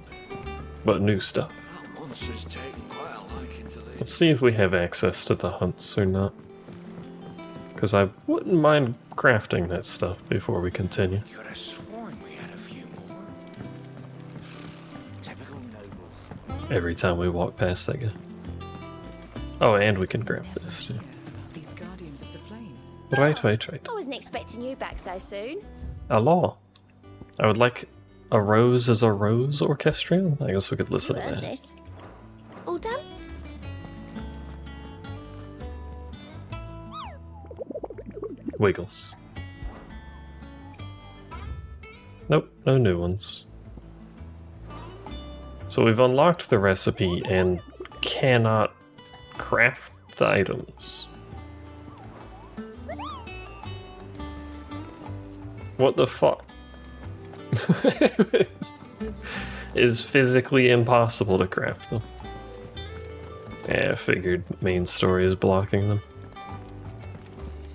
but new stuff. Monster's taken quite a liking to leave. Let's see if we have access to the hunts or not. Because I wouldn't mind crafting that stuff before we continue. Could have sworn we had a few more. Typical nobles. Every time we walk past that guy. Oh, and we can grab this too. These guardians of the flame. Right. I wasn't expecting you back so soon. Hello. I would like a rose as a rose orchestrion. I guess we could listen You to earned that. this. All done? Wiggles. Nope, no new ones. So we've unlocked the recipe and cannot craft the items. What the fuck? It is physically impossible to craft them. Yeah, I figured main story is blocking them.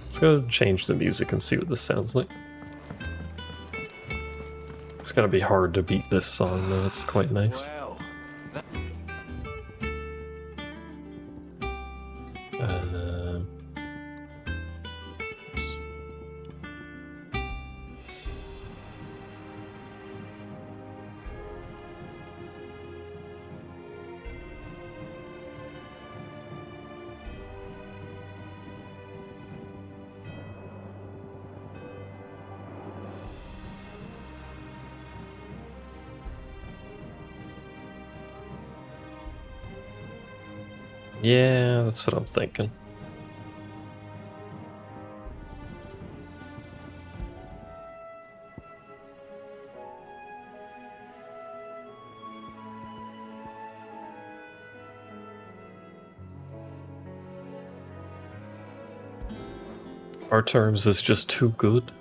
Let's go change the music and see what this sounds like. It's gonna be hard to beat this song though, it's quite nice. Yeah, that's what I'm thinking. Our terms is just too good.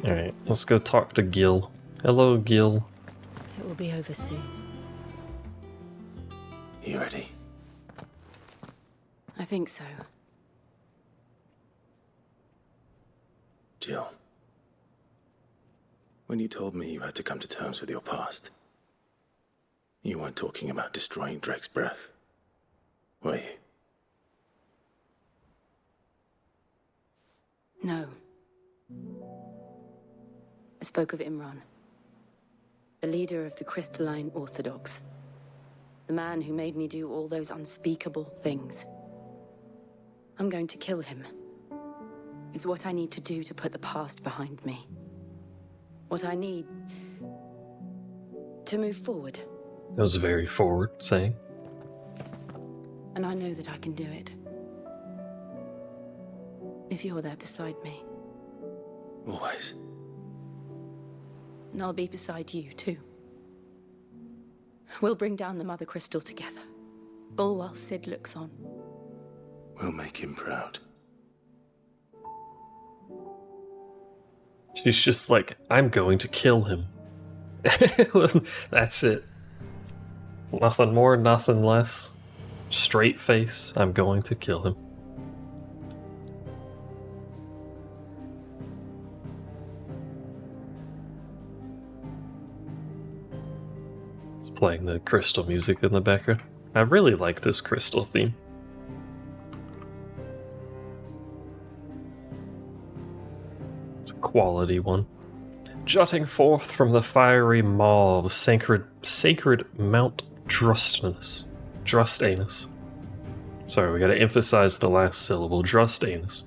Alright, let's go talk to Gil. Hello, Gil. It will be over soon. You ready? I think so. Jill, when you told me you had to come to terms with your past, you weren't talking about destroying Drake's breath, were you? No. I spoke of Imran, the leader of the Crystalline Orthodox. The man who made me do all those unspeakable things. I'm going to kill him. It's what I need to do to put the past behind me. What I need to move forward. That was very forward saying. And I know that I can do it. If you're there beside me. Always. And I'll be beside you, too. We'll bring down the Mother Crystal together. All while Sid looks on. We'll make him proud. She's just like, I'm going to kill him. That's it. Nothing more, nothing less. Straight face, I'm going to kill him. It's playing the crystal music in the background. I really like this crystal theme. It's a quality one. Jutting forth from the fiery maw of sacred Mount Drustanus. Drustanus. Sorry, we gotta emphasize the last syllable. Drustanus.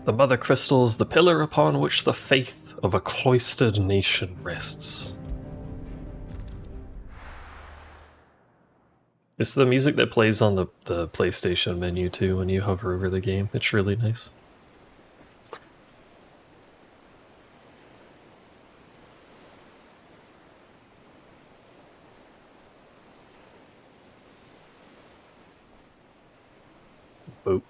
The Mother Crystal is the pillar upon which the faith of a cloistered nation rests. It's the music that plays on the PlayStation menu too when you hover over the game. It's really nice. Boop.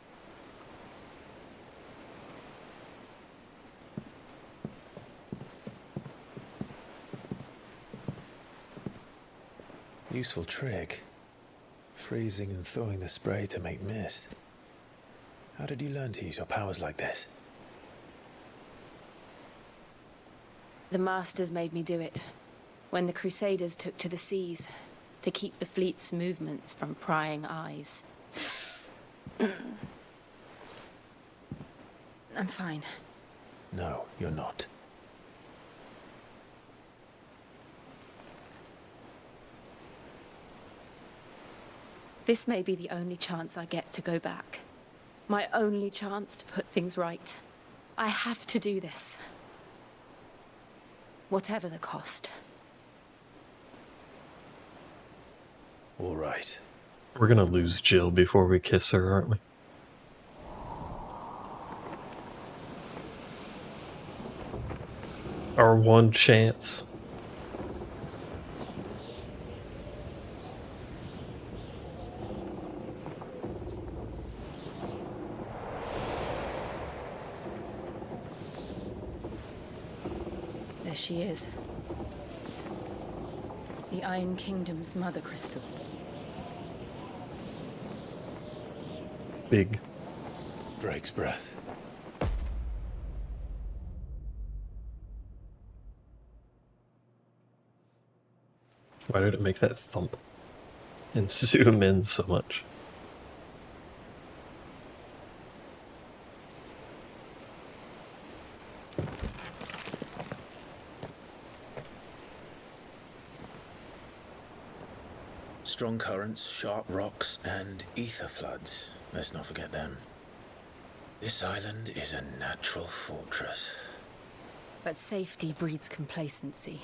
Useful trick. Freezing and thawing the spray to make mist. How did you learn to use your powers like this? The Masters made me do it. When the Crusaders took to the seas, to keep the fleet's movements from prying eyes. I'm fine. No, you're not. This may be the only chance I get to go back. My only chance to put things right. I have to do this. Whatever the cost. All right. We're gonna lose Jill before we kiss her, aren't we? Our one chance. There she is. The Iron Kingdom's mother crystal. Big. Drake's breath. Why did it make that thump and zoom in so much? Strong currents, sharp rocks, and ether floods. Let's not forget them. This island is a natural fortress. But safety breeds complacency,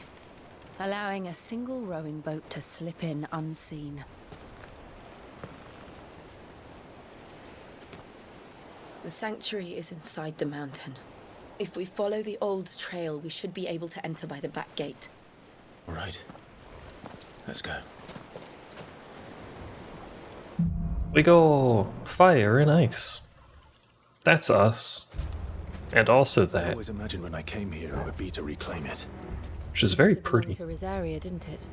allowing a single rowing boat to slip in unseen. The sanctuary is inside the mountain. If we follow the old trail, we should be able to enter by the back gate. All right. Let's go. We go fire and ice. That's us. And also I that, always imagined when I came here it would be to reclaim it. which is very pretty. To Rosaria, didn't it?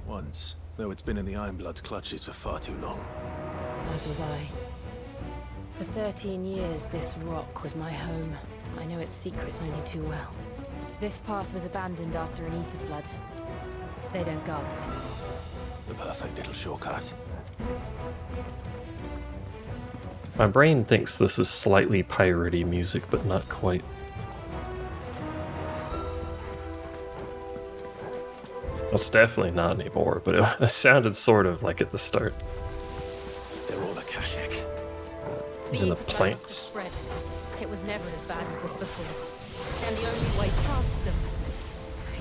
Once, though it's been in the Ironblood's clutches for far too long. As was I. For 13 years, this rock was my home. I know its secrets only too well. This path was abandoned after an ether flood. They don't guard it anymore. The perfect little shortcut. My brain thinks this is slightly piratey music, but not quite. Well, it's definitely not anymore, but it sounded sort of like at the start. They're all Akashic. And the plants. Spread. It was never as bad as this before. And the only way past them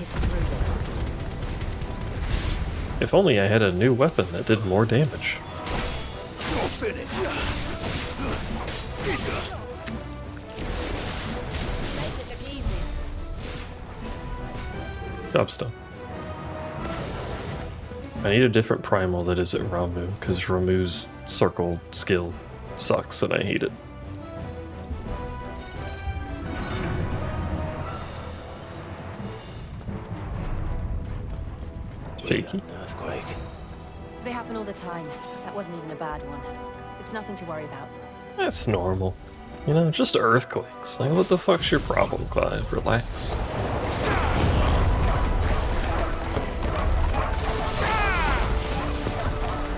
is through them. If only I had a new weapon that did more damage. You're finished. Make it look easy. Job's done. I need a different primal that isn't Ramu, because Ramu's circle skill sucks and I hate it. Shaky. Earthquake. They happen all the time. That wasn't even a bad one. It's nothing to worry about. That's normal. You know, just earthquakes. Like, what the fuck's your problem, Clive? Relax.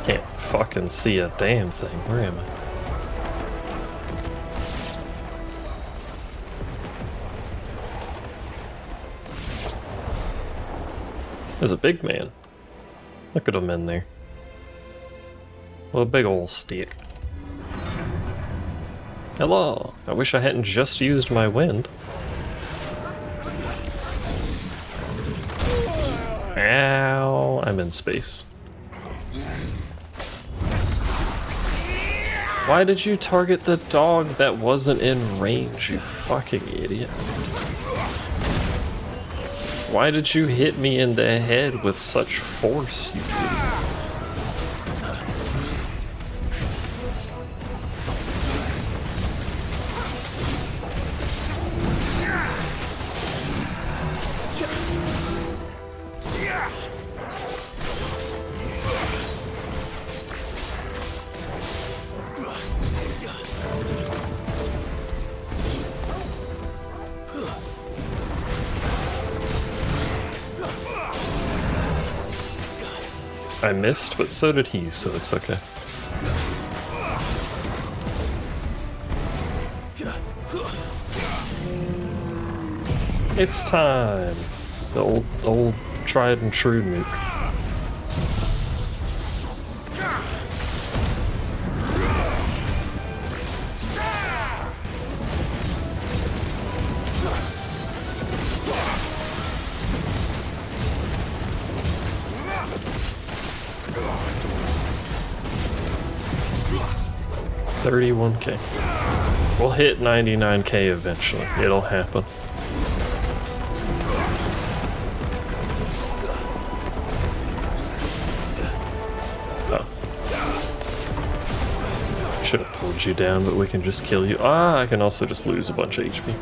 Can't fucking see a damn thing. Where am I? There's a big man. Look at him in there. With a big old stick. Hello. I wish I hadn't just used my wind. Ow. I'm in space. Why did you target the dog that wasn't in range, you fucking idiot? Why did you hit me in the head with such force, you idiot? I missed, but so did he, so it's okay. It's time! The old tried and true nuke. 31k. We'll hit 99k eventually. It'll happen. Should have pulled you down, but we can just kill you. Ah, I can also just lose a bunch of HP.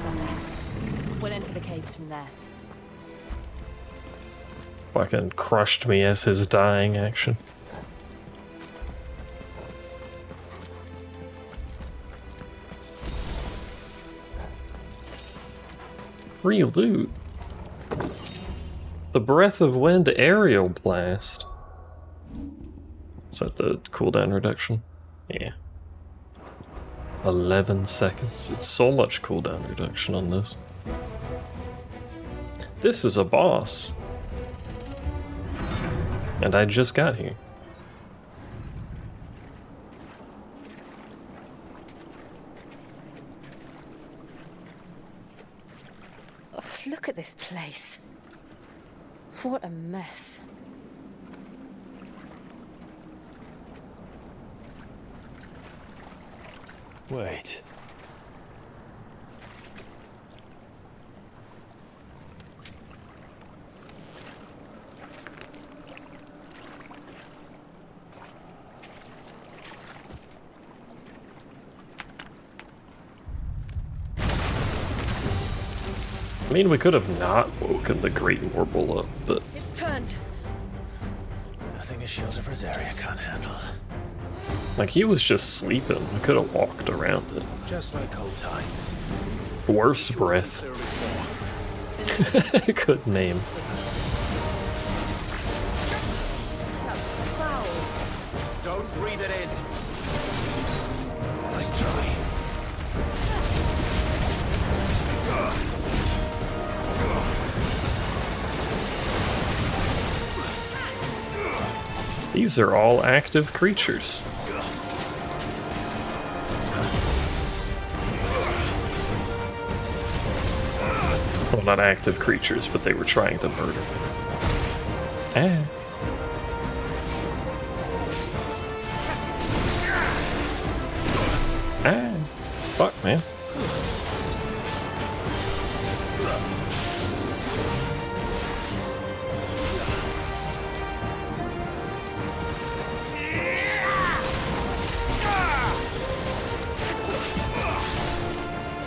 We'll enter the caves from there. Fucking crushed me as his dying action. Free loot. The Breath of Wind Aerial Blast. Is that the cooldown reduction? Yeah. 11 seconds. It's so much cooldown reduction on this. This is a boss. And I just got here. Ugh, look at this place. What a mess. Wait. I mean, we could have not woken the Great Warble up, but... It's turned. Nothing a shield of Rosaria can't handle. Like, he was just sleeping. We could have walked around it. Just like old times. Worse breath. Good name. That's foul. Don't breathe it in. Nice try. These are all active creatures. Well, not active creatures, but they were trying to murder me. Ah. Ah. Fuck, man.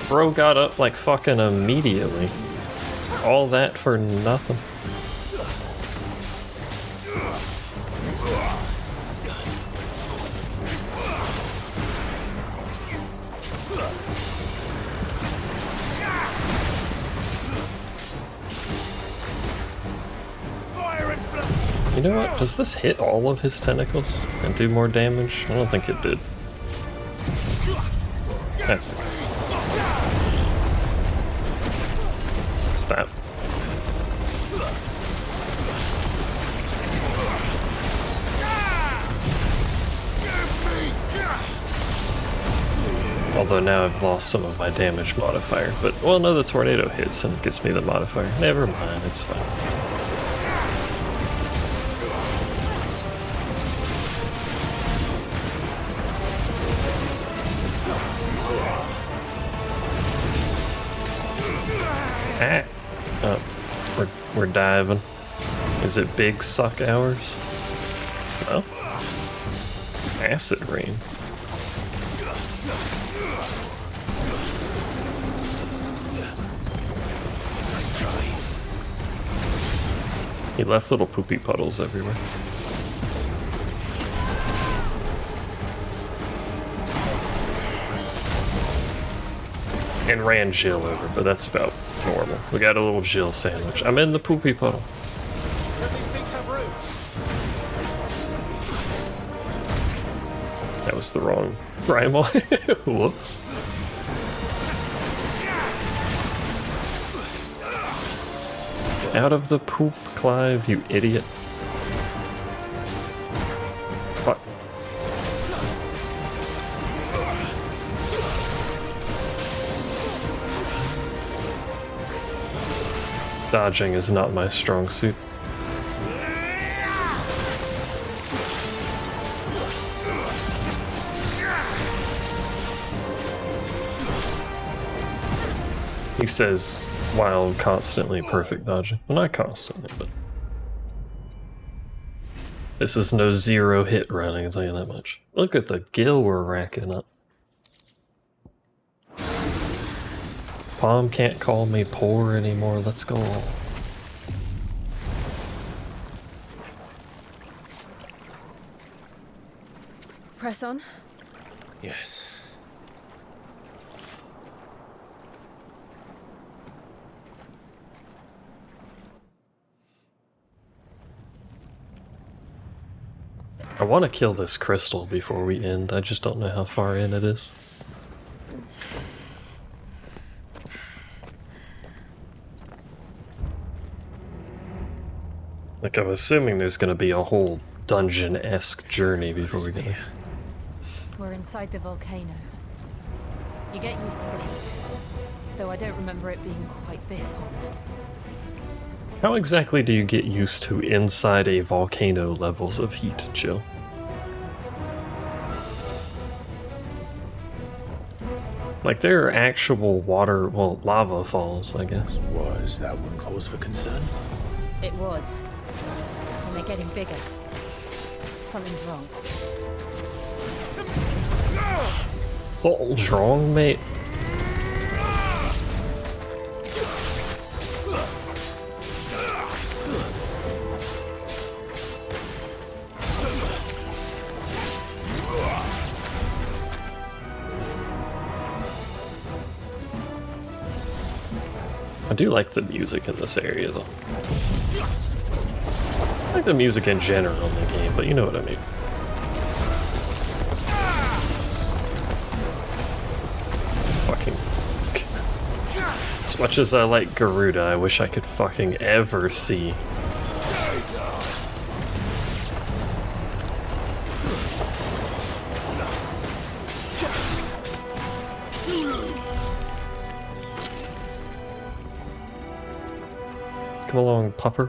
Bro got up like fucking immediately. All that for nothing. You know what? Does this hit all of his tentacles and do more damage? I don't think it did. That's okay. Stop. Although now I've lost some of my damage modifier. But, well, no, the tornado hits and gets me the modifier. Never mind, it's fine. Ah. Oh, we're diving. Is it big suck hours? No. Acid rain. He left little poopy puddles everywhere. And ran Jill over, but that's about normal. We got a little Jill sandwich. I'm in the poopy puddle. That was the wrong rhyme. Whoops. Out of the poop, Clive, you idiot. Fuck. Dodging is not my strong suit. He says while constantly perfect dodging. Well, not constantly, but this is no zero hit run, I can tell you that much. Look at the gil we're racking up. Palm can't call me poor anymore, let's go. Press on? Yes. I want to kill this crystal before we end, I just don't know how far in it is. Like, I'm assuming there's gonna be a whole dungeon-esque journey before we get there. We're inside the volcano. You get used to the heat, though I don't remember it being quite this hot. How exactly do you get used to inside a volcano levels of heat, Jill? Like, there are actual water, well, lava falls, I guess. Was that one cause for concern? It was. And they're getting bigger. Something's wrong. What's wrong, mate? I do like the music in this area, though. I like the music in general in the game, but you know what I mean. Fucking... As much as I like Garuda, I wish I could fucking ever see Come along, pupper.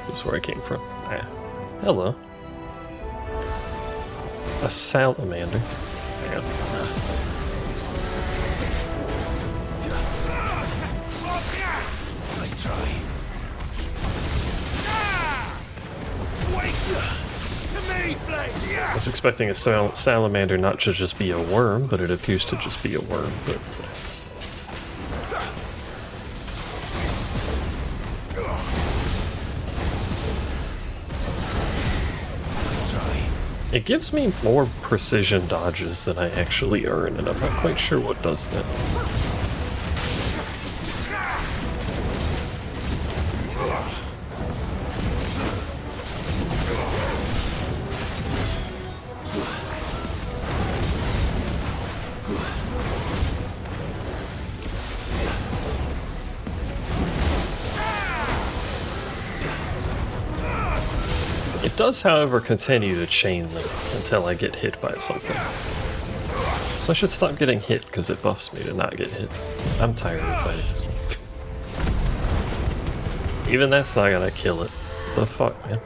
That's where I came from. Ah. Hello. A salamander. Hang on. Nice try. Wait! To me, Flame! I was expecting a salamander not to just be a worm, but it appears to just be a worm. But it gives me more precision dodges than I actually earn, and I'm not quite sure what does that. It does, however, continue to chain link until I get hit by something. So I should stop getting hit because it buffs me to not get hit. I'm tired of fighting this thing. Even that's not gonna kill it. The fuck, man?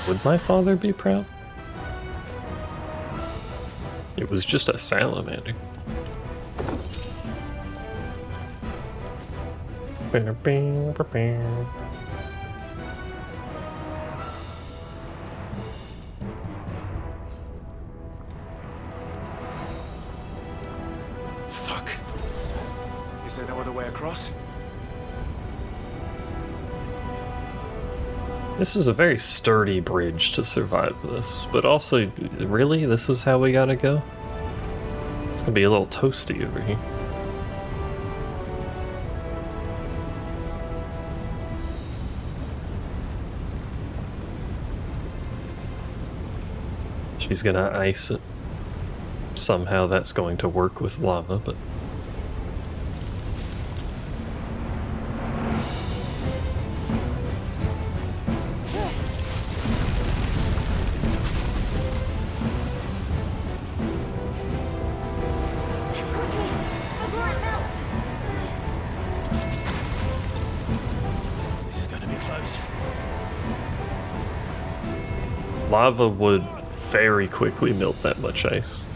Would my father be proud? It was just a salamander. Fuck. Is there no other way across? This is a very sturdy bridge to survive this, but also, really? This is how we gotta go? It's gonna be a little toasty over here. She's gonna ice it. Somehow that's going to work with lava, but... lava would very quickly melt that much ice.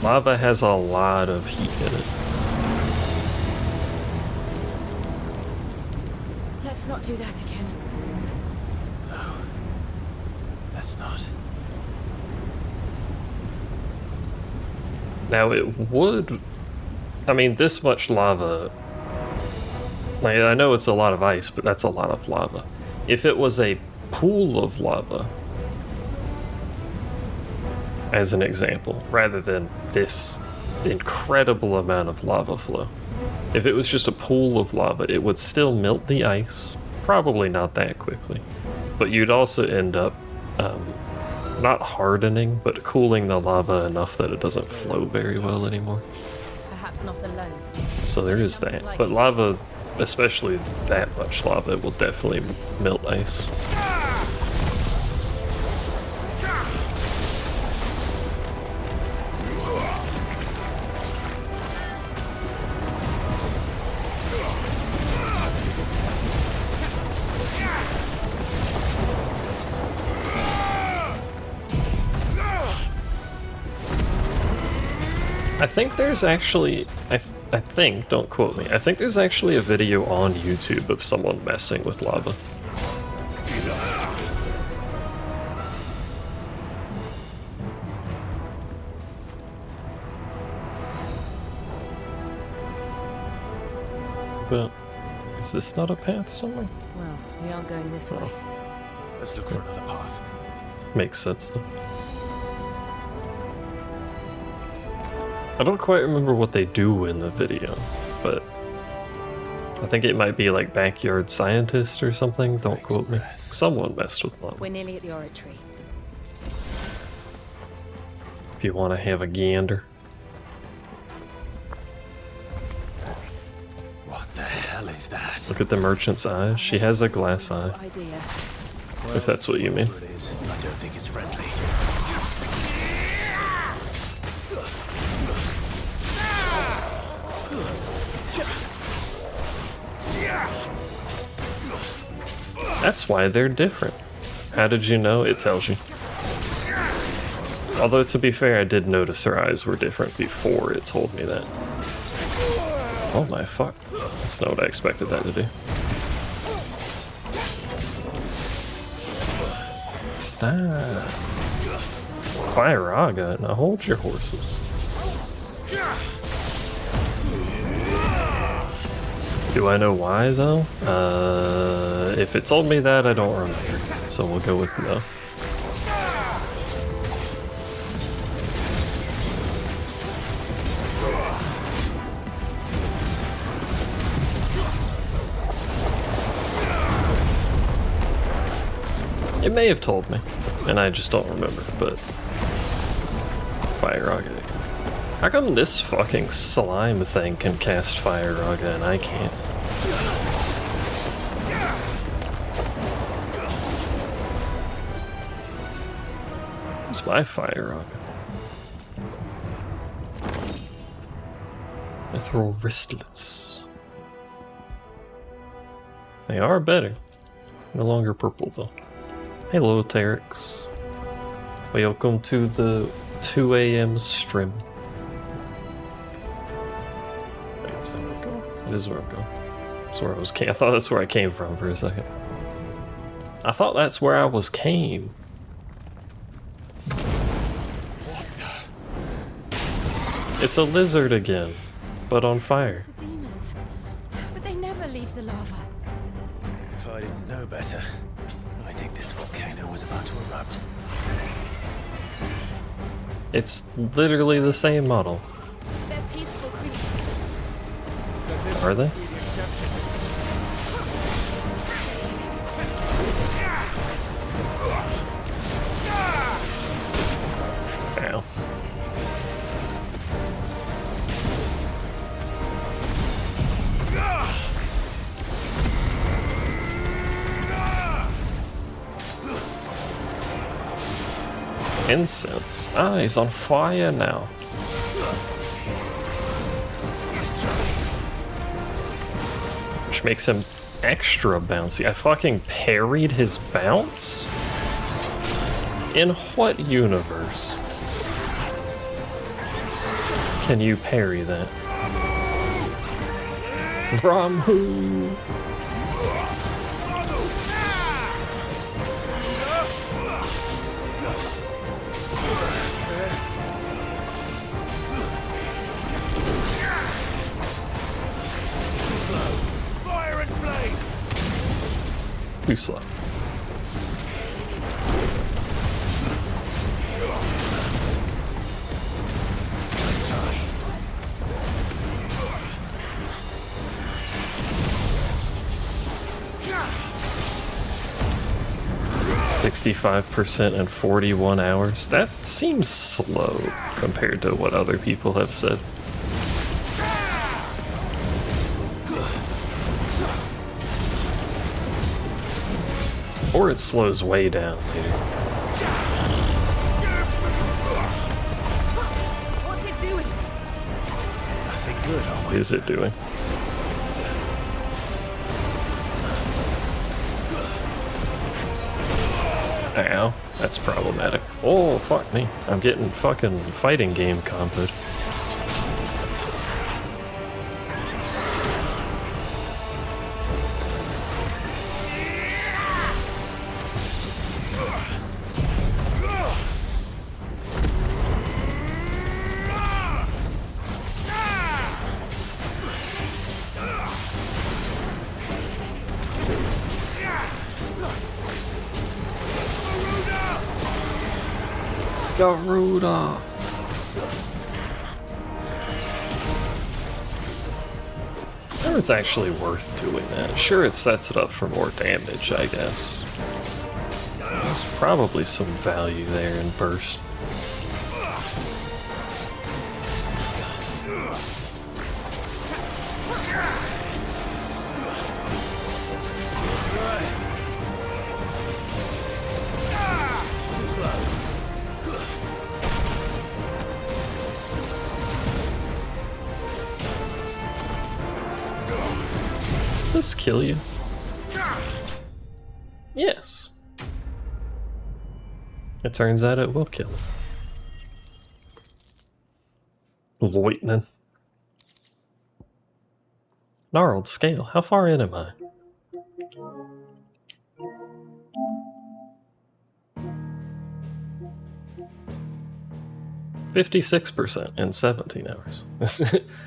Lava has a lot of heat in it. Let's not do that again. No. Let's not. Now it would... I mean, this much lava... Like, I know it's a lot of ice, but that's a lot of lava. If it was a pool of lava, as an example, rather than this incredible amount of lava flow. If it was just a pool of lava, it would still melt the ice, probably not that quickly, but you'd also end up not hardening, but cooling the lava enough that it doesn't flow very well anymore. Perhaps not alone. So there is that, but lava, especially that much lava, will definitely melt ice. I think there's actually, I think, don't quote me, I think there's actually a video on YouTube of someone messing with lava. But, is this not a path somewhere? Well, we aren't going this way. Let's look for another path. Makes sense though. I don't quite remember what they do in the video, but I think it might be like backyard scientist or something, don't quote me. Someone messed with lava. We're nearly at the oratory. If you want to have a gander. What the hell is that? Look at the merchant's eyes. She has a glass eye. Idea. If that's what you mean. It is. I don't think it's friendly. That's why they're different. How did you know? It tells you. Although, to be fair, I did notice her eyes were different before it told me that. Oh my fuck. That's not what I expected that to do. Stop. Fire-Aga, now hold your horses. Do I know why, though? If it told me that, I don't remember. So we'll go with no. It may have told me, and I just don't remember, but... Fire-Aga. How come this fucking slime thing can cast Fire-Aga and I can't? It's my Fire-Aga. Mithril wristlets. They are better. No longer purple though. Hello, Terex. Welcome to the 2 a.m. stream. Is that where I'm going? It is where I'm going. That's where I was I thought that's where I came from for a second. I thought that's where I was came. It's a lizard again, but on fire. The demons. But they never leave the lava. If I didn't know better, I think this volcano was about to erupt. It's literally the same model. They're peaceful creatures. Are they? Ow. Incense. Ah, he's on fire now. which makes him extra bouncy. I fucking parried his bounce? In what universe can you parry that? Ramu! Fire and flame! Too slow. Let's try. 65% in 41 hours. That seems slow compared to what other people have said. Or it slows way down later. What's it doing? Nothing good, What is it doing? Ow, that's problematic. Oh, fuck me. I'm getting fucking fighting game comboed. Garuda! Sure, it's actually worth doing that. Sure, it sets it up for more damage, I guess. There's probably some value there in burst. Too slow. Does this kill you? Yes. It turns out it will kill him. Lightning. Gnarled scale. How far in am I? %56% in 17 hours.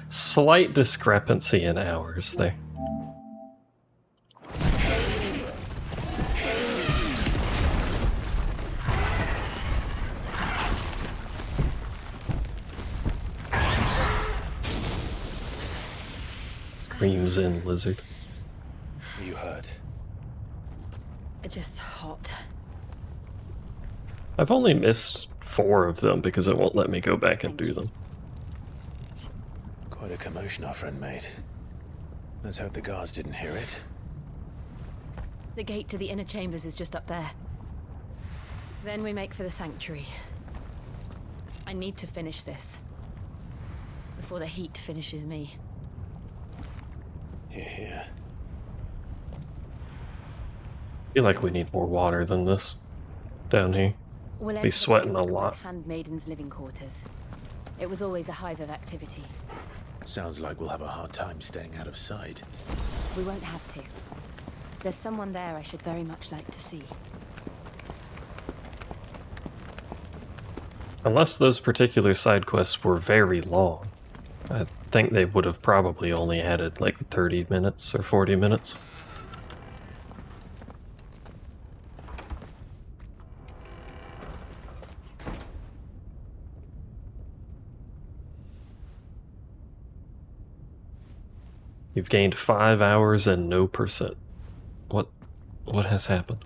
Slight discrepancy in hours there. Screams in, lizard. You hurt? Just hot. I've only missed 4 of them because it won't let me go back and do them. Quite a commotion our friend made. Let's hope the guards didn't hear it. The gate to the inner chambers is just up there. Then we make for the sanctuary. I need to finish this. Before the heat finishes me. Here, here. I feel like we need more water than this down here. We'll Be sweating a lot. Handmaiden's living quarters. It was always a hive of activity. Sounds like we'll have a hard time staying out of sight. We won't have to. There's someone there I should very much like to see. Unless those particular side quests were very long. I think they would have probably only added like 30 minutes or 40 minutes. You've gained 5 hours and no percent. What has happened?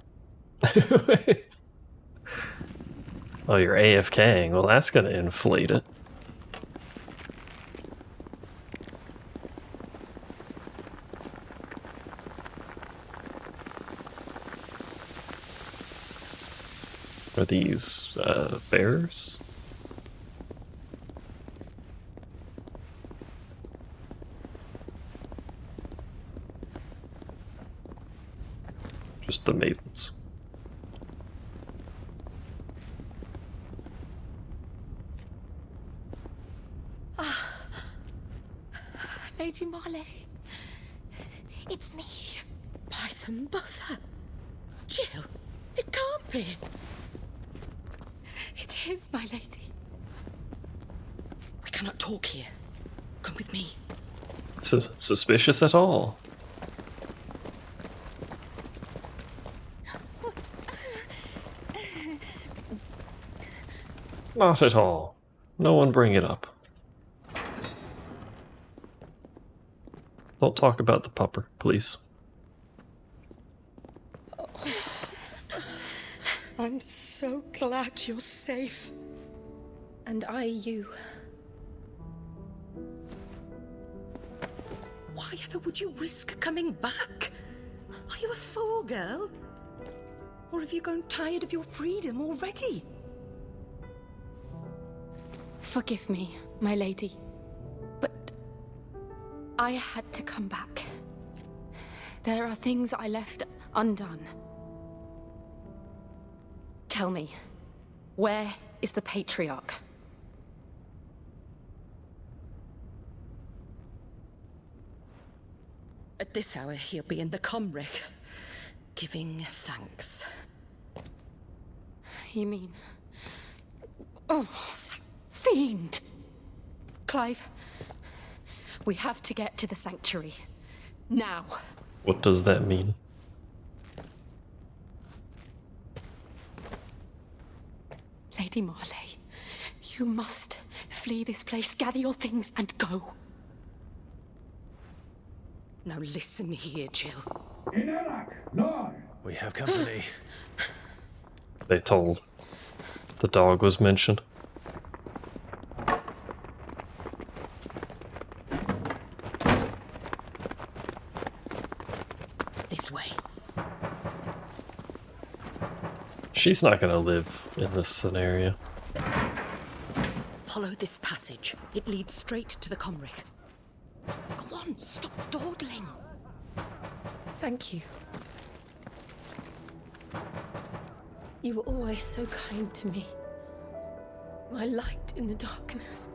Oh, you're AFKing. Well, that's gonna inflate it. Are these bears? the maidens. Lady Marley. It's me. Python Buther. Jill, it can't be. It is, my lady. We cannot talk here. Come with me. This isn't suspicious at all. Not at all. No one bring it up. Don't talk about the pupper, please. I'm so glad you're safe. And you. Why ever would you risk coming back? Are you a fool, girl? Or have you grown tired of your freedom already? Forgive me, my lady. But I had to come back. There are things I left undone. Tell me, where is the Patriarch? At this hour, he'll be in the Comric, giving thanks. You mean... Oh, fiend! Clive, we have to get to the sanctuary. Now. What does that mean? Lady Marley, you must flee this place, gather your things, and go. Now listen here, Jill. We have company. They told. The dog was mentioned. This way. She's not gonna live in this scenario. Follow this passage. It leads straight to the Comric. Go on, stop dawdling. Thank you. You were always so kind to me. My light in the darkness.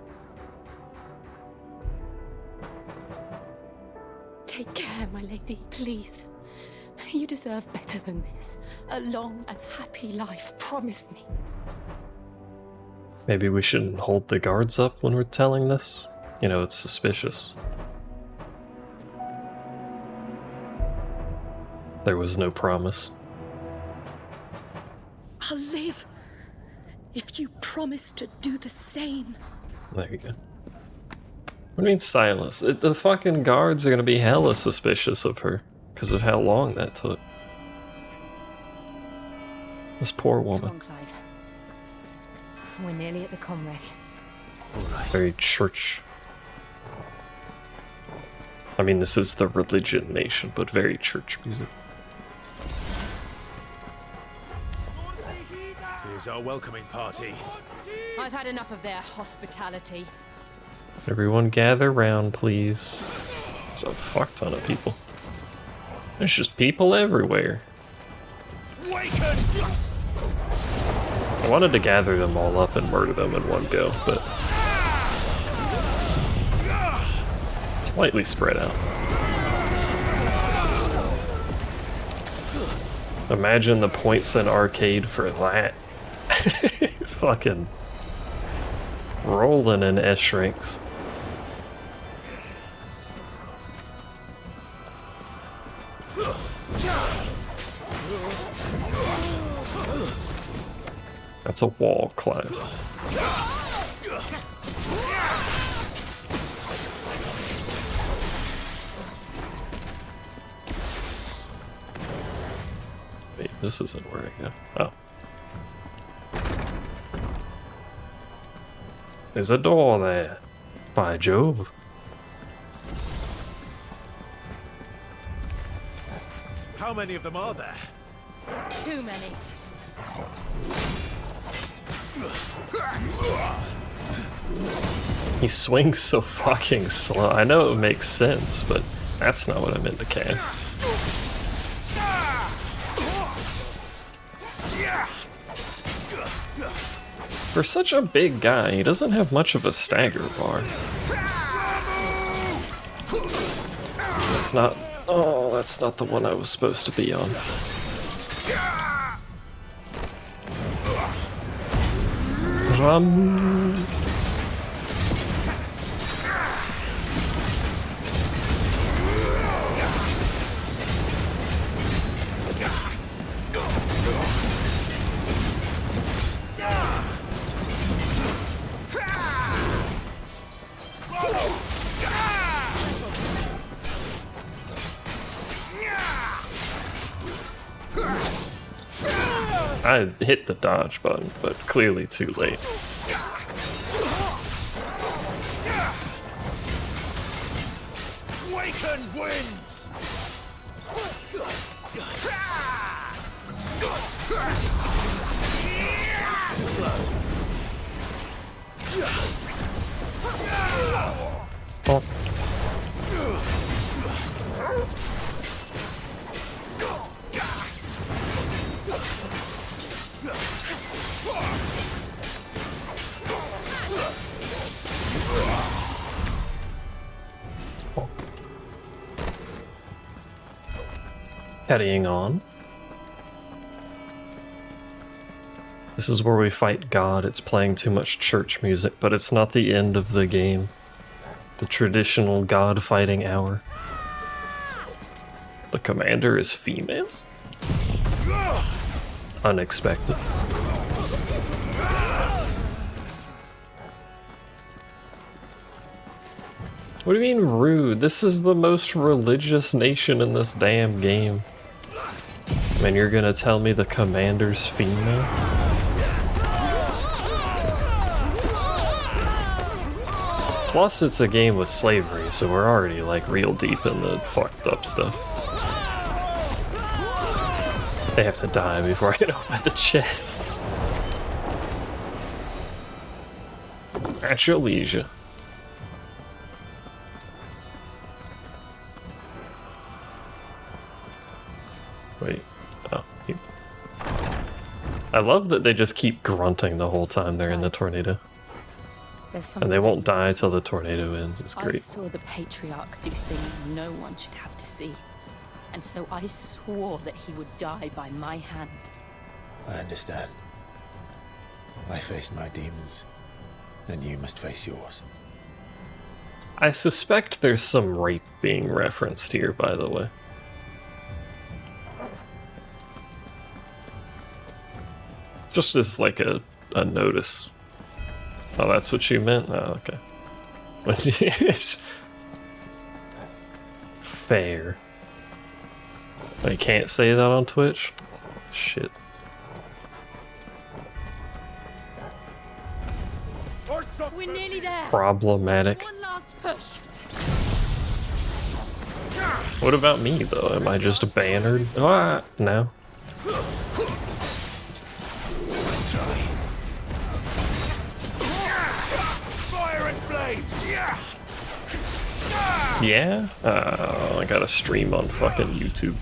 Take care, my lady, please. You deserve better than this. A long and happy life, promise me. Maybe we shouldn't hold the guards up when we're telling this. You know, it's suspicious. There was no promise. I'll live if you promise to do the same. There you go. What do you mean silence? The fucking guards are gonna be hella suspicious of her because of how long that took. This poor woman. Come on, Clive. We're nearly at the Comric. Very church. I mean, this is the religion nation, but very church music. Here's our welcoming party. I've had enough of their hospitality. Everyone gather round, please. There's a fuck ton of people. There's just people everywhere. I wanted to gather them all up and murder them in one go, but slightly spread out. Imagine the points in arcade for that. Fucking rolling in S ranks. That's a wall climb. Wait, this isn't where I go. Oh. There's a door there. By Jove. How many of them are there? Too many. He swings so fucking slow. I know it makes sense, but that's not what I meant to cast. For such a big guy, he doesn't have much of a stagger bar. That's not... Oh, that's not the one I was supposed to be on. Ram. I hit the dodge button, but clearly too late. Waken wins! Oh. Carrying on. This is where we fight God. It's playing too much church music, but it's not the end of the game. The traditional God fighting hour. The commander is female? Unexpected. What do you mean rude? This is the most religious nation in this damn game. And you're gonna tell me the commander's female? Plus it's a game with slavery, so we're already like real deep in the fucked up stuff. They have to die before I can open the chest. At your leisure. Wait. Oh. I love that they just keep grunting the whole time they're in the tornado. And they won't die till the tornado ends. It's great. I saw the Patriarch do things no one should have to see. And so I swore that he would die by my hand. I understand. I faced my demons, and you must face yours. I suspect there's some rape being referenced here, by the way. Just as like a notice. Oh, that's what you meant? Oh, okay. It's fair. I can't say that on Twitch? Shit. We're nearly there. Problematic. One last push. What about me, though? Am I just bannered? Ah, no. Let's try. Fire and flame. Yeah? I gotta stream on fucking YouTube.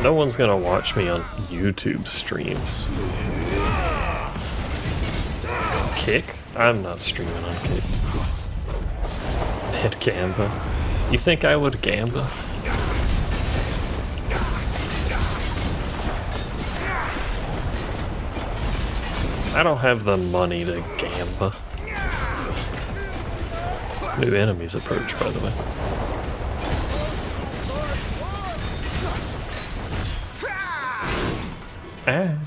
No one's gonna watch me on YouTube streams. Kick? I'm not streaming on Kick. Hit Gamba. You think I would Gamba? I don't have the money to Gamba. New enemies approach, by the way. Ah.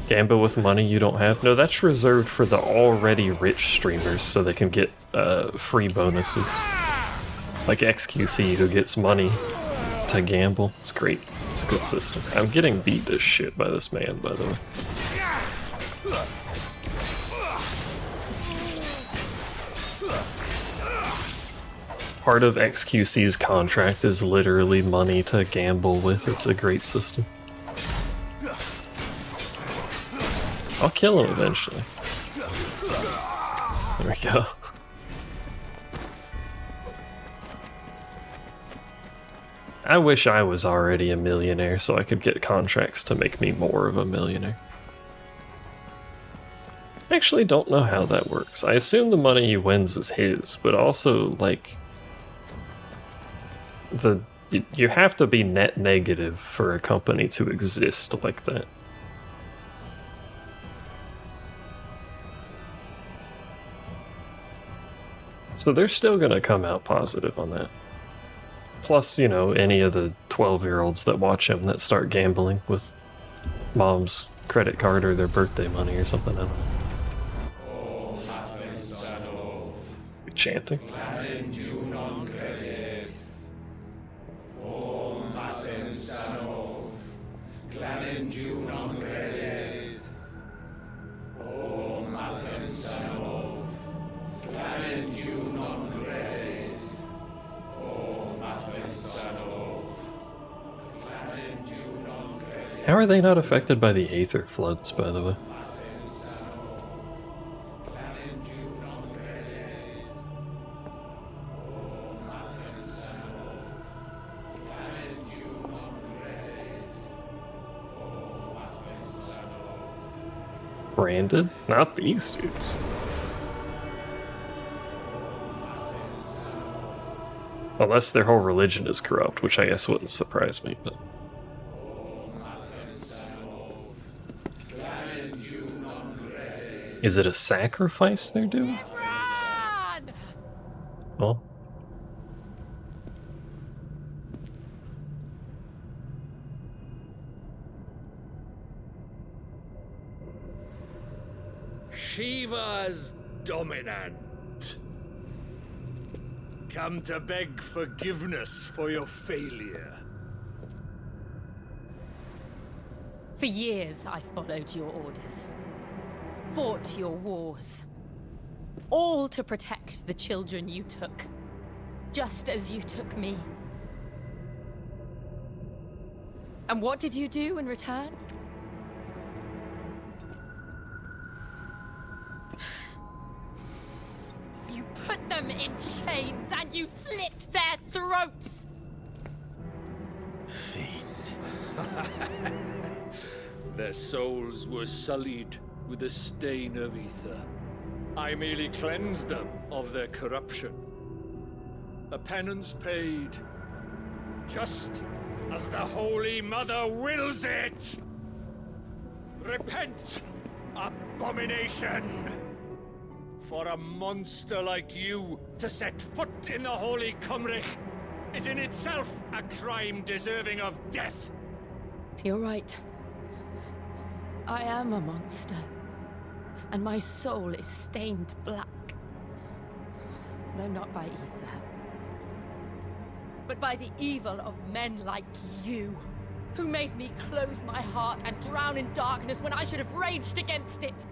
Gamba with money you don't have? No, that's reserved for the already rich streamers so they can get free bonuses. Like XQC who gets money to gamble. It's great. It's a good system. I'm getting beat to shit by this man, by the way. Part of XQC's contract is literally money to gamble with. It's a great system. I'll kill him eventually. There we go. I wish I was already a millionaire so I could get contracts to make me more of a millionaire. I actually don't know how that works. I assume the money he wins is his, but also, like, you have to be net negative for a company to exist like that. So they're still gonna come out positive on that. Plus, you know, any of the 12-year-olds that watch him that start gambling with mom's credit card or their birthday money or something. I don't know. You're chanting. How are they not affected by the Aether floods, by the way? Branded? Not these dudes. Unless their whole religion is corrupt, which I guess wouldn't surprise me, but... Is it a sacrifice they're doing? Oh. Shiva's dominant. Come to beg forgiveness for your failure. For years, I followed your orders. Fought your wars. All to protect the children you took. Just as you took me. And what did you do in return? You put them in chains and you slit their throats! Their souls were sullied with the stain of ether. I merely cleansed them of their corruption. A penance paid, just as the Holy Mother wills it! Repent, abomination! For a monster like you to set foot in the Holy Cymric is in itself a crime deserving of death. You're right. I am a monster. And my soul is stained black. Though not by ether. But by the evil of men like you, who made me close my heart and drown in darkness when I should have raged against it.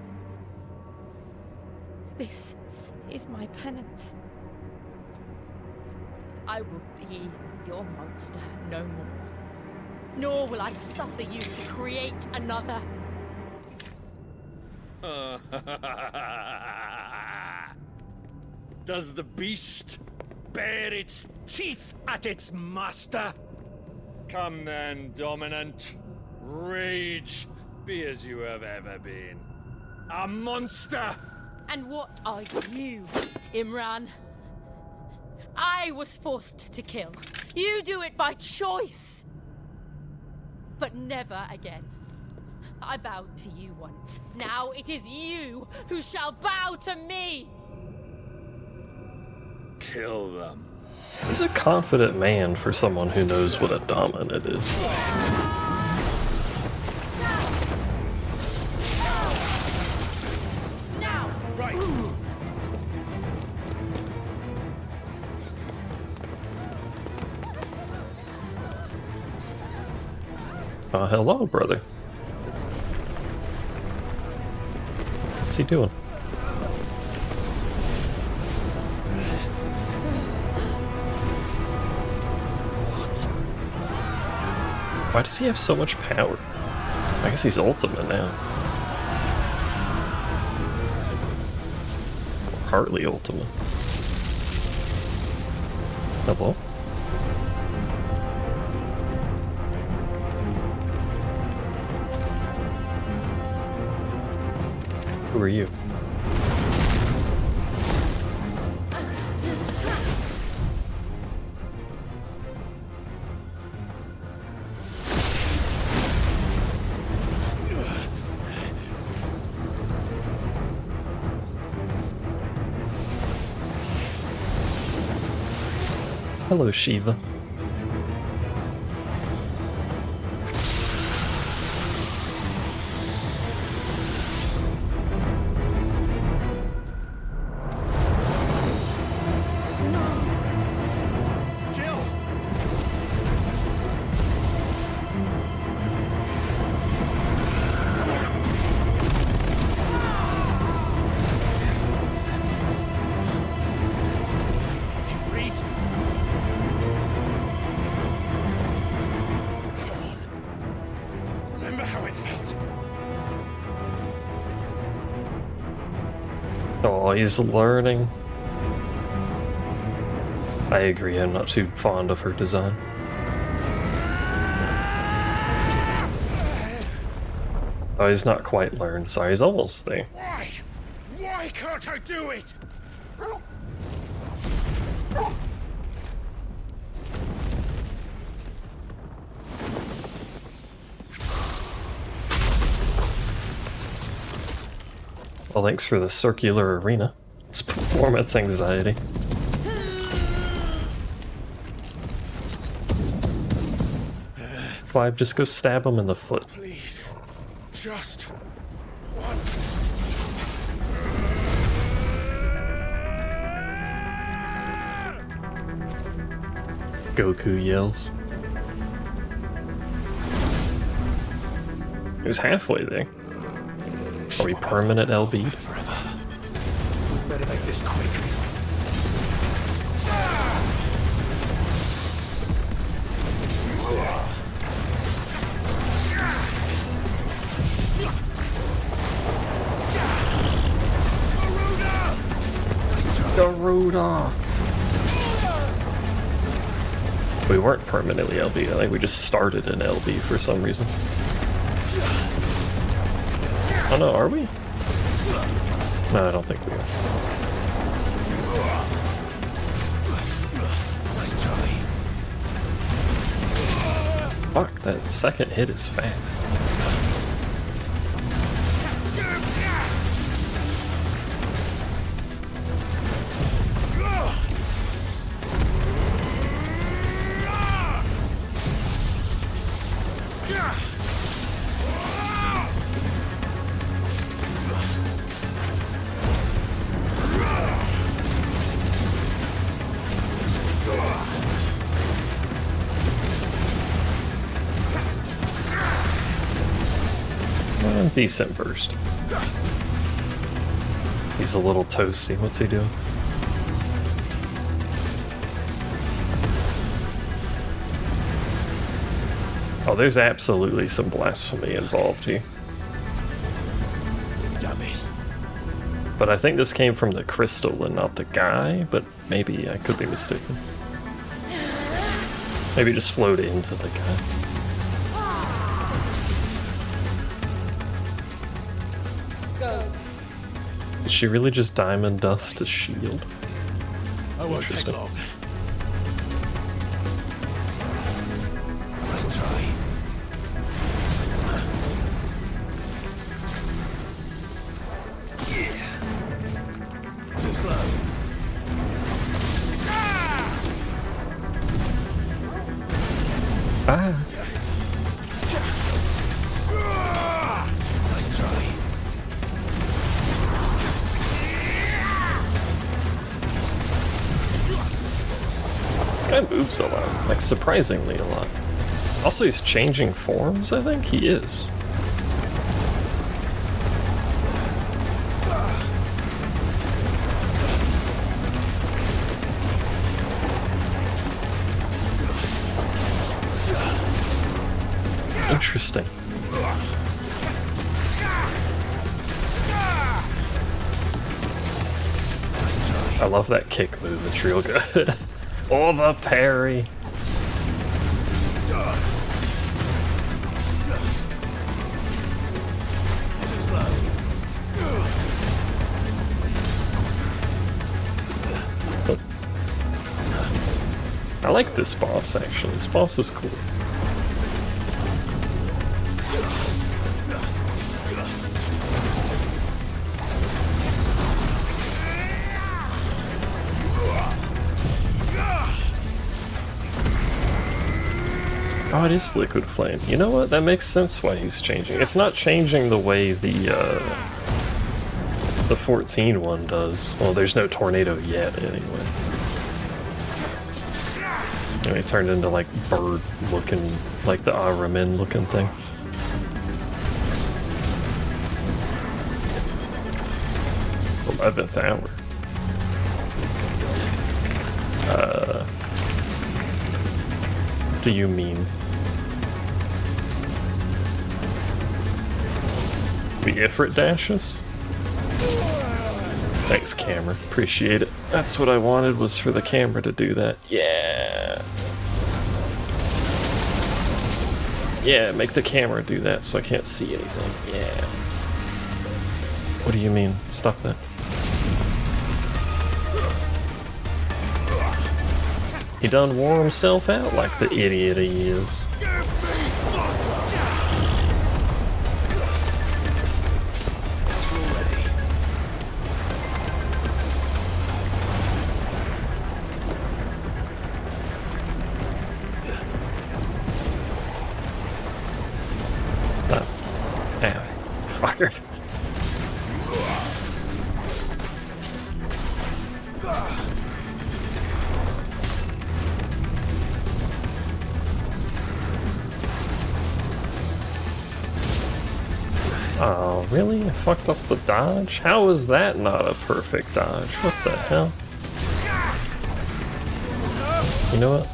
This is my penance. I will be your monster no more. Nor will I suffer you to create another. Does the beast bare its teeth at its master? Come then, dominant. Rage, be as you have ever been. A monster! And what are you, Imran? I was forced to kill. You do it by choice. But never again. I bowed to you once. Now it is you who shall bow to me! Kill them. He's a confident man for someone who knows what a dominant is. Now! Right! Hello, brother. What's he doing? Why does he have so much power? I guess he's ultimate now. Partly ultimate. Hello? Who are you? Hello, Shiva. Oh, he's learning. I agree, I'm not too fond of her design. Oh, he's not quite learned, sorry, he's almost there. Why? Why can't I do it? Well, thanks for the circular arena. It's performance anxiety. Clive, just go stab him in the foot. Please. Just once. Goku yells. He was halfway there. Are we permanent LB? Forever. Better make this quick. Garuda! We weren't permanently LB, I think we just started in LB for some reason. Oh no, are we? No, I don't think we are. Fuck, that second hit is fast. Decent burst. He's a little toasty. What's he doing? Oh, there's absolutely some blasphemy involved here. Dummies. But I think this came from the crystal and not the guy, but maybe I could be mistaken. Maybe just flowed into the guy. Did she really just diamond dust a shield? I won't take long. Let's try. Too slow. Ah. Let's try. This guy moves a lot, like surprisingly a lot. Also, he's changing forms, I think he is. Interesting. I love that kick move, it's real good. Oh, the parry. Too slow. like this boss, actually. This boss is cool. Oh, it is Liquid Flame. You know what? That makes sense why he's changing. It's not changing the way the 14 one does. Well, there's no tornado yet, anyway. And it turned into like bird looking, like the Aramin looking thing. '11th hour. What do you mean? The Ifrit dashes? Thanks, camera. Appreciate it. That's what I wanted, was for the camera to do that. Yeah. Yeah, make the camera do that so I can't see anything. Yeah. What do you mean? Stop that. He done wore himself out like the idiot he is. Fucker. Oh, really? I fucked up the dodge? How is that not a perfect dodge? What the hell? You know what?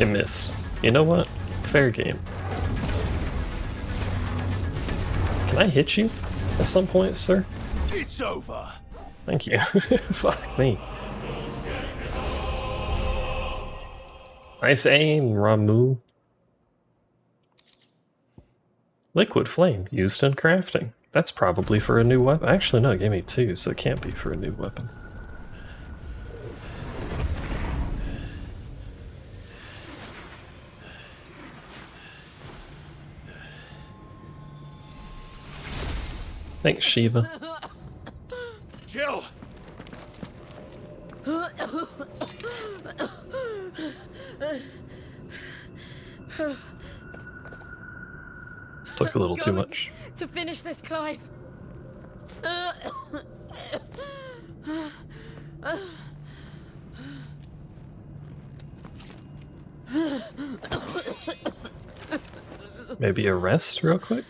It missed. You know what? Fair game. Can I hit you at some point, sir? It's over. Thank you. Fuck me. Nice aim, Ramu. Liquid Flame used in crafting. That's probably for a new weapon. Actually, no, it gave me 2, so it can't be for a new weapon. Thanks, Shiva. Jill! Took a little too much. To finish this, Clive. Maybe a rest real quick?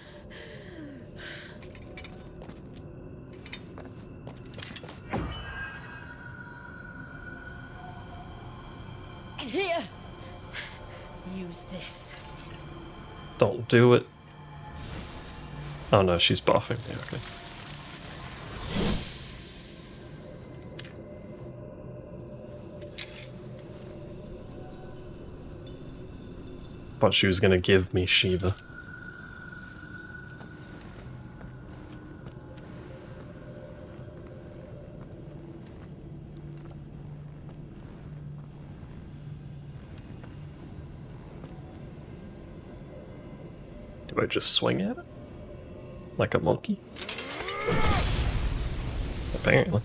Here. Use this. Don't do it. Oh no, she's buffing me, okay. Thought she was gonna give me Shiva. Do I just swing at it? Like a monkey? Apparently.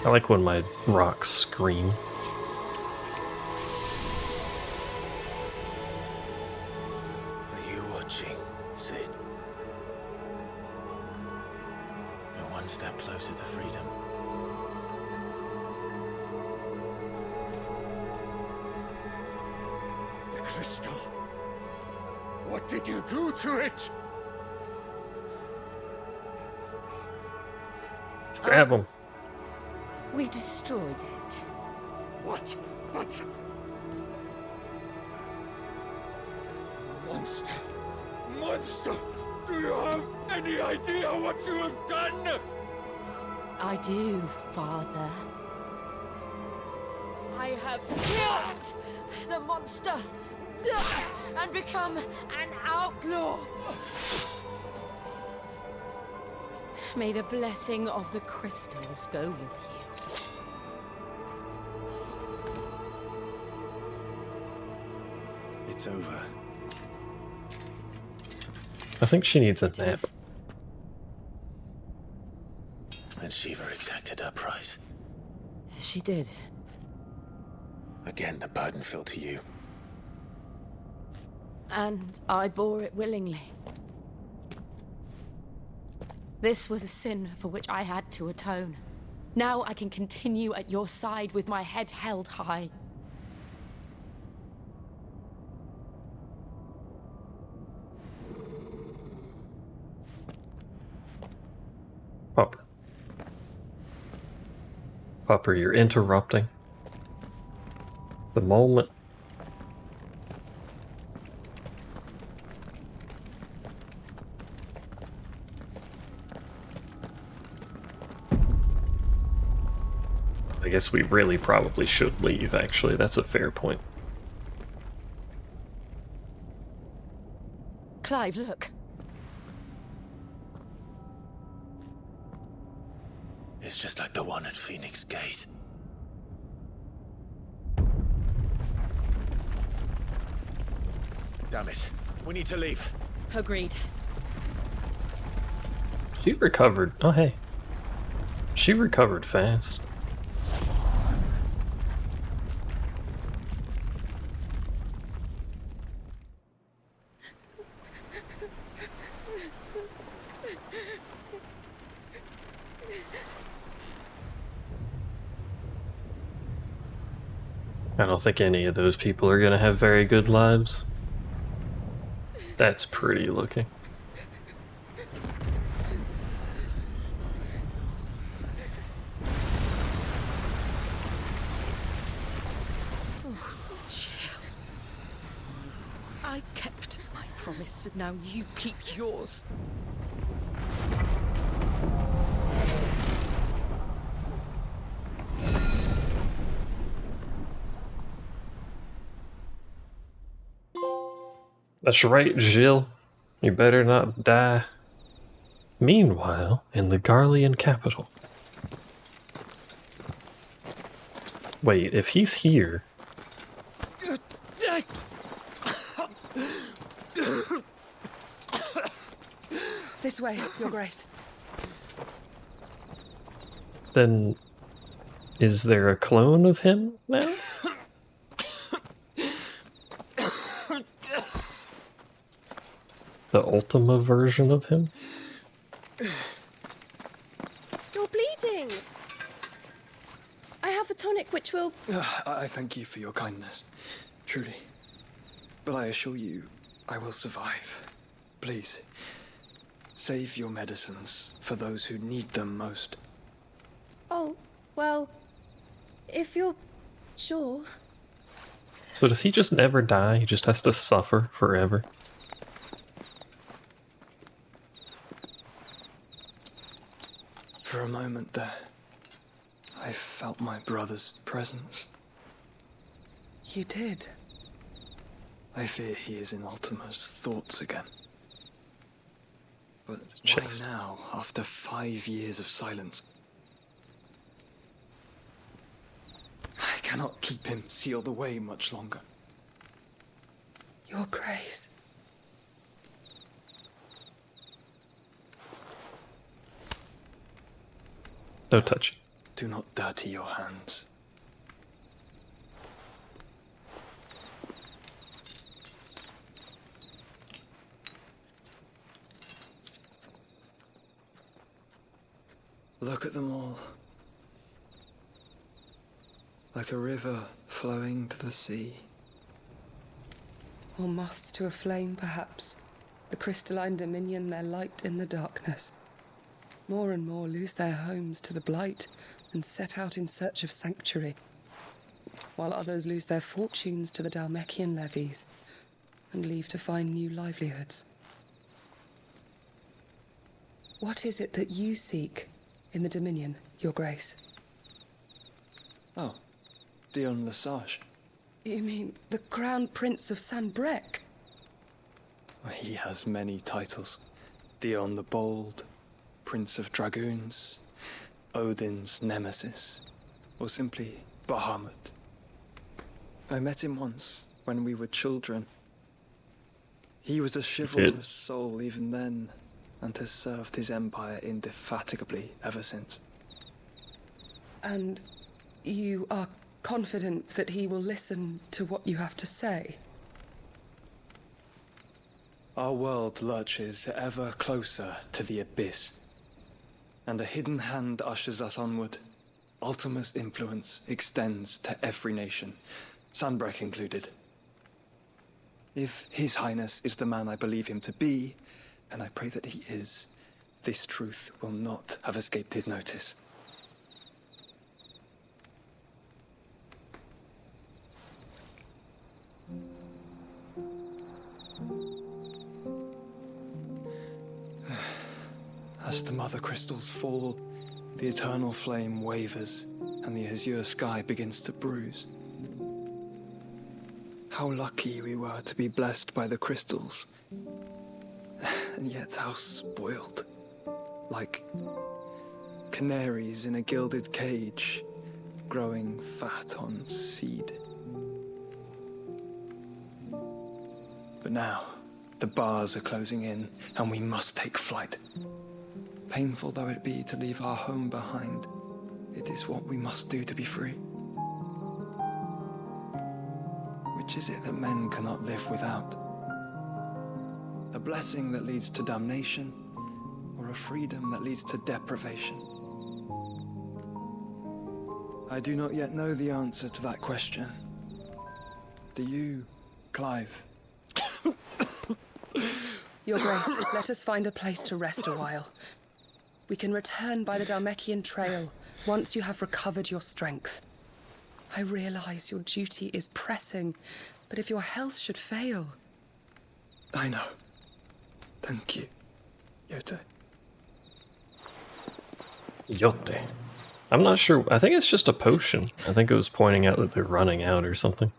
I like when my rocks scream. Are you watching, Sid? We're one step closer to freedom. The crystal. What did you do to it? Stab him. We destroyed it. What? But... Monster! Monster! Do you have any idea what you have done? I do, Father. I have killed the monster and become an outlaw. May the blessing of the crystals go with you. It's over. I think she needs a nap. And Shiva exacted her price. She did. Again, the burden fell to you. And I bore it willingly. This was a sin for which I had to atone. Now I can continue at your side with my head held high. Popper. Popper, you're interrupting. The moment. I guess we really probably should leave, actually. That's a fair point. Clive, look. It's just like the one at Phoenix Gate. Damn it. We need to leave. Agreed. She recovered. Oh, hey. She recovered fast. I don't think any of those people are gonna have very good lives. That's pretty looking. I kept my promise, and now you keep yours. That's right, Jill. You better not die. Meanwhile, in the Garlean capital. Wait, if he's here... This way, Your Grace. Then... is there a clone of him now? The Ultima version of him? You're bleeding. I have a tonic which will... I thank you for your kindness, truly. But I assure you, I will survive. Please, save your medicines for those who need them most. Oh, well, if you're sure. So does he just never die? He just has to suffer forever? For a moment there, I felt my brother's presence. You did? I fear he is in Ultima's thoughts again. But why now, after 5 years of silence? I cannot keep him sealed away much longer. Your Grace. No touching. Do not dirty your hands. Look at them all. Like a river flowing to the sea. Or moths to a flame, perhaps. The crystalline dominion their light in the darkness. More and more lose their homes to the blight and set out in search of sanctuary, while others lose their fortunes to the Dalmekian levies and leave to find new livelihoods. What is it that you seek in the Dominion, Your Grace? Oh, Dion Lesage. You mean the Crown Prince of Sanbreque? He has many titles. Dion the Bold, Prince of Dragoons, Odin's Nemesis, or simply Bahamut. I met him once, when we were children. He was a chivalrous soul even then, and has served his empire indefatigably ever since. And you are confident that he will listen to what you have to say? Our world lurches ever closer to the abyss, and a hidden hand ushers us onward. Ultima's influence extends to every nation, Sanbreque included. If His Highness is the man I believe him to be, and I pray that he is, this truth will not have escaped his notice. As the mother crystals fall, the eternal flame wavers, and the azure sky begins to bruise. How lucky we were to be blessed by the crystals, and yet how spoiled. Like canaries in a gilded cage, growing fat on seed. But now, the bars are closing in, and we must take flight. Painful though it be to leave our home behind, it is what we must do to be free. Which is it that men cannot live without? A blessing that leads to damnation, or a freedom that leads to deprivation? I do not yet know the answer to that question. Do you, Clive? Your Grace, let us find a place to rest a while. We can return by the Dalmekian trail once you have recovered your strength. I realize your duty is pressing, but if your health should fail... I know. Thank you, Yote. Yote. I'm not sure. I think it's just a potion. I think it was pointing out that they're running out or something.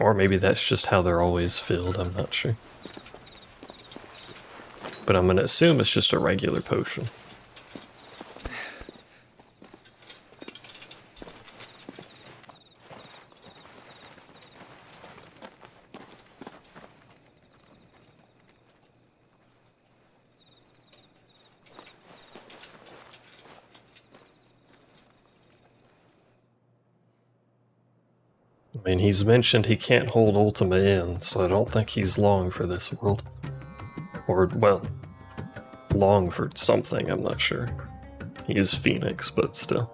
Or maybe that's just how they're always filled. I'm not sure. But I'm going to assume it's just a regular potion. I mean, he's mentioned he can't hold Ultima in, so I don't think he's long for this world. Or, well, long for something, I'm not sure. He is Phoenix, but still.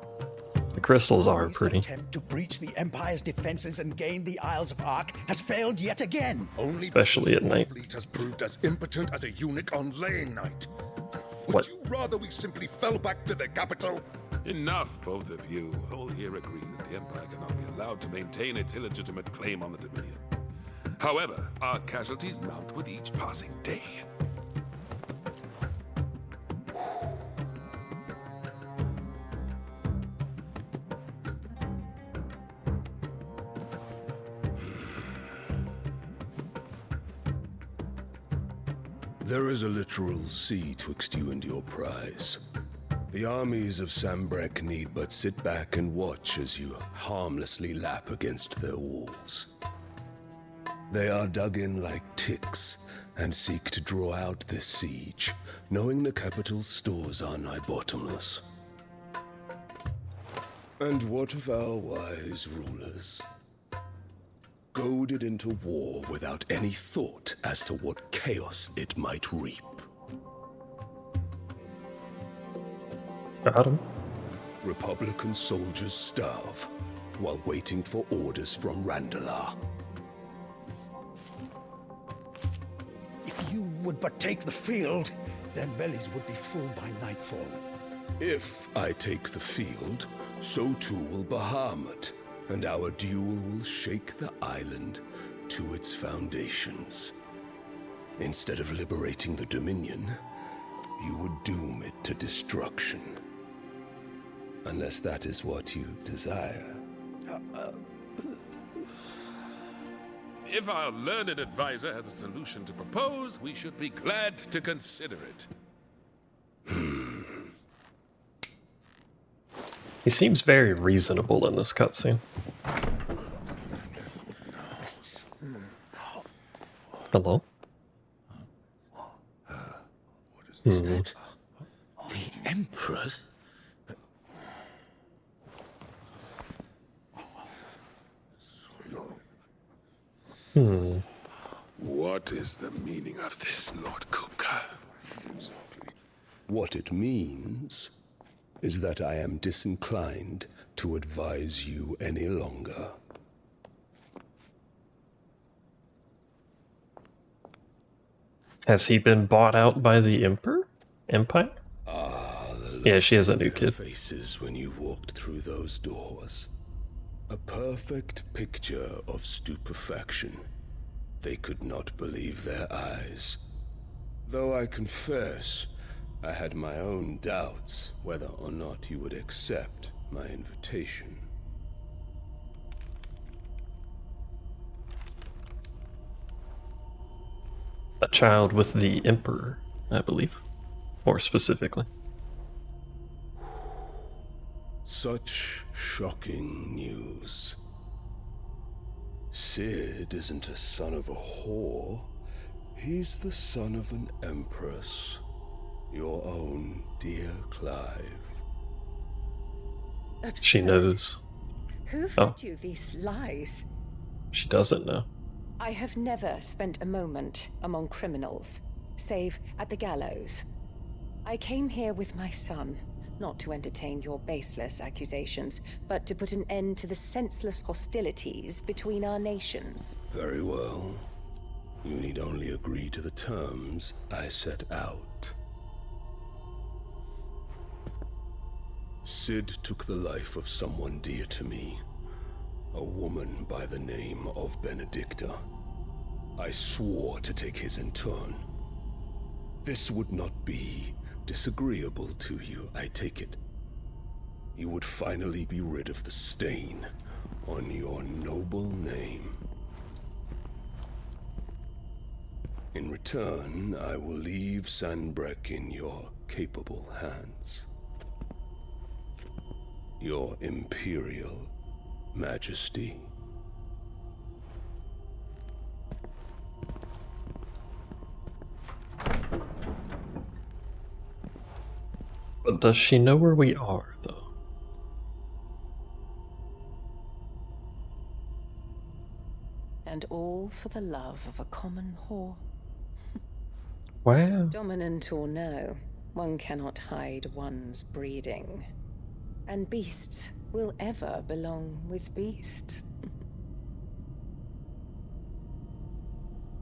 The crystals are pretty. His attempt to breach the Empire's defenses and gain the Isles of Ark has failed yet again. Only especially at night. The fleet has proved as impotent as a eunuch on laying night. Would What? you rather we simply fell back to the capital? Enough, both of you. All here agree that the Empire cannot be allowed to maintain its illegitimate claim on the Dominion. However, our casualties mount with each passing day. There is a literal sea twixt you and your prize. The armies of Sanbreque need but sit back and watch as you harmlessly lap against their walls. They are dug in like ticks and seek to draw out this siege, knowing the capital's stores are nigh bottomless. And what of our wise rulers? Goaded into war without any thought as to what chaos it might reap. Got him. Republican soldiers starve while waiting for orders from Randalar. If you would but take the field, their bellies would be full by nightfall. If I take the field, so too will Bahamut, and our duel will shake the island to its foundations. Instead of liberating the Dominion, you would doom it to destruction. Unless that is what you desire. If our learned advisor has a solution to propose, we should be glad to consider it. He seems very reasonable in this cutscene. Hello? What is that? The Emperor's? What is the meaning of this, Lord Kupka? What it means is that I am disinclined to advise you any longer. Has he been bought out by the Empire? Yeah, she has a new kid. Faces when you walked through those doors. A perfect picture of stupefaction. They could not believe their eyes. Though I confess, I had my own doubts whether or not you would accept my invitation. A child with the Emperor, I believe. More specifically. Such shocking news. Sid isn't a son of a whore. He's the son of an empress. Your own dear Clive. Absurd. She knows. Who fed you these lies? She doesn't know. I have never spent a moment among criminals, save at the gallows. I came here with my son, not to entertain your baseless accusations, but to put an end to the senseless hostilities between our nations. Very well. You need only agree to the terms I set out. Sid took the life of someone dear to me, a woman by the name of Benedicta. I swore to take his in turn. This would not be disagreeable to you, I take it. You would finally be rid of the stain on your noble name. In return, I will leave Sanbreque in your capable hands. Your Imperial Majesty. But does she know where we are, though? And all for the love of a common whore. Wow. Dominant or no, one cannot hide one's breeding. And beasts will ever belong with beasts.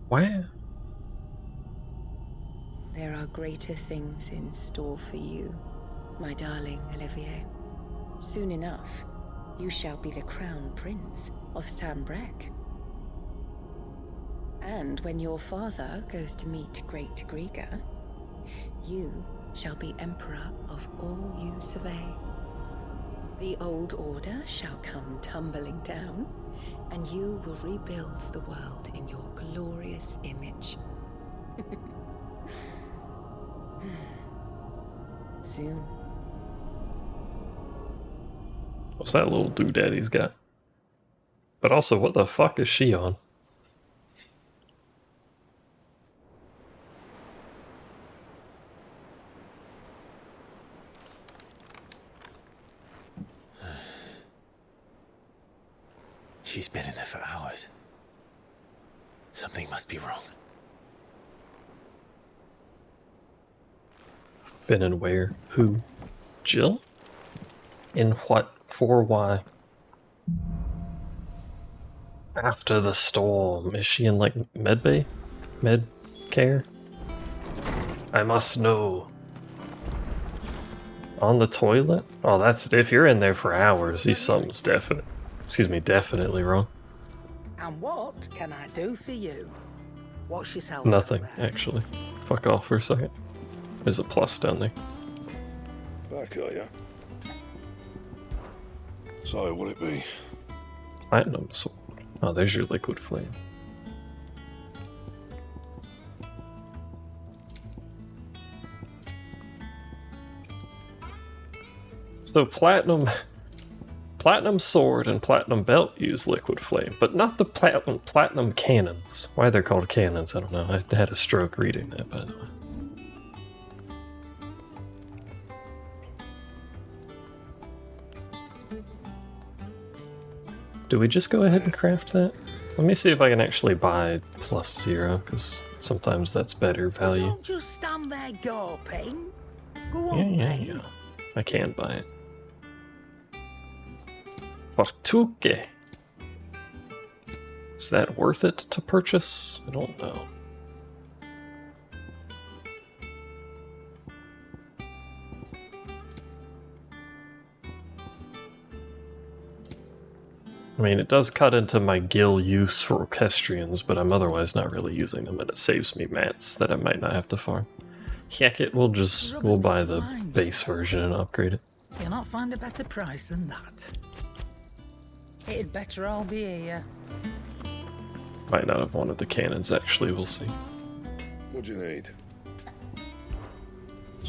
Wow. There are greater things in store for you, my darling Olivier. Soon enough, you shall be the crown prince of Sanbreque. And when your father goes to meet Great Griga, you shall be emperor of all you survey. The old order shall come tumbling down, and you will rebuild the world in your glorious image. Soon. What's that little doodad he's got? But also, what the fuck is she on? She's been in there for hours. Something must be wrong. Been in where? Who? Jill? In what? For why? After the storm. Is she in, like, medbay? Med care? I must know. On the toilet? Oh, that's... If you're in there for hours, something's definite. Excuse me, definitely wrong. And what can I do for you? Watch yourself. Nothing, actually. Fuck off for a second. There's a plus down there. Back, are ya? So, what'll it be? Platinum sword. Oh, there's your liquid flame. So platinum sword and platinum belt use liquid flame, but not the platinum cannons. Why they're called cannons, I don't know. I had a stroke reading that, by the way. Do we just go ahead and craft that? Let me see if I can actually buy +0, because sometimes that's better value. Don't just stand there gawping. Go on, Yeah. I can buy it. Fortuque. Is that worth it to purchase? I don't know. I mean, it does cut into my gil use for orchestrions, but I'm otherwise not really using them, and it saves me mats that I might not have to farm. Heck it, we'll buy the base version and upgrade it. You'll not find a better price than that. It'd better all be here. Might not have wanted the cannons, actually, we'll see. What do you need?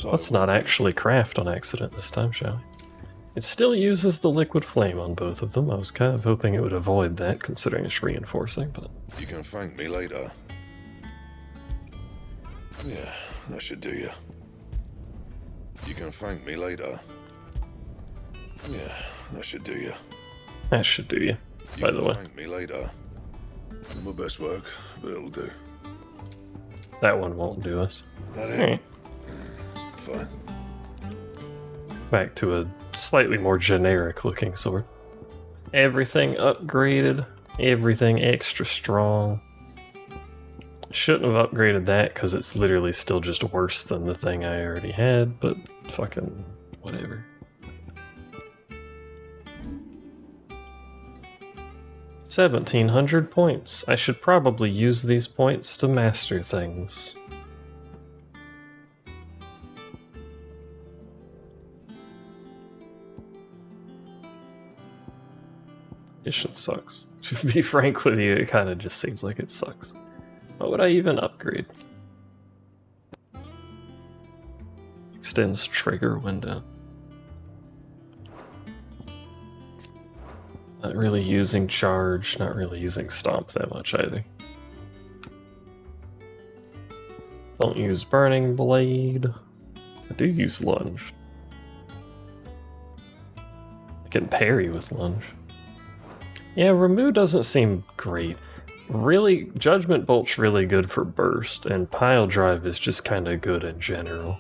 Let's not actually craft on accident this time, shall we? It still uses the liquid flame on both of them. I was kind of hoping it would avoid that, considering it's reinforcing, but... You can thank me later. Yeah, that should do you. You can thank me later. Yeah, that should do you. That should do you, by the way. Thank me later. Not my best work, but it'll do. That one won't do us. That it? Fine. Back to a slightly more generic looking sword. Everything upgraded, everything extra strong. Shouldn't have upgraded that because it's literally still just worse than the thing I already had, but fucking whatever. 1700 points. I should probably use these points to master things. Mission sucks. To be frank with you, it kind of just seems like it sucks. What would I even upgrade? Extends trigger window. Not really using charge, not really using stomp that much either. Don't use burning blade. I do use lunge. I can parry with lunge. Yeah, Ramu doesn't seem great. Really, Judgment Bolt's really good for burst, and Pile Drive is just kinda good in general.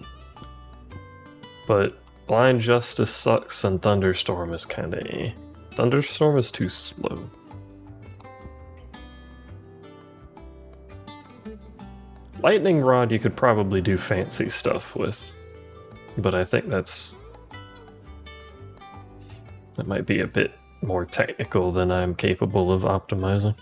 But Blind Justice sucks and Thunderstorm is kinda eh. Thunderstorm is too slow. Lightning Rod you could probably do fancy stuff with, but I think that might be a bit more technical than I'm capable of optimizing.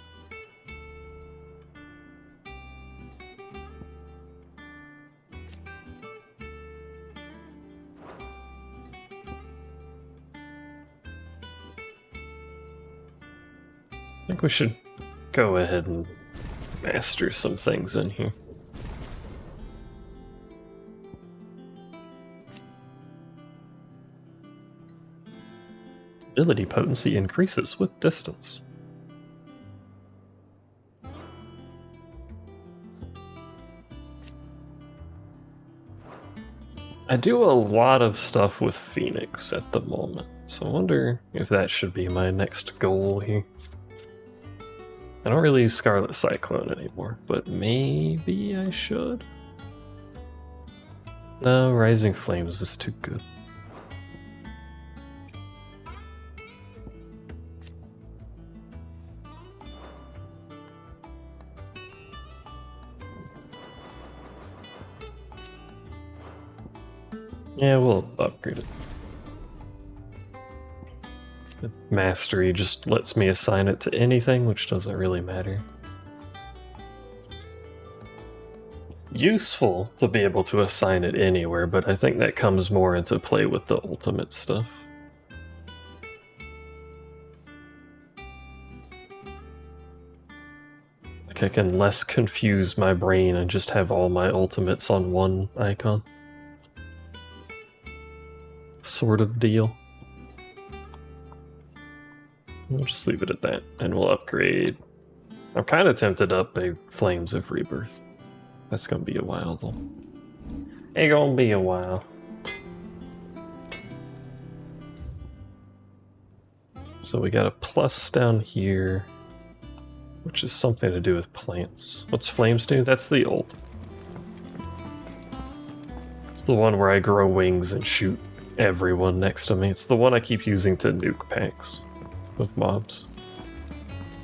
I think we should go ahead and master some things in here. Ability potency increases with distance. I do a lot of stuff with Phoenix at the moment, so I wonder if that should be my next goal here. I don't really use Scarlet Cyclone anymore, but maybe I should? No, Rising Flames is too good. Yeah, we'll upgrade it. The Mastery just lets me assign it to anything, which doesn't really matter. Useful to be able to assign it anywhere, but I think that comes more into play with the ultimate stuff. like I can less confuse my brain and just have all my ultimates on one icon. Sort of deal. We'll just leave it at that, and we'll upgrade. I'm kind of tempted to upgrade Flames of Rebirth. That's gonna be a while, though. It's gonna be a while. So we got a plus down here, which is something to do with plants. What's Flames do? That's the ult. It's the one where I grow wings and shoot everyone next to me. It's the one I keep using to nuke packs of mobs.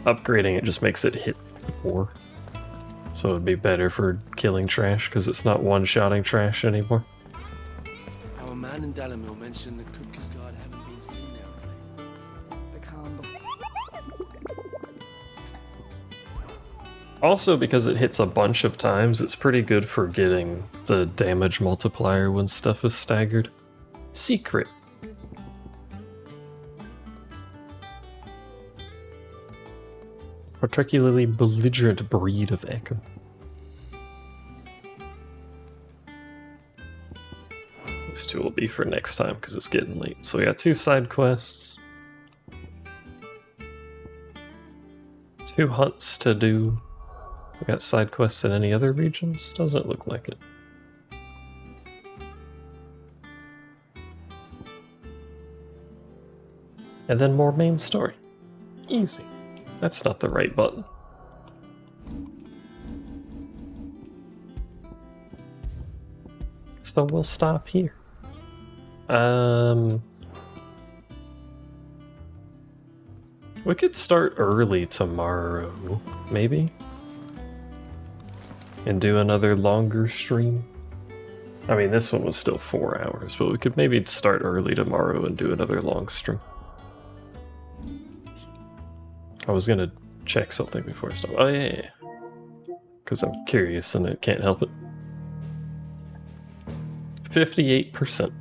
Upgrading it just makes it hit more. So it'd be better for killing trash, because it's not one-shotting trash anymore. Our man in Dalamil mentioned the Kupka's guard haven't been seen there. The calm. Also, because it hits a bunch of times, it's pretty good for getting the damage multiplier when stuff is staggered. Secret. Particularly belligerent breed of Echo. These two will be for next time because it's getting late. So we got 2 side quests. 2 hunts to do. We got side quests in any other regions? Doesn't look like it. And then more main story. Easy. That's not the right button. So we'll stop here. We could start early tomorrow, maybe? And do another longer stream? I mean, this one was still 4 hours, but we could maybe start early tomorrow and do another long stream. I was gonna check something before I stop. Oh, yeah. Because I'm curious and I can't help it. 58%.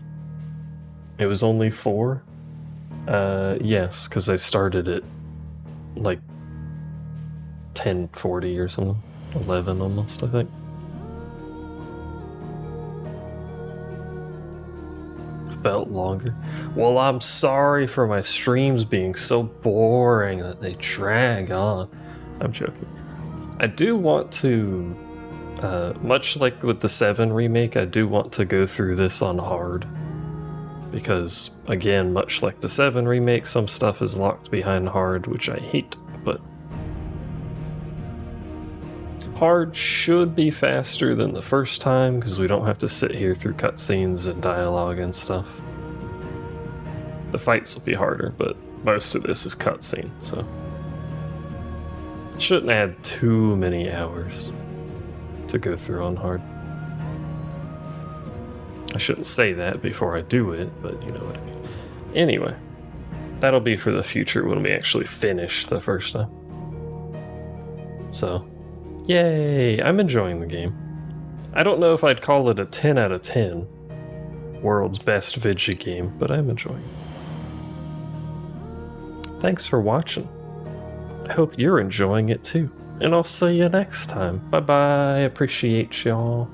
It was only 4? Yes, because I started at like 10:40 or something. 11 almost, I think. Felt longer. Well, I'm sorry for my streams being so boring that they drag on. I'm joking. I do want to, much like with the 7 remake, I do want to go through this on hard. Because, again, much like the 7 remake, some stuff is locked behind hard, which I hate, but hard should be faster than the first time, because we don't have to sit here through cutscenes and dialogue and stuff. The fights will be harder, but most of this is cutscene, so shouldn't add too many hours to go through on hard. I shouldn't say that before I do it, but you know what I mean. Anyway, that'll be for the future when we actually finish the first time. So, yay! I'm enjoying the game. I don't know if I'd call it a 10 out of 10. World's best Vidya game, but I'm enjoying it. Thanks for watching. I hope you're enjoying it too. And I'll see you next time. Bye bye. Appreciate y'all.